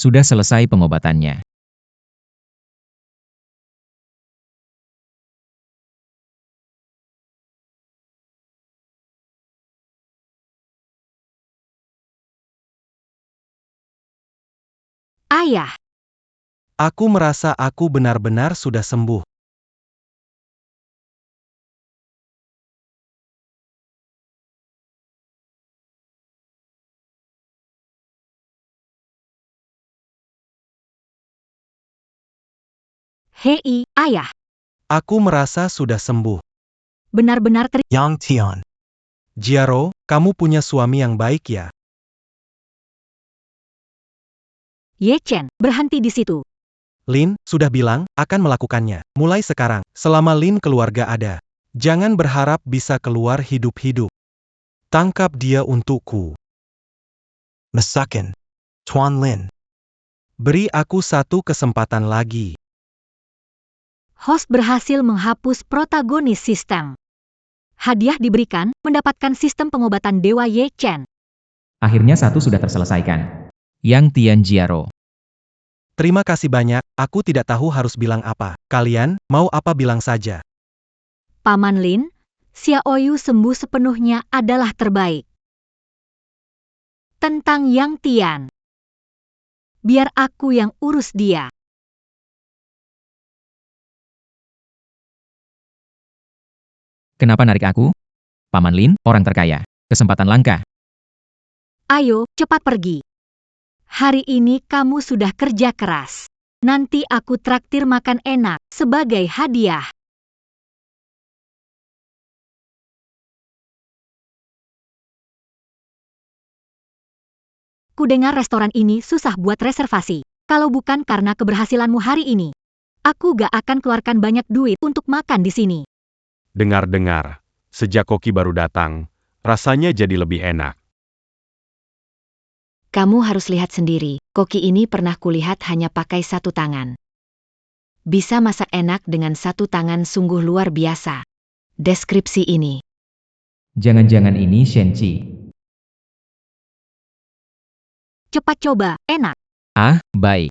Sudah selesai pengobatannya. Ayah, Aku merasa aku benar-benar sudah sembuh. hei, ayah, Aku merasa sudah sembuh. benar-benar Yang Tian. Jiaro, kamu punya suami yang baik ya? Ye Chen, berhenti di situ. Lin, sudah bilang, akan melakukannya. Mulai sekarang, selama Lin keluarga ada. Jangan berharap bisa keluar hidup-hidup. Tangkap dia untukku. Masakin. Tuan Lin. Beri aku satu kesempatan lagi. Host berhasil menghapus protagonis sistem. Hadiah diberikan, mendapatkan sistem pengobatan Dewa Ye Chen. Akhirnya satu sudah terselesaikan. Yang Tian Jiaro. Terima kasih banyak, aku tidak tahu harus bilang apa. Kalian, mau apa bilang saja. Paman Lin, Xiaoyu sembuh sepenuhnya adalah terbaik. Tentang Yang Tian, biar aku yang urus dia. Kenapa narik aku? Paman Lin, orang terkaya. Kesempatan langka. Ayo, cepat pergi. Hari ini kamu sudah kerja keras. Nanti aku traktir makan enak sebagai hadiah. Kudengar restoran ini susah buat reservasi. Kalau bukan karena keberhasilanmu hari ini, aku gak akan keluarkan banyak duit untuk makan di sini. Dengar-dengar, sejak Koki baru datang, rasanya jadi lebih enak. Kamu harus lihat sendiri, Koki ini pernah kulihat hanya pakai satu tangan. Bisa masak enak dengan satu tangan sungguh luar biasa. Deskripsi ini. Jangan-jangan ini Shenchi. Cepat coba, enak. Ah, baik.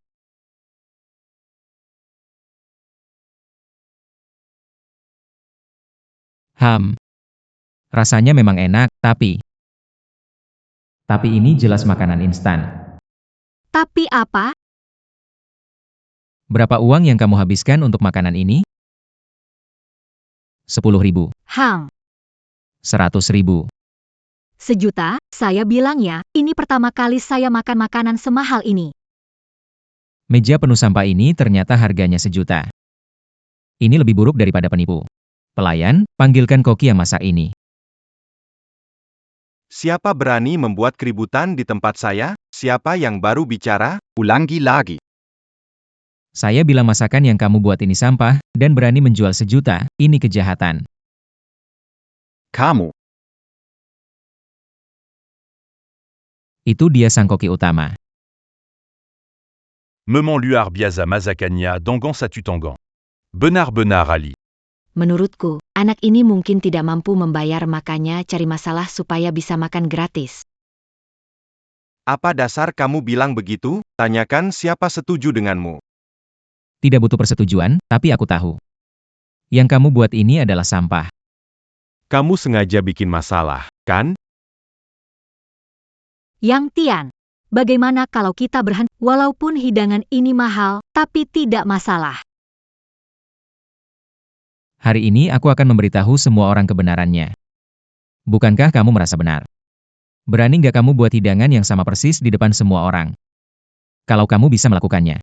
Rasanya memang enak, tapi ini jelas makanan instan. Tapi apa? Berapa uang yang kamu habiskan untuk makanan ini? 10.000. 100.000. Sejuta, saya bilang ya, ini pertama kali saya makan makanan semahal ini. Meja penuh sampah ini ternyata harganya 1 juta. Ini lebih buruk daripada penipu. Pelayan, panggilkan Koki yang masak ini. Siapa berani membuat keributan di tempat saya? Siapa yang baru bicara? Ulangi lagi. Saya bilang masakan yang kamu buat ini sampah, dan berani menjual 1 juta, ini kejahatan. Kamu. Itu dia sang koki utama. Memon Luar Biaza Mazakanya Dangan Satutangan. Benar-benar Ali. Menurutku, anak ini mungkin tidak mampu membayar makanya cari masalah supaya bisa makan gratis. Apa dasar kamu bilang begitu? Tanyakan siapa setuju denganmu. Tidak butuh persetujuan, tapi aku tahu. Yang kamu buat ini adalah sampah. Kamu sengaja bikin masalah, kan? Yang Tian, bagaimana kalau kita berhenti? Walaupun hidangan ini mahal, tapi tidak masalah. Hari ini aku akan memberitahu semua orang kebenarannya. Bukankah kamu merasa benar? Berani nggak kamu buat hidangan yang sama persis di depan semua orang? Kalau kamu bisa melakukannya,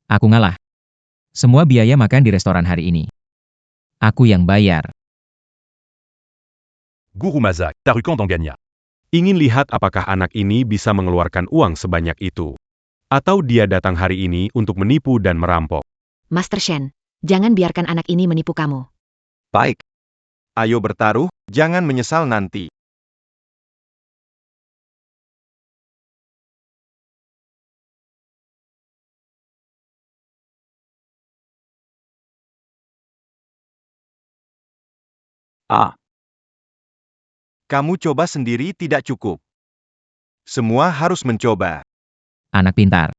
aku ngalah. Semua biaya makan di restoran hari ini, aku yang bayar. Guru Mazak, Tarukan Danganya. Ingin lihat apakah anak ini bisa mengeluarkan uang sebanyak itu. Atau dia datang hari ini untuk menipu dan merampok. Master Shen, jangan biarkan anak ini menipu kamu. Baik. Ayo bertaruh, jangan menyesal nanti. Kamu coba sendiri tidak cukup. Semua harus mencoba. Anak pintar.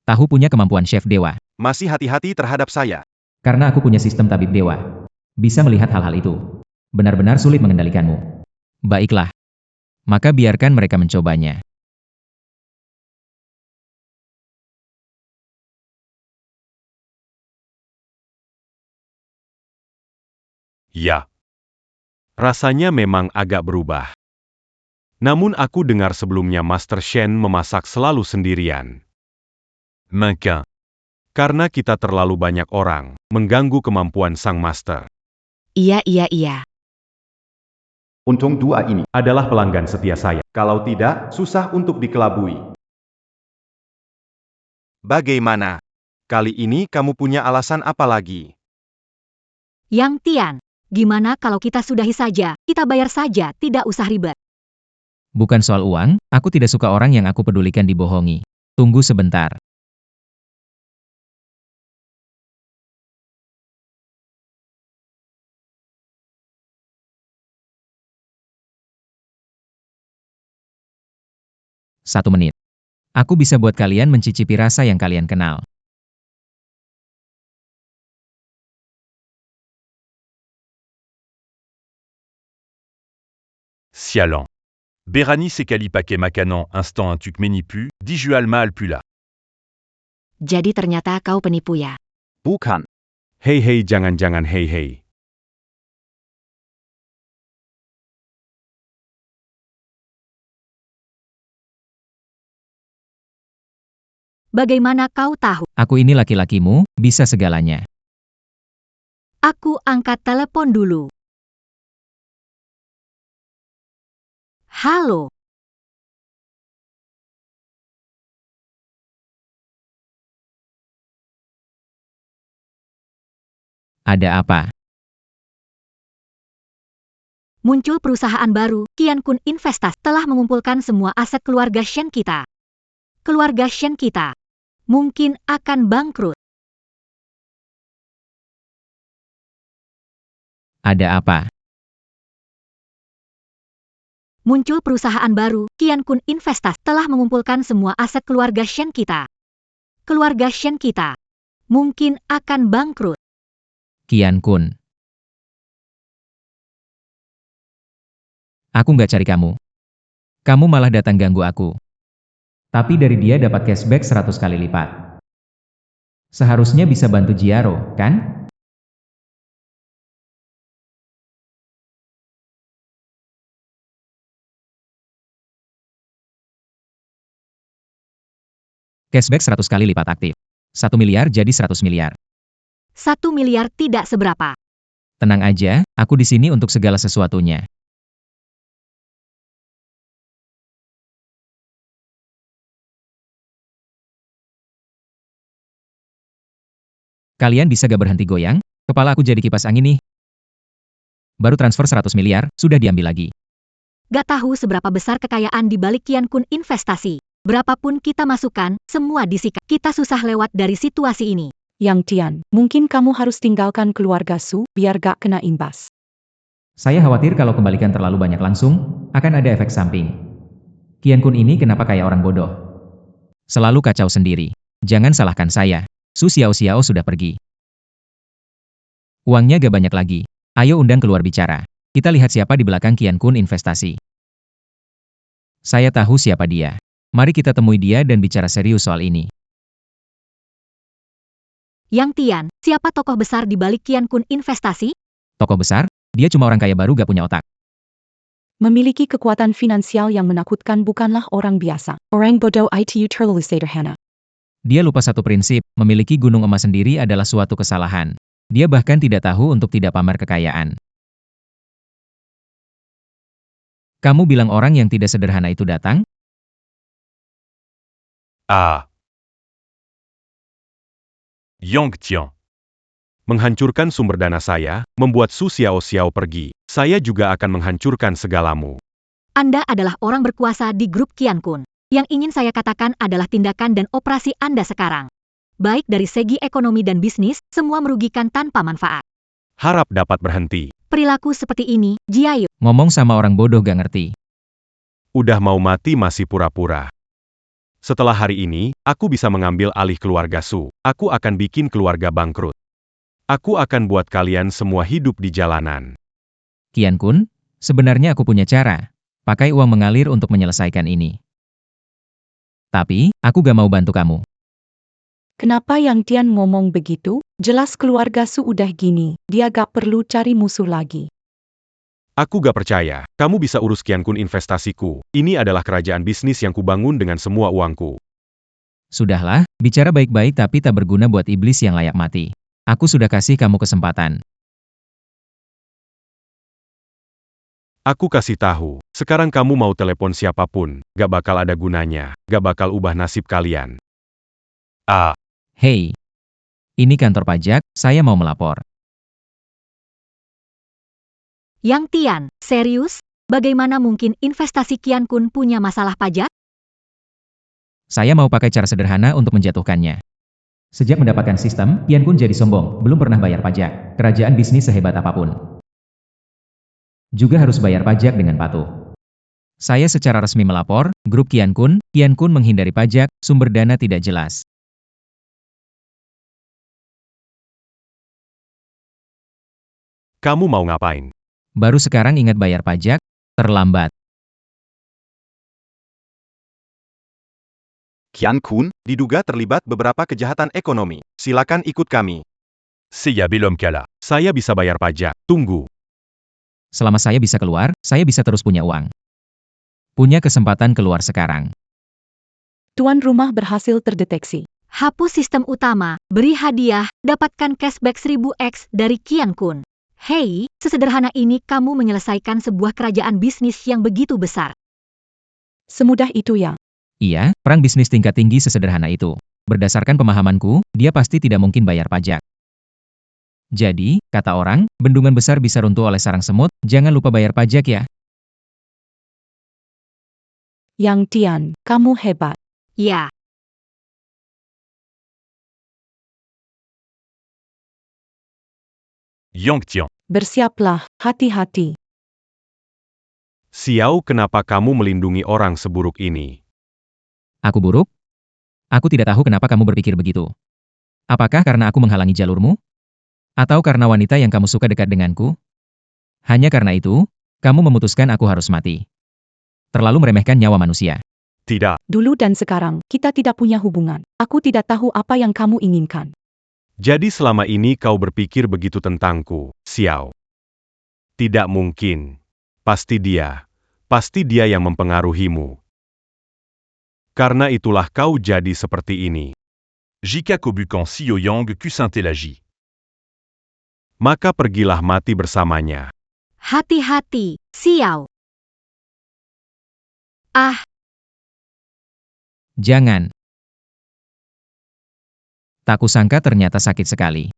Tahu punya kemampuan chef dewa. Masih hati-hati terhadap saya. Karena aku punya sistem tabib dewa. Bisa melihat hal-hal itu. Benar-benar sulit mengendalikanmu. Baiklah. Maka biarkan mereka mencobanya. Ya. Rasanya memang agak berubah. Namun aku dengar sebelumnya Master Shen memasak selalu sendirian. Manquin. Karena kita terlalu banyak orang, mengganggu kemampuan sang master. Iya. Untung dua ini. Adalah pelanggan setia saya. Kalau tidak, susah untuk dikelabui. Bagaimana? Kali ini kamu punya alasan apa lagi? Yang Tian, gimana kalau kita sudahi saja, kita bayar saja, tidak usah ribet. Bukan soal uang, aku tidak suka orang yang aku pedulikan dibohongi. Tunggu sebentar. Satu menit. Aku bisa buat kalian mencicipi rasa yang kalian kenal. Sialan. Berani sekali pakai makanan instant un tuk menipu, dijual mahal pula. Jadi ternyata kau penipu ya. Bukan. Hei hei jangan-jangan hei hei. Bagaimana kau tahu? Aku ini laki-lakimu, bisa segalanya. Aku angkat telepon dulu. Halo. Ada apa? Muncul perusahaan baru, Kian Kun Investasi telah mengumpulkan semua aset keluarga Shen kita. Keluarga Shen kita mungkin akan bangkrut. Ada apa? Muncul perusahaan baru, Kian Kun Investasi telah mengumpulkan semua aset keluarga Shen kita. Keluarga Shen kita mungkin akan bangkrut. Kian Kun. Aku nggak cari kamu. Kamu malah datang ganggu aku. Tapi dari dia dapat cashback 100 kali lipat. Seharusnya bisa bantu Jiaro, kan? Cashback 100 kali lipat aktif. 1 miliar jadi 100 miliar. 1 miliar tidak seberapa. Tenang aja, aku di sini untuk segala sesuatunya. Kalian bisa gak berhenti goyang? Kepala aku jadi kipas angin nih. Baru transfer 100 miliar, sudah diambil lagi. Gak tahu seberapa besar kekayaan di balik Kian Kun Investasi. Berapapun kita masukkan, semua disikat. Kita susah lewat dari situasi ini. Yang Tian, mungkin kamu harus tinggalkan keluarga Su, biar gak kena imbas. Saya khawatir kalau kembalikan terlalu banyak langsung, akan ada efek samping. Kian Kun ini kenapa kayak orang bodoh? Selalu kacau sendiri. Jangan salahkan saya. Su Xiao sudah pergi. Uangnya gak banyak lagi. Ayo undang keluar bicara. Kita lihat siapa di belakang Kian Kun Investasi. Saya tahu siapa dia. Mari kita temui dia dan bicara serius soal ini. Yang Tian, siapa tokoh besar di balik Kian Kun Investasi? Tokoh besar? Dia cuma orang kaya baru gak punya otak. Memiliki kekuatan finansial yang menakutkan bukanlah orang biasa. Orang bodoh itu terlalu sederhana. Dia lupa satu prinsip, memiliki gunung emas sendiri adalah suatu kesalahan. Dia bahkan tidak tahu untuk tidak pamer kekayaan. Kamu bilang orang yang tidak sederhana itu datang? Ah. Yang Tian. Menghancurkan sumber dana saya, membuat Su Xiao pergi. Saya juga akan menghancurkan segalamu. Anda adalah orang berkuasa di grup Kian Kun. Yang ingin saya katakan adalah tindakan dan operasi Anda sekarang. Baik dari segi ekonomi dan bisnis, semua merugikan tanpa manfaat. Harap dapat berhenti. Perilaku seperti ini, Jiayu. Ngomong sama orang bodoh gak ngerti. Udah mau mati masih pura-pura. Setelah hari ini, aku bisa mengambil alih keluarga Su. Aku akan bikin keluarga bangkrut. Aku akan buat kalian semua hidup di jalanan. Kian Kun, sebenarnya aku punya cara. Pakai uang mengalir untuk menyelesaikan ini. Tapi, aku gak mau bantu kamu. Kenapa Yang Tian ngomong begitu? Jelas keluarga Su udah gini, dia gak perlu cari musuh lagi. Aku gak percaya, kamu bisa urus Kian Kun investasiku. Ini adalah kerajaan bisnis yang kubangun dengan semua uangku. Sudahlah, bicara baik-baik tapi tak berguna buat iblis yang layak mati. Aku sudah kasih kamu kesempatan. Aku kasih tahu, sekarang kamu mau telepon siapapun, gak bakal ada gunanya, gak bakal ubah nasib kalian. Ah. Hei, ini kantor pajak, saya mau melapor. Yang Tian, serius? Bagaimana mungkin investasi Kian Kun punya masalah pajak? Saya mau pakai cara sederhana untuk menjatuhkannya. Sejak mendapatkan sistem, Kian Kun jadi sombong, belum pernah bayar pajak. Kerajaan bisnis sehebat apapun juga harus bayar pajak dengan patuh. Saya secara resmi melapor, grup Kian Kun menghindari pajak, sumber dana tidak jelas. Kamu mau ngapain? Baru sekarang ingat bayar pajak? Terlambat. Qian Kun diduga terlibat beberapa kejahatan ekonomi. Silakan ikut kami. Seiya belum kalah. Saya bisa bayar pajak. Tunggu. Selama saya bisa keluar, saya bisa terus punya uang. Punya kesempatan keluar sekarang. Tuan rumah berhasil terdeteksi. Hapus sistem utama, beri hadiah, dapatkan cashback 1000x dari Qian Kun. Hei, sesederhana ini kamu menyelesaikan sebuah kerajaan bisnis yang begitu besar. Semudah itu ya. Iya, perang bisnis tingkat tinggi sesederhana itu. Berdasarkan pemahamanku, dia pasti tidak mungkin bayar pajak. Jadi, kata orang, bendungan besar bisa runtuh oleh sarang semut, jangan lupa bayar pajak ya. Yang Tian, kamu hebat. Ya. Yongtian. Bersiaplah, hati-hati. Xiao, kenapa kamu melindungi orang seburuk ini? Aku buruk? Aku tidak tahu kenapa kamu berpikir begitu. Apakah karena aku menghalangi jalurmu? Atau karena wanita yang kamu suka dekat denganku? Hanya karena itu, kamu memutuskan aku harus mati. Terlalu meremehkan nyawa manusia. Tidak. Dulu dan sekarang, kita tidak punya hubungan. Aku tidak tahu apa yang kamu inginkan. Jadi selama ini kau berpikir begitu tentangku, Xiao? Tidak mungkin. Pasti dia yang mempengaruhimu. Karena itulah kau jadi seperti ini. Jika Kobukan Xiao Yang Kusintelaji. Maka pergilah mati bersamanya. Hati-hati, Xiao. Ah, Jangan. Tak kusangka ternyata sakit sekali.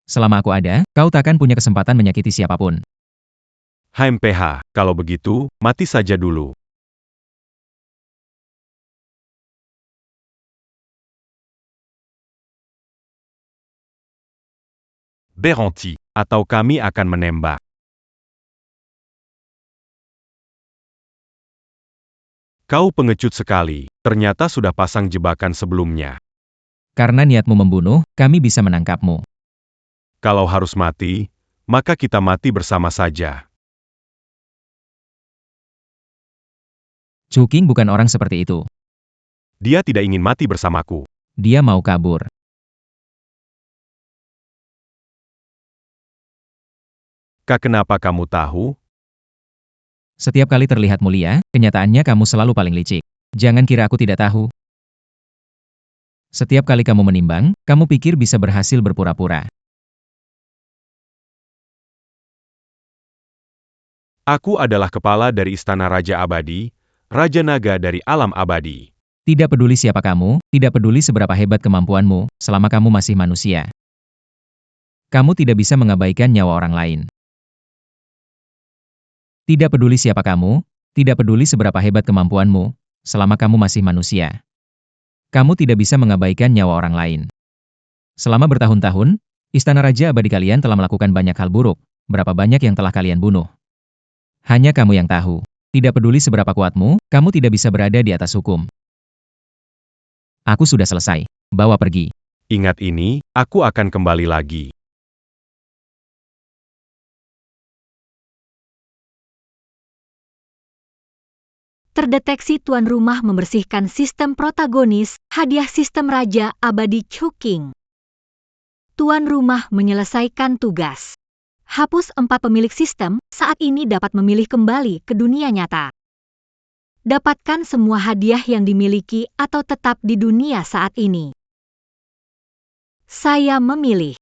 Selama aku ada, kau takkan punya kesempatan menyakiti siapapun. HMPH, kalau begitu, mati saja dulu. Beranti. Atau kami akan menembak. Kau pengecut sekali, ternyata sudah pasang jebakan sebelumnya. Karena niatmu membunuh, kami bisa menangkapmu. Kalau harus mati, maka kita mati bersama saja. Chu Qing bukan orang seperti itu. Dia tidak ingin mati bersamaku. Dia mau kabur. Kenapa kamu tahu? Setiap kali terlihat mulia, kenyataannya kamu selalu paling licik. Jangan kira aku tidak tahu. Setiap kali kamu menimbang, kamu pikir bisa berhasil berpura-pura. Aku adalah kepala dari Istana Raja Abadi, Raja Naga dari alam abadi. Tidak peduli siapa kamu, tidak peduli seberapa hebat kemampuanmu, selama kamu masih manusia. Kamu tidak bisa mengabaikan nyawa orang lain. Tidak peduli siapa kamu, tidak peduli seberapa hebat kemampuanmu, selama kamu masih manusia. Kamu tidak bisa mengabaikan nyawa orang lain. Selama bertahun-tahun, Istana Raja Abadi kalian telah melakukan banyak hal buruk, berapa banyak yang telah kalian bunuh. Hanya kamu yang tahu. Tidak peduli seberapa kuatmu, kamu tidak bisa berada di atas hukum. Aku sudah selesai. Bawa pergi. Ingat ini, aku akan kembali lagi. terdeteksi tuan rumah membersihkan sistem protagonis, hadiah sistem Raja Abadi Chu Qing. Tuan rumah menyelesaikan tugas. Hapus 4 pemilik sistem, saat ini dapat memilih kembali ke dunia nyata. Dapatkan semua hadiah yang dimiliki atau tetap di dunia saat ini. Saya memilih